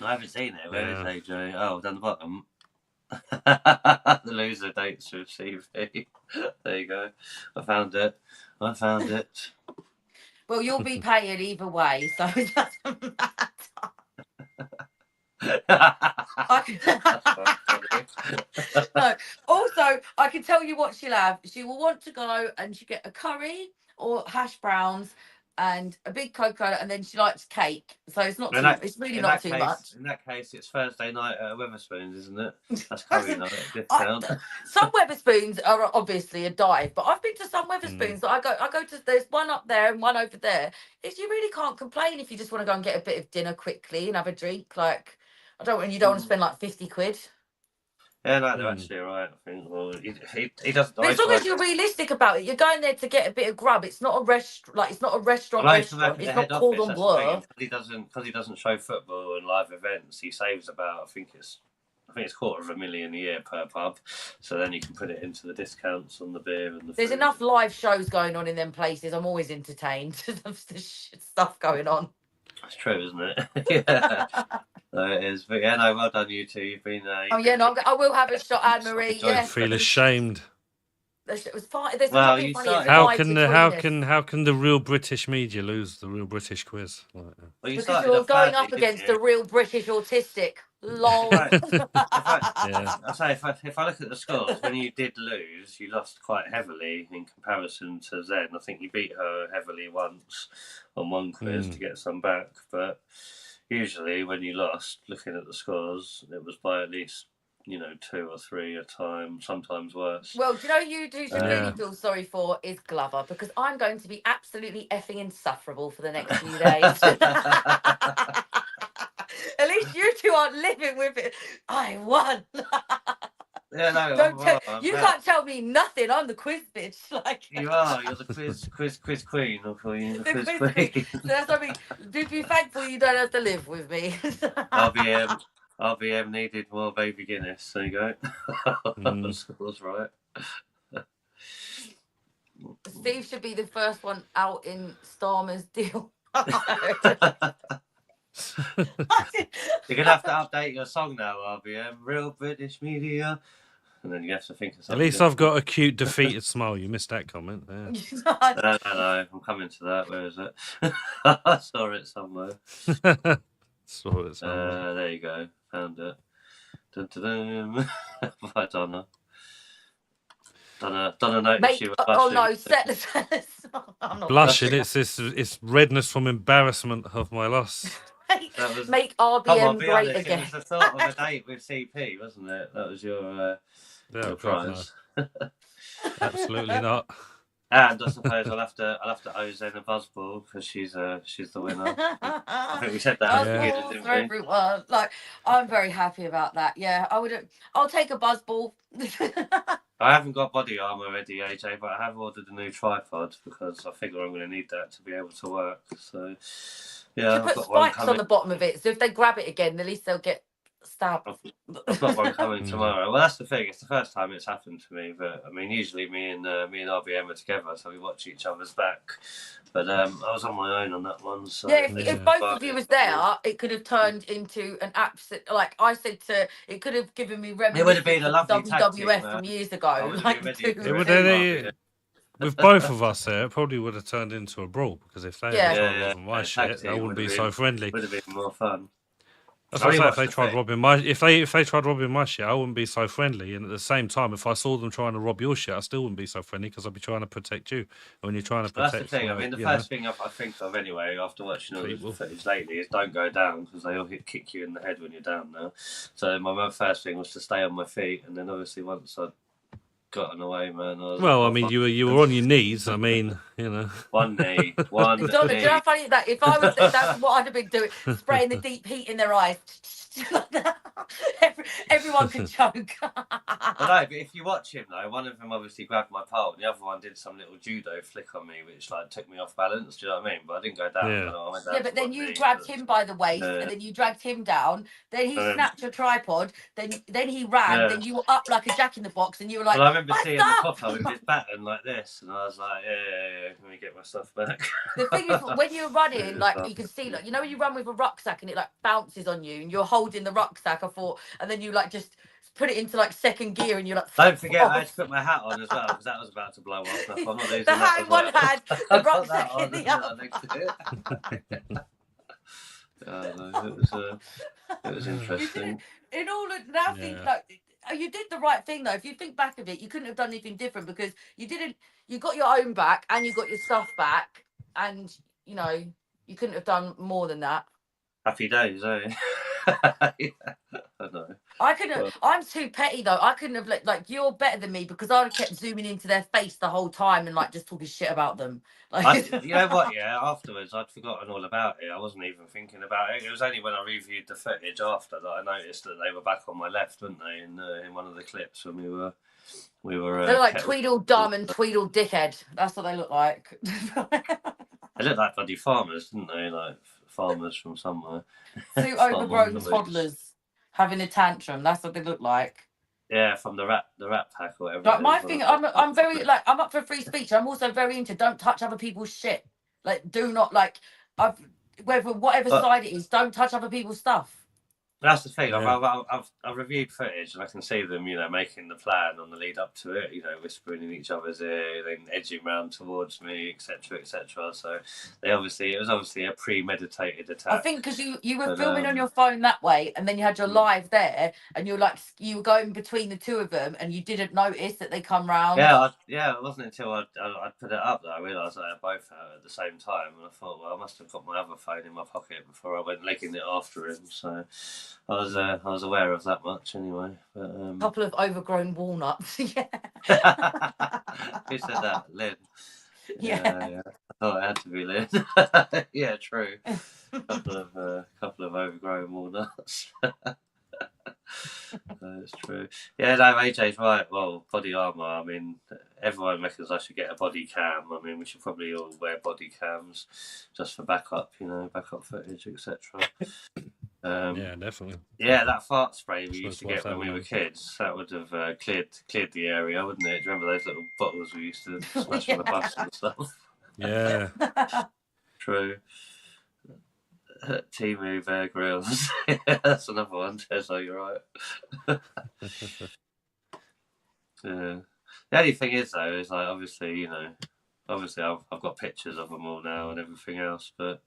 A: I haven't seen it. Where is AJ? Oh, down the bottom. The loser dates with CV. There you go. I found it.
B: Well, you'll be paying either way, so it doesn't matter. No. Also, I can tell you what she'll have. She will want to go and she get a curry or hash browns and a big Coca-Cola, and then she likes cake. So it's not too. It's really not too much.
A: In that case, it's Thursday night at Weatherspoons, isn't it? That's curry night discount.
B: Some Weatherspoons are obviously a dive, but I've been to some Weatherspoons that I go to. There's one up there and one over there. Is you really can't complain if you just want to go and get a bit of dinner quickly and have a drink. Like you don't want to spend like 50 quid.
A: Yeah, no, they're actually alright. I think. Well, he doesn't.
B: But as long as you're realistic about it, you're going there to get a bit of grub. It's not a restaurant. Like it's not a restaurant.
A: Well,
B: It's not cordon bleu.
A: Because he doesn't show football and live events. He saves about I think it's $250,000 a year per pub. So then you can put it into the discounts on the beer and the.
B: There's
A: food.
B: enough live shows going on in them places. I'm always entertained. There's stuff going on.
A: That's true, isn't it? Yeah. No, it is. But yeah, no, well done, you two. You've been.
B: I will have a shot, Anne Marie.
C: I
B: Yeah.
C: feel ashamed.
B: It was fine. There's
A: Well,
B: nothing funny.
C: How can the real British media lose the real British quiz?
A: Well,
B: because you're going up against the real British autistic. Lol.
A: Right. I say if I look at the scores, when you did lose, you lost quite heavily in comparison to Zen. I think you beat her heavily once on one quiz to get some back, but usually when you lost, looking at the scores, it was by at least 2 or 3 a time, sometimes worse.
B: Well, do you know who should really feel sorry for is Glover, because I'm going to be absolutely effing insufferable for the next few days. At least you two aren't living with it. I won.
A: Yeah, no,
B: you can't tell me nothing. I'm the quiz bitch. Like
A: you are. You're the quiz queen. I'll call you the quiz queen.
B: So that's what I mean. Do be thankful you don't have to live with me.
A: RBM needed more baby Guinness. There you go. That's right.
B: Steve should be the first one out in Starmer's deal.
A: You're gonna have to update your song now, RBM. Real British media, and then you have to think of something.
C: At least I've got a cute defeated smile. You missed that comment there.
A: No, I'm coming to that. Where is it? I saw it somewhere. There you go. Found it. Dun, dun, dun. By Donna. Donna noticed she was blushing.
B: Oh no, I'm not
C: blushing. It's redness from embarrassment of my loss.
B: Make RBM great again.
A: It was the thought of a date with CP, wasn't it? That was your prize.
C: No. Absolutely not.
A: And I suppose I'll have to owe Zen a buzzball because she's the winner. I think we said that at the beginning, didn't we?
B: Everyone. Like, I'm very happy about that. Yeah, I'll take a buzzball.
A: I haven't got body armor ready, AJ, but I have ordered a new tripod because I figure I'm going to need that to be able to work. So, yeah,
B: I've got spikes on the bottom of it, so if they grab it again, at least they'll get stabbed.
A: I've got one coming tomorrow. Well, that's the thing. It's the first time it's happened to me, but I mean, usually me and RBM are together, so we watch each other's back. But I was on my own on that one. So
B: yeah, if both of you was there, it could have turned into an absolute. Like I said, it could have given me reminiscence.
A: It would have been a lovely
B: WWF from years ago.
C: With both of us there, it probably would have turned into a brawl because if they wasn't my shit, I wouldn't be so friendly.
A: Would have been more fun.
C: That's what I say. If they tried robbing my, if they tried robbing my shit, I wouldn't be so friendly. And at the same time, if I saw them trying to rob your shit, I still wouldn't be so friendly because I'd be trying to protect you. And when you're trying to protect,
A: that's the thing. I mean, the first thing I think of anyway after watching all the footage lately is don't go down because they all kick you in the head when you're down now. So my first thing was to stay on my feet, and then obviously once I'd gotten away, man.
C: I mean, you were on your knees. I mean,
A: one knee, one.
B: Do you know how funny that? If I was, that's what I'd have been doing, spraying the deep heat in their eyes. Everyone could choke.
A: I know, but if you watch him though, one of them obviously grabbed my pole, and the other one did some little judo flick on me, which like took me off balance. Do you know what I mean? But I didn't go down.
C: Yeah,
A: I went down
B: but then you grabbed him by the waist, and then you dragged him down. Then he snapped your tripod. Then he ran. Then you were up like a jack in the box, and you were like,
A: well, I remember seeing the copper with his baton like this, and I was like, yeah, let me get my stuff back.
B: The thing is, when you're running, like you can see, like when you run with a rucksack and it like bounces on you, and you're holding the rucksack. I thought, and then you like just put it into like second gear, and you're like.
A: Don't forget, I had to put my hat on as well because that was about to blow off. I'm not losing
B: the hat in one hand, the rucksack in the other.
A: It was interesting.
B: In all of that, you did the right thing though. If you think back of it, you couldn't have done anything different because you didn't. You got your own back and you got your stuff back, and you know, you couldn't have done more than that.
A: Happy days, eh? Yeah, I know.
B: I couldn't.
A: Well,
B: I'm too petty though. I couldn't have like you're better than me because I'd have kept zooming into their face the whole time and like just talking shit about them. Like,
A: you know what? Yeah, afterwards I'd forgotten all about it. I wasn't even thinking about it. It was only when I reviewed the footage after that I noticed that they were back on my left, weren't they? In one of the clips when we were.
B: They're like Tweedledum and Tweedle Dickhead. That's what they look like.
A: They look like bloody farmers, didn't they? Like farmers from somewhere.
B: Two overgrown toddlers having a tantrum. That's what they look like.
A: Yeah, from the rat pack or whatever.
B: Like my thing, I'm very like I'm up for free speech. I'm also very into don't touch other people's shit. Like do not like whatever side it is, don't touch other people's stuff.
A: That's the thing.
C: Yeah.
A: I've reviewed footage and I can see them, making the plan on the lead up to it. Whispering in each other's ear, then edging round towards me, etc., etc. So it was obviously a premeditated attack.
B: I think because you were filming on your phone that way, and then you had your live there, and you were going between the two of them, and you didn't notice that they come round.
A: Yeah. It wasn't until I put it up that I realised they were both out at the same time, and I thought, well, I must have got my other phone in my pocket before I went legging it after him. So. I was aware of that much anyway. But,
B: couple of overgrown walnuts. Yeah.
A: Who said that? Lynn.
B: Yeah.
A: I thought it had to be Lynn. Yeah, true. Couple of overgrown walnuts. That's true. Yeah, no, AJ's right. Well, body armour. I mean, everyone reckons I should get a body cam. I mean, we should probably all wear body cams just for backup, backup footage, etc.
C: Yeah, definitely.
A: Yeah, that fart spray we used to get when we were kids, that would have cleared the area, wouldn't it? Do you remember those little bottles we used to smash on the bus and stuff?
C: Yeah.
A: True. Timu Bear Grylls. Yeah, that's another one, Tezo, you're right. Yeah. The only thing is, though, is like, obviously, I've got pictures of them all now and everything else, but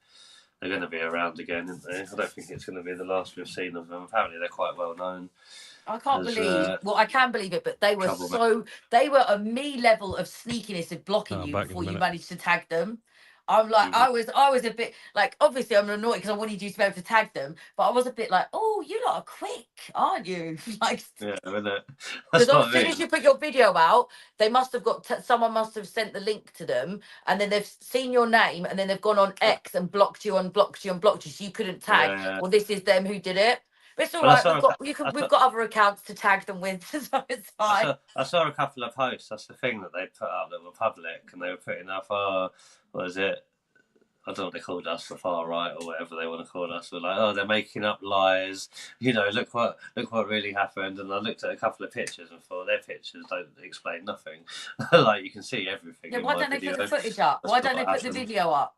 A: they're going to be around again, aren't they? I don't think it's going to be the last we've seen of them. Apparently, they're quite well known.
B: I can't believe. Well, I can believe it, but they were a me level of sneakiness of blocking you before you managed to tag them. I'm like, I was a bit like, obviously I'm annoyed because I wanted you to be able to tag them, but I was a bit like, oh, you lot are quick, aren't you? Like,
A: yeah, isn't it?
B: Because as soon as you put your video out, they must have someone must have sent the link to them, and then they've seen your name, and then they've gone on X and blocked you, so you couldn't tag. Yeah. Well, this is them who did it. But it's all right. We've got other accounts to tag them with, so it's fine.
A: I saw a couple of posts. That's the thing that they put up that were public, and they were putting up, what is it? I don't know what they called us, the far right or whatever they want to call us. We're like, they're making up lies. Look what really happened. And I looked at a couple of pictures and thought their pictures don't explain nothing. Like you can see everything.
B: Yeah, why don't they put the footage up? Why don't they put the video up?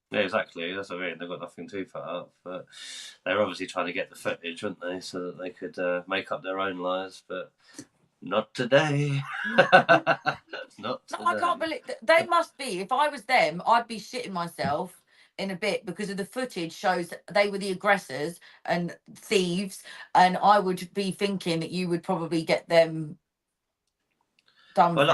A: Yeah, exactly. That's what I mean. They've got nothing to put up, but they're obviously trying to get the footage, weren't they, so that they could make up their own lies. But not today. Not today.
B: No, I can't believe they must be. If I was them, I'd be shitting myself in a bit because of the footage shows they were the aggressors and thieves, and I would be thinking that you would probably get them done for it.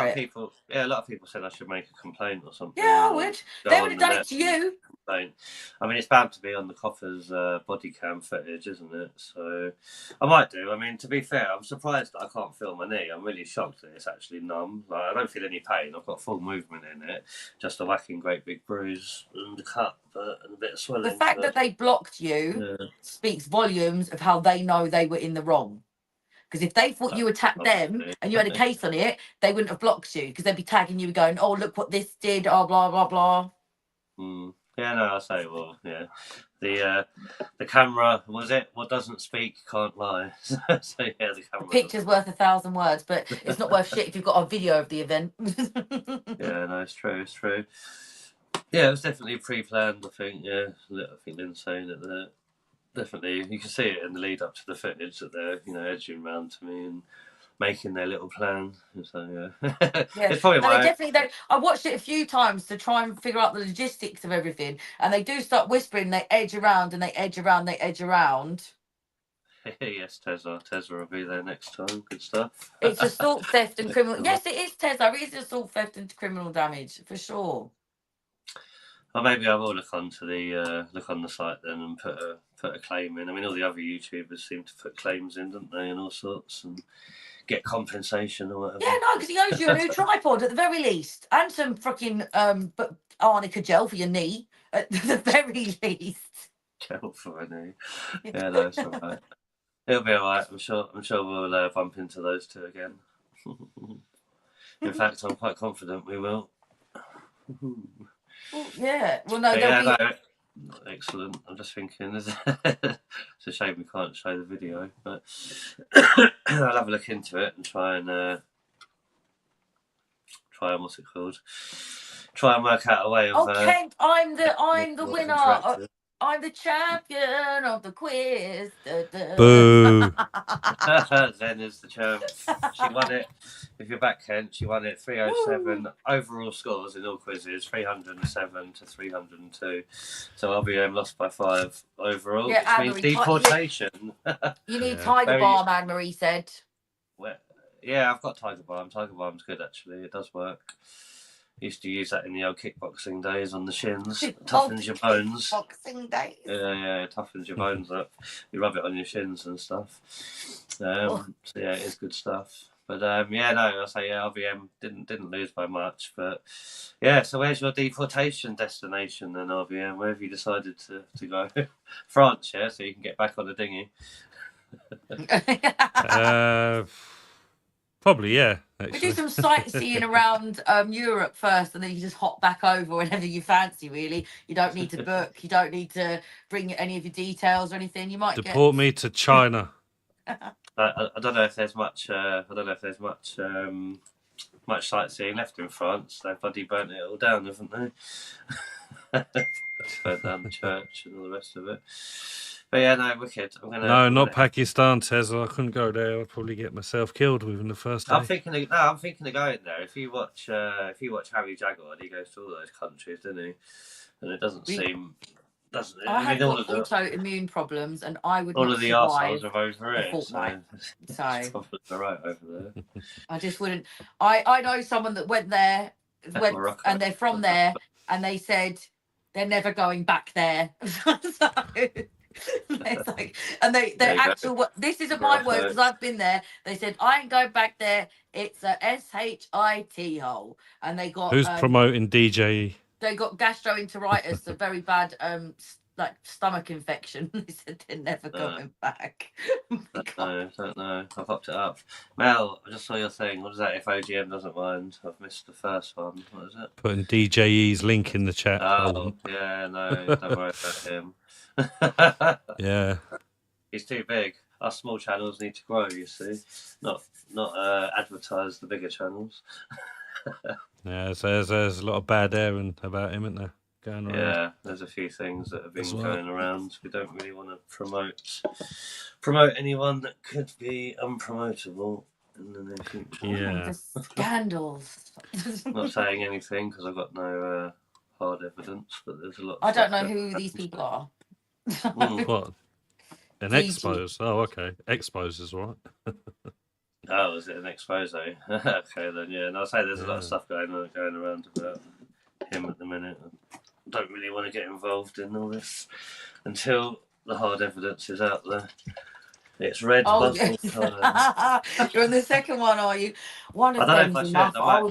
A: A lot of people said I should make a complaint or something.
B: Yeah, I would. They would have done it to you.
A: I mean, it's bound to be on the coppers' body cam footage, isn't it? So I might do. I mean, to be fair, I'm surprised that I can't feel my knee. I'm really shocked that it's actually numb. Like, I don't feel any pain. I've got full movement in it. Just a whacking great big bruise and a cut and a bit of swelling.
B: The fact that they blocked you speaks volumes of how they know they were in the wrong. Because if they thought you attacked them and you had a case on it, they wouldn't have blocked you because they'd be tagging you going, oh, look what this did, oh, blah, blah, blah.
A: Yeah, no, I say, well, yeah. The camera, was it? What doesn't speak can't lie. So, yeah, the camera.
B: A picture's worth 1,000 words, but it's not worth shit if you've got a video of the event.
A: Yeah, no, it's true. Yeah, it was definitely pre-planned, I think, yeah. I think Lynn's saying it there. Definitely, you can see it in the lead up to the footage that they're, edging around to me and making their little plan. So yeah, it's probably
B: I watched it a few times to try and figure out the logistics of everything, and they do start whispering. They edge around and they edge around. They edge around.
A: Yes, Tezza will be there next time. Good stuff.
B: It's assault, theft, and criminal. Yes, it is Tezza. It is assault, theft, and criminal damage for sure.
A: Well, maybe I will look on the site then and put a claim in. I mean, all the other YouTubers seem to put claims in, don't they, and all sorts, and get compensation or whatever.
B: Yeah, no, because he owes you a new tripod at the very least, and some fucking arnica gel for your knee at the very least.
A: Gel for a knee. Yeah, no, it's all right. It'll be all right. I'm sure we'll bump into those two again. In fact, I'm quite confident we will.
B: Well, yeah. Well, no,
A: no, excellent. I'm just thinking, it's a shame we can't show the video, but I'll have a look into it and try and what's it called? Try and work out a way of.
B: Oh, Kent, I'm the winner. I'm the champion of the quiz.
C: Boo.
A: Zen is the champ. She won it. If you're back, Kent, she won it 307. Overall scores in all quizzes 307 to 302. So RBM lost by 5 overall, which means deportation.
B: You need Tiger Balm, Anne Marie said.
A: Well, yeah, I've got Tiger Balm. Tiger Balm's good, actually. It does work. Used to use that in the old kickboxing days on the shins. Toughens your bones.
B: Kickboxing days.
A: Yeah, toughens your bones up. You rub it on your shins and stuff. So yeah, it is good stuff. But I say RVM didn't lose by much. But yeah, so where's your deportation destination then, RVM? Where have you decided to go? France, yeah, so you can get back on the dinghy.
C: Probably, yeah.
B: We do some sightseeing around Europe first, and then you just hop back over whenever you fancy. Really, you don't need to book. You don't need to bring any of your details or anything. You might
C: deport me to China.
A: I don't know if there's much. Much sightseeing left in France. They've bloody burnt it all down, haven't they? Burnt down the church and all the rest of it. But yeah, no, wicked.
C: No, not Pakistan, Tezza. I couldn't go there. I'd probably get myself killed within the first day.
A: I'm thinking of going there. If you watch Harry Jaguar, he goes to all those countries, doesn't he? And it doesn't seem. Doesn't it?
B: I have got autoimmune problems, and I would
A: all
B: not
A: of the arseholes are over it. So they're right over there.
B: I just wouldn't. I know someone that went there, and they're from there, and they said they're never going back there. So, it's like, and they actual. This isn't my word because I've been there. They said I ain't going back there. It's a SHIT hole, and they got.
C: Who's promoting DJE?
B: They got gastroenteritis, a very bad like stomach infection. They said they're never going back.
A: I don't know. I popped it up. Mel, I just saw your thing. What is that? If OGM doesn't mind, I've missed the first one. What is it?
C: Putting DJE's link in the chat.
A: Oh, yeah, no, don't worry about him.
C: Yeah,
A: he's too big. Our small channels need to grow. You see, not advertise the bigger channels.
C: Yeah, so there's a lot of bad air about him, isn't there? Going around.
A: Yeah, there's a few things that have been going around. We don't really want to promote anyone that could be unpromotable in the near future.
C: Yeah,
B: the scandals.
A: Not saying anything because I've got no hard evidence, but there's a lot.
B: I don't know who these people are.
C: What? An expose? Oh, okay. Expose is all right.
A: Oh, is it an expose? Okay, then yeah. And I'll say there's a lot of stuff going around about him at the minute. I don't really want to get involved in all this until the hard evidence is out there. It's red.
B: Oh, yes. You're on the second one, are you? One of them's enough.
A: I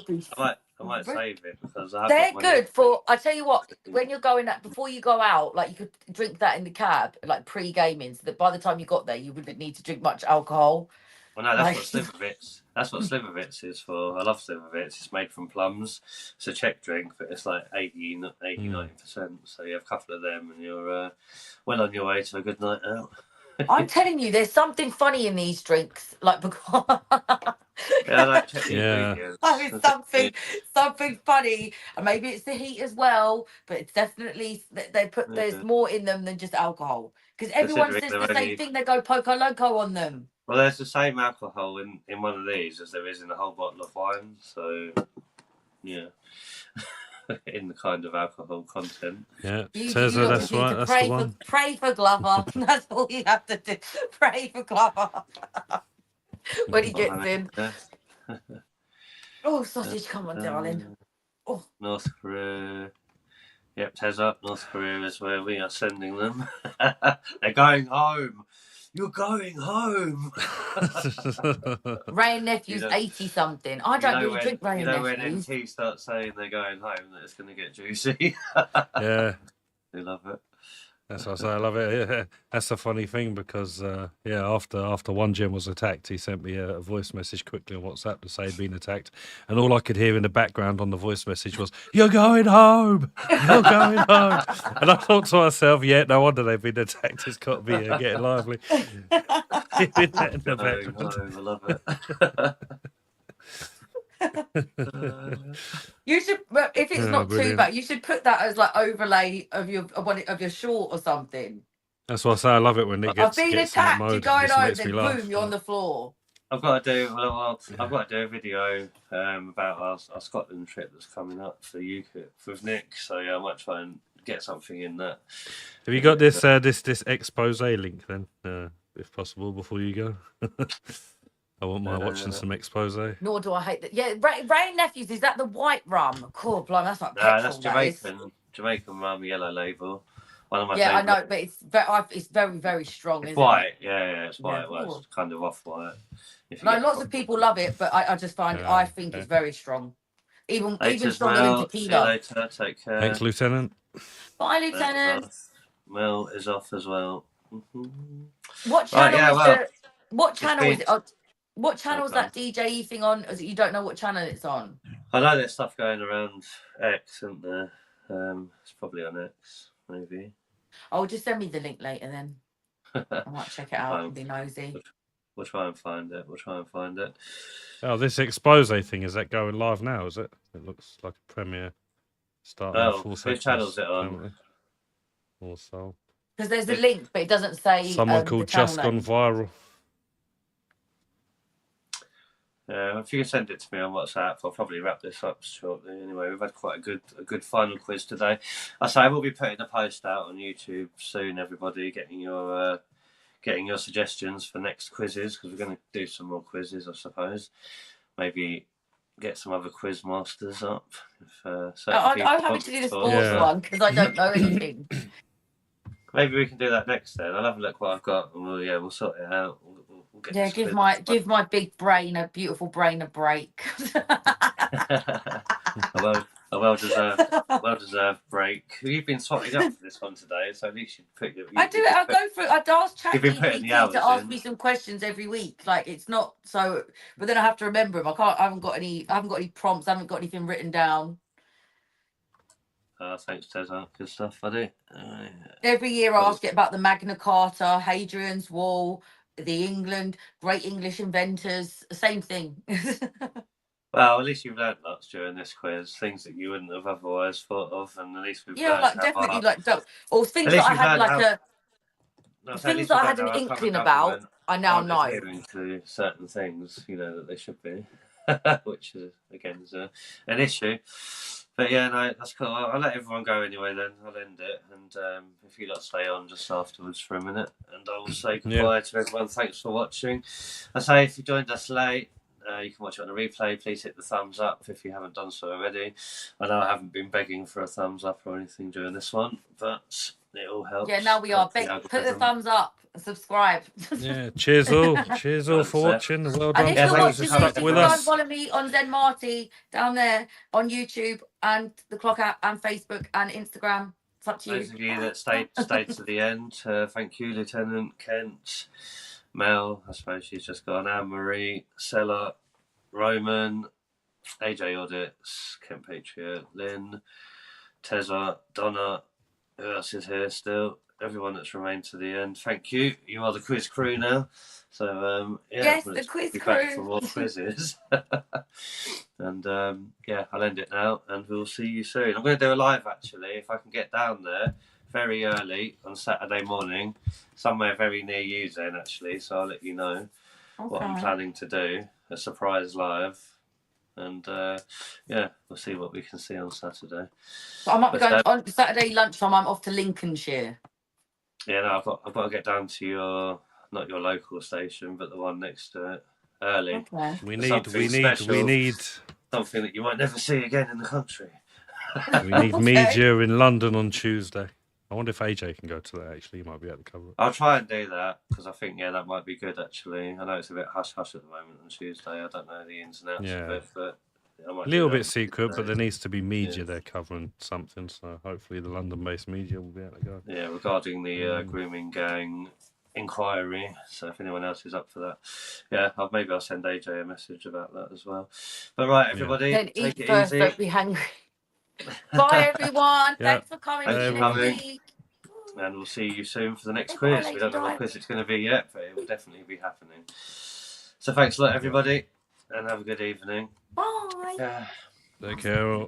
A: might save it because
B: they're good for. I tell you what, when you're going out before you go out, like you could drink that in the cab, like pre-gaming, so that by the time you got there, you wouldn't need to drink much alcohol.
A: Well, no, that's what Slivovitz. That's what Slivovitz is for. I love Slivovitz. It's made from plums. It's a Czech drink, but it's like 90%. So you have a couple of them, and you're well on your way to a good night out.
B: I'm telling you, there's something funny in these drinks. Like, because I mean, something funny, and maybe it's the heat as well. But it's definitely they put there's more in them than just alcohol. Because everyone says the same thing. They go Poco Loco on them.
A: Well, there's the same alcohol in one of these as there is in a whole bottle of wine. So, yeah. In the kind of alcohol content.
C: Yeah, Tezza, that's right. That's the one.
B: Pray for Glover. That's all you have to do. Pray for Glover when he gets in. Oh, sausage! Come on, darling. Oh,
A: North Korea. Yep, Tezza, North Korea is where we are sending them. They're going home. You're going home.
B: Ray and Nephew's
A: You know-
B: 80 something. I don't really drink Ray
A: You
B: and
A: know when
B: Nephews.
A: NT starts saying they're going home, that it's going to get juicy.
C: Yeah.
A: They love it.
C: That's what I say. I love it. Yeah. That's a funny thing because, after one gym was attacked, he sent me a voice message quickly on WhatsApp to say he'd been attacked. And all I could hear in the background on the voice message was, "You're going home. You're going home." And I thought to myself, yeah, no wonder they've been attacked. It's got to be getting lively. Hearing that in the
A: Going
C: background.
A: home, I love it.
B: You should, if it's not too
C: brilliant.
B: bad, you should put that as like overlay of your short or something.
C: That's what I say. I love it when it
B: I've
C: gets
B: been
C: in that
B: attacked. You're
C: mode.
B: going
C: This
B: home,
C: makes me
B: then
C: laugh.
B: boom, you're on the floor.
A: I've got to do. I've got to do a video about our Scotland trip that's coming up for UKIP with Nick. So yeah, I might try and get something in that.
C: Have you got this this expose link then, if possible, before you go? I wouldn't mind watching some expose.
B: Nor do I hate that. Yeah, Ray and Nephews, is that the white rum? Cool, blimey, that's like
A: No,
B: petrol.
A: that's Jamaican rum, yellow label. One of my
B: Yeah,
A: favourite.
B: I know, but it's very, very strong,
A: It's
B: isn't
A: white.
B: it?
A: Yeah, it's white.
B: Yeah.
A: Well, it's kind of off white.
B: No, lots of people love it, but I just find I think it's very strong. Even stronger than
A: See you
B: tequila.
A: later. Take care.
C: Thanks, Lieutenant.
B: Bye, Lieutenant.
A: Mel is off as well.
B: What channel what channel is
A: been-
B: it? What channel is that DJE thing on? Is it you don't know what channel it's on?
A: I know there's stuff going around X, isn't there? It's probably on X, maybe.
B: Oh, just send me the link later then. I might check it out and be nosy.
A: We'll try and find it.
C: Oh, this expose thing, is that going live now, is it? It looks like a premiere starting in 4 seconds.
A: Which channel's it on?
C: Also,
B: Because there's a link, but it doesn't say.
C: someone called Just Gone Viral.
A: Yeah, if you can send it to me on WhatsApp, I'll probably wrap this up shortly. Anyway, we've had quite a good final quiz today. I say I will be putting a post out on YouTube soon. Everybody, getting your suggestions for next quizzes, because we're going to do some more quizzes, I suppose. Maybe get some other quiz masters up. I'm
B: happy to do the sports one because I don't know anything.
A: Maybe we can do that next then. I'll have a look what I've got, and we'll sort it out. We'll get
B: give my big brain, a beautiful brain, a break.
A: a well deserved break. You've been swatting up for this one today, so at least you put your.
B: I do it. I go through. I'd ask ChatGPT to ask
A: in.
B: me some questions every week. Like it's not so, but then I have to remember them. I haven't got any prompts. I haven't got anything written down.
A: Thanks, Tezza. Good stuff, buddy.
B: Every year I ask it about the Magna Carta, Hadrian's Wall, the England, Great English Inventors. Same thing.
A: Well, at least you've learned lots during this quiz, things that you wouldn't have otherwise thought of, and at least we've learned
B: or things that I had things that I had an inkling about. I now know.
A: Adhering to certain things, that they should be, which is again an issue. But yeah, no, that's cool. I'll let everyone go anyway. Then I'll end it, and if you lot stay on just afterwards for a minute, and I will say goodbye to everyone. Thanks for watching. I say if you joined us late. You can watch it on a replay. Please hit the thumbs up if you haven't done so already. I know I haven't been begging for a thumbs up or anything during this one, but it all helps.
B: Yeah, now we are. Put the thumbs up and subscribe.
C: Yeah, cheers all. Cheers all for watching. Well done.
B: And if you're watching
C: stuck
B: this,
C: with
B: you can
C: us.
B: follow me on Zen Marty down there on YouTube and the Clock app and Facebook and Instagram. It's up to you.
A: Those of you that stayed to the end, thank you, Lieutenant Kent. Mel, I suppose she's just gone. Anne-Marie, Sella, Roman, AJ Audits, Kent Patriot, Lynn, Tezza, Donna, who else is here still? Everyone that's remained to the end. Thank you. You are the quiz crew now. So,
B: yes, the quiz crew.
A: Back for more quizzes. And, I'll end it now and we'll see you soon. I'm going to do a live, actually, if I can get down there very early on Saturday morning, somewhere very near you, Zen, actually. So I'll let you know what I'm planning to do. A surprise live. And, we'll see what we can see on Saturday.
B: So I might be going on Saturday lunchtime. I'm off to Lincolnshire.
A: Yeah, no, I've got to get down to not your local station, but the one next to it early.
B: Okay.
C: We need
A: something that you might never see again in the country.
C: We need media in London on Tuesday. I wonder if AJ can go to that. Actually, he might be able to cover it.
A: I'll try and do that because I think that might be good. Actually, I know it's a bit hush hush at the moment on Tuesday. I don't know the ins and outs of it, but I might
C: A little bit secret, but there needs to be media there covering something. So hopefully, the London-based media will be able to go.
A: Yeah, regarding the grooming gang inquiry. So if anyone else is up for that, maybe I'll send AJ a message about that as well. But right, everybody,
B: Then
A: take
B: eat
A: it
B: first,
A: easy.
B: don't be hungry. Bye, everyone.
C: Yeah.
B: Thanks for coming.
A: Thanks for coming.
B: And
A: And we'll see you soon for the next
B: Goodbye,
A: quiz. We don't know
B: Lady
A: what quiz it's going to be yet, but it will definitely be happening. So thanks a lot, everybody, and have a good evening.
B: Bye.
C: Take care.